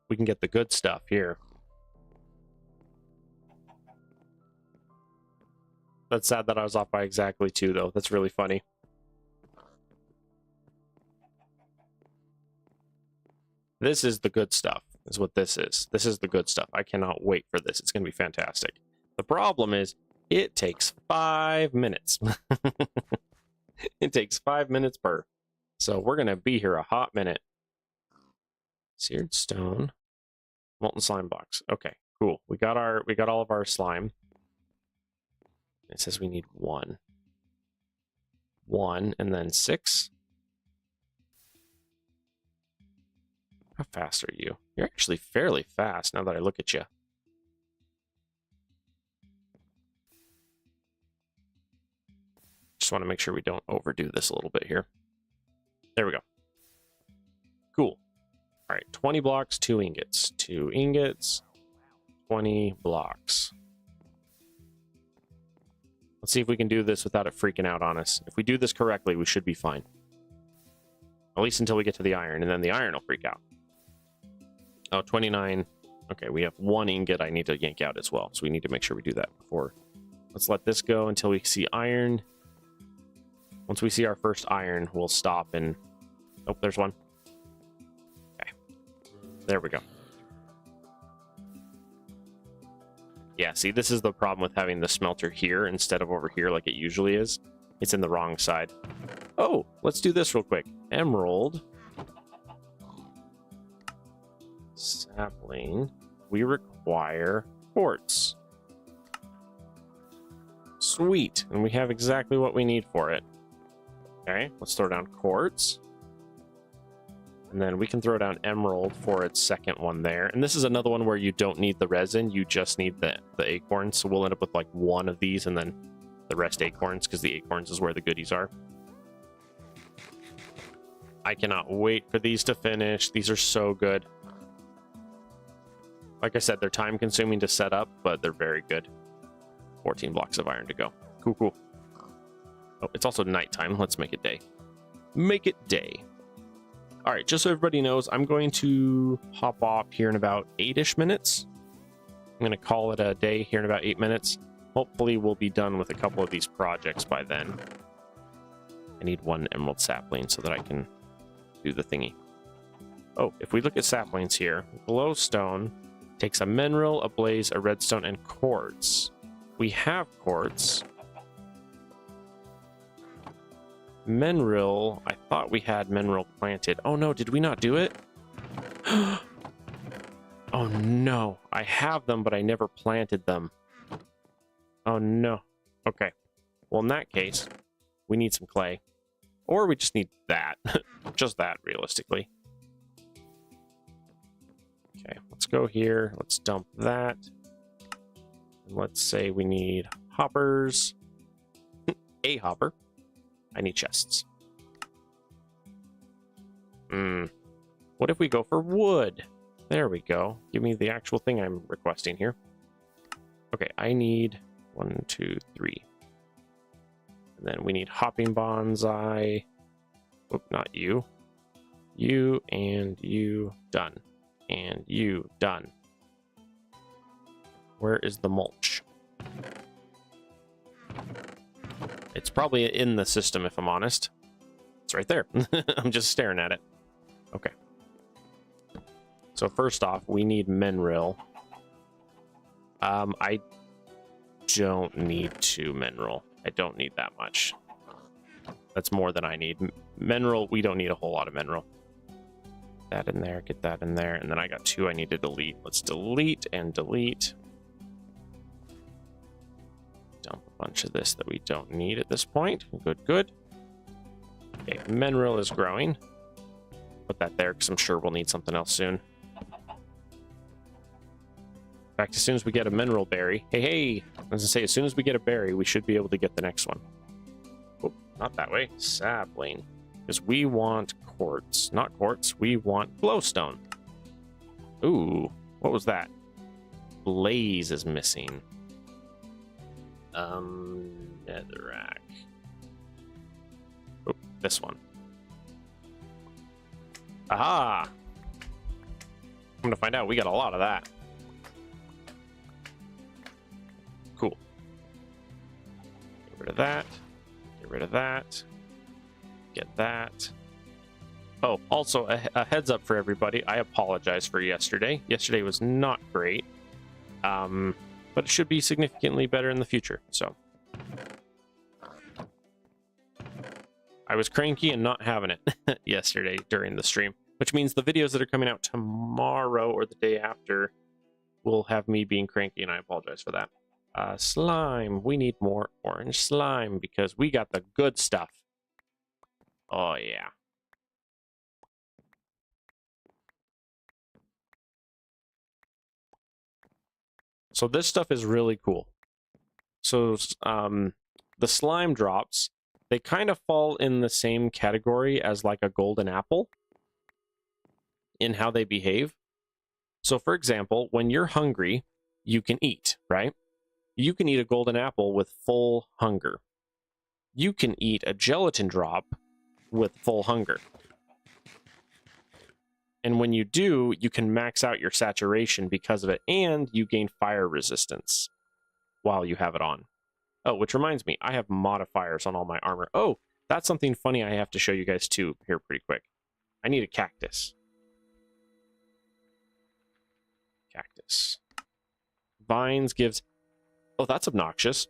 we can get the good stuff here. That's sad that I was off by exactly 2, though. That's really funny. This is the good stuff, is what this is. This is the good stuff. I cannot wait for this. It's going to be fantastic. The problem is, it takes 5 minutes. It takes 5 minutes per. So we're going to be here a hot minute. Seared stone. Molten slime box. Okay, cool. We got all of our slime. It says we need 1. 1 and then 6. How fast are you? You're actually fairly fast now that I look at you. Just want to make sure we don't overdo this a little bit here. There we go. Cool. All right, 20 blocks, 2 ingots. 2 ingots, 20 blocks. Let's see if we can do this without it freaking out on us. If we do this correctly, we should be fine. At least until we get to the iron, and then the iron will freak out. Oh, 29. Okay, we have 1 ingot I need to yank out as well, so we need to make sure we do that before. Let's let this go until we see iron. Once we see our first iron, we'll stop and... Oh, there's one. Okay. There we go. Yeah, see, this is the problem with having the smelter here instead of over here like it usually is. It's in the wrong side. Oh, let's do this real quick. Emerald. Sapling. We require quartz. Sweet. And we have exactly what we need for it. Okay, let's throw down quartz. And then we can throw down emerald for its second one there. And this is another one where you don't need the resin, you just need the acorns. So we'll end up with like 1 of these and then the rest acorns, because the acorns is where the goodies are. I cannot wait for these to finish. These are so good. Like I said, they're time consuming to set up, but they're very good. 14 blocks of iron to go. Cool, cool. Oh, it's also nighttime. Let's make it day. Make it day. All right, just so everybody knows, I'm going to hop off here in about 8-ish minutes. I'm going to call it a day here in about 8 minutes. Hopefully we'll be done with a couple of these projects by then. I need 1 emerald sapling so that I can do the thingy. Oh, if we look at saplings here, glowstone takes a mineral, a blaze, a redstone, and quartz. We have quartz. Mineral, I thought we had mineral planted. Oh no, did we not do it? Oh no, I have them, but I never planted them. Oh no. Okay. Well, in that case, we need some clay. Or we just need that. Just that, realistically. Okay, let's go here. Let's dump that. And let's say we need hoppers. A hopper. I need chests. What if we go for wood? There we go. Give me the actual thing I'm requesting here. Okay, I need 1, 2, 3. And then we need hopping bonsai. Oop, not you. You and you. Done. And you. Done. Where is the mulch? It's probably in the system, if I'm honest. It's right there. I'm just staring at it. Okay. So first off, we need mineral. I don't need 2 mineral. I don't need that much. That's more than I need. Mineral, we don't need a whole lot of mineral. That in there, get that in there. And then I got 2 I need to delete. Let's delete and delete. Dump a bunch of this that we don't need at this point. Good, good. Okay, mineral is growing. Put that there because I'm sure we'll need something else soon. In fact, as soon as we get a mineral berry, hey, as I say, as soon as we get a berry, we should be able to get the next one. Oh, not that way. Sapling. Because we want quartz. Not quartz, we want glowstone. Ooh, what was that? Blaze is missing. Netherrack. Oh, this one. Aha! I'm gonna find out we got a lot of that. Cool. Get rid of that. Get rid of that. Get that. Oh, also a heads up for everybody. I apologize for yesterday. Yesterday was not great. But it should be significantly better in the future. So I was cranky and not having it yesterday during the stream, which means the videos that are coming out tomorrow or the day after will have me being cranky, and I apologize for that. Slime. We need more orange slime because we got the good stuff. Oh, yeah. So this stuff is really cool. So the slime drops, they kind of fall in the same category as like a golden apple in how they behave. So for example, when you're hungry, you can eat, right? You can eat a golden apple with full hunger. You can eat a gelatin drop with full hunger. And when you do, you can max out your saturation because of it, and you gain fire resistance while you have it on. Oh, which reminds me, I have modifiers on all my armor. Oh, that's something funny I have to show you guys too here pretty quick. I need a cactus. Cactus. Vines gives... Oh, that's obnoxious.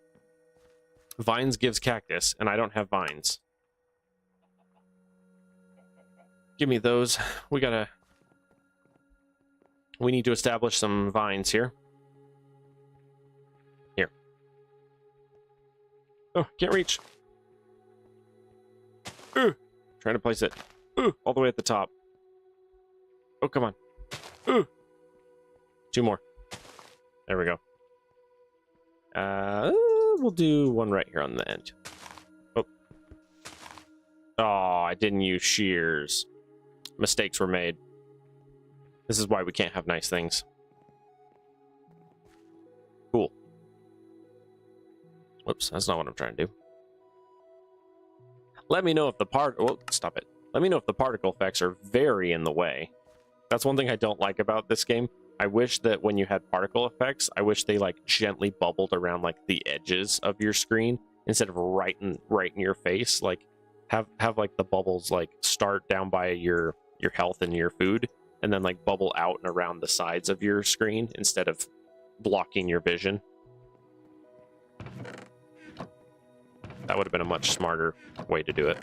Vines gives cactus, and I don't have vines. Give me those. We need to establish some vines here. Here. Oh, can't reach. Ooh, trying to place it. Ooh, all the way at the top. Oh, come on. Ooh. 2 more. There we go. We'll do one right here on the end. Oh. Oh, I didn't use shears. Mistakes were made. This is why we can't have nice things. Cool. Whoops, that's not what I'm trying to do. Let me know if the stop it. Let me know if the particle effects are very in the way. That's one thing I don't like about this game. I wish that when you had particle effects, I wish they like gently bubbled around like the edges of your screen instead of right in your face. Like have like the bubbles like start down by your health and your food, and then like bubble out and around the sides of your screen instead of blocking your vision. That would have been a much smarter way to do it.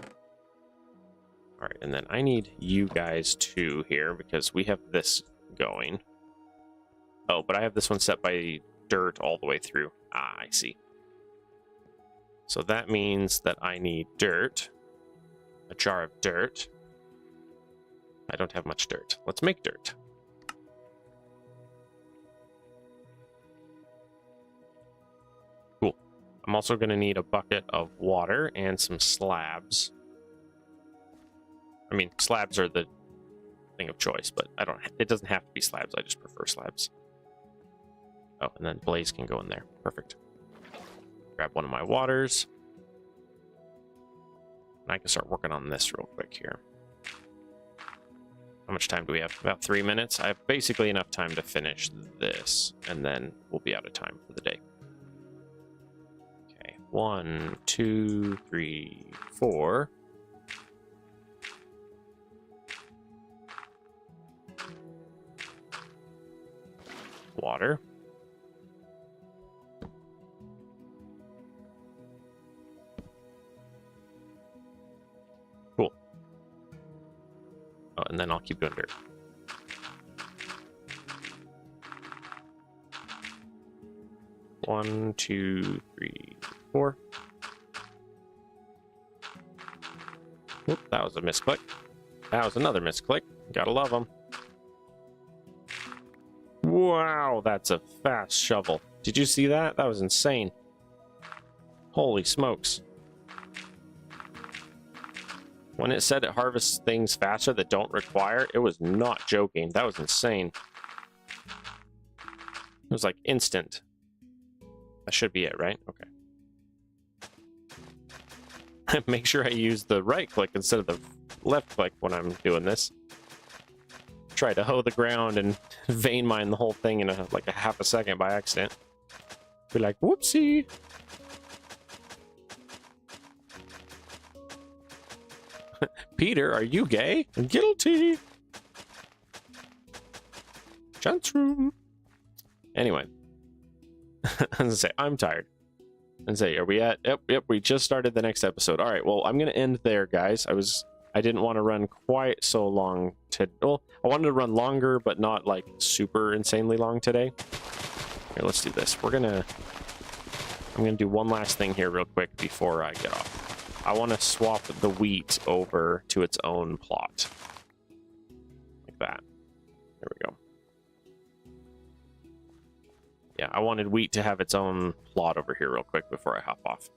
All right, and then I need you guys too here because we have this going. Oh, but I have this one set by dirt all the way through. Ah, I see. So that means that I need dirt. A jar of dirt. I don't have much dirt. Let's make dirt. Cool. I'm also going to need a bucket of water and some slabs. I mean, slabs are the thing of choice, but it doesn't have to be slabs. I just prefer slabs. Oh, and then Blaze can go in there. Perfect. Grab one of my waters. And I can start working on this real quick here. How much time do we have? About 3 minutes. I have basically enough time to finish this, and then we'll be out of time for the day. Okay, 1, 2, 3, 4. Water. Cool. Oh, and then I'll keep doing dirt. One, 2, 3, 4. Oop, that was a misclick. That was another misclick. Gotta love them. Wow, that's a fast shovel. Did you see that? That was insane. Holy smokes. When it said it harvests things faster that don't require, it was not joking. That was insane. It was like instant. That should be it, right? Okay. Make sure I use the right click instead of the left click when I'm doing this. Try to hoe the ground and vein mine the whole thing in like a half a second by accident. Be like, whoopsie. Peter, are you gay? Guilty. Chance room. Anyway. I was gonna say, I'm tired. And say, are we at? Yep, we just started the next episode. All right, well, I'm gonna end there, guys. I didn't want to run quite so long well, I wanted to run longer, but not like super insanely long today. Here, let's do this. I'm gonna do one last thing here real quick before I get off. I want to swap the wheat over to its own plot. Like that. There we go. Yeah, I wanted wheat to have its own plot over here real quick before I hop off.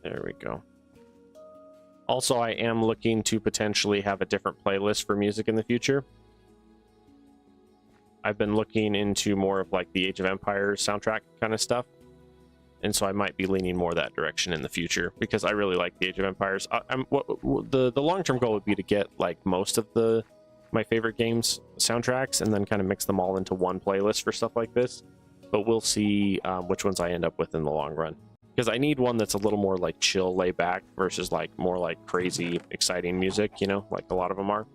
There we go. Also, I am looking to potentially have a different playlist for music in the future. I've been looking into more of like the Age of Empires soundtrack kind of stuff. And so I might be leaning more that direction in the future because I really like the Age of Empires. The long-term goal would be to get like most of my favorite games soundtracks and then kind of mix them all into one playlist for stuff like this. But we'll see which ones I end up with in the long run. Because I need one that's a little more like chill, lay back versus like more like crazy, exciting music, you know, like a lot of them are.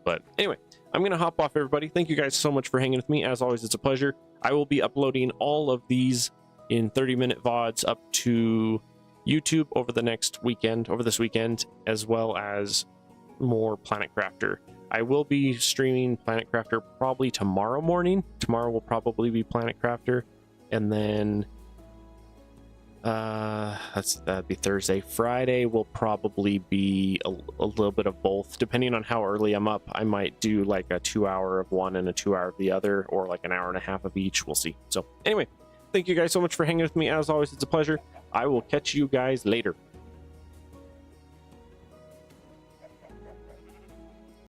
But anyway, I'm going to hop off, everybody. Thank you guys so much for hanging with me. As always, it's a pleasure. I will be uploading all of these in 30-minute VODs up to YouTube over this weekend, as well as more Planet Crafter. I will be streaming Planet Crafter probably tomorrow morning. Tomorrow will probably be Planet Crafter. And then that'd be Thursday. Friday will probably be a little bit of both, depending on how early I'm up. I might do like a 2 hour of one and a 2 hour of the other, or like an hour and a half of each. We'll see. So anyway, thank you guys so much for hanging with me. As always, it's a pleasure. I will catch you guys later.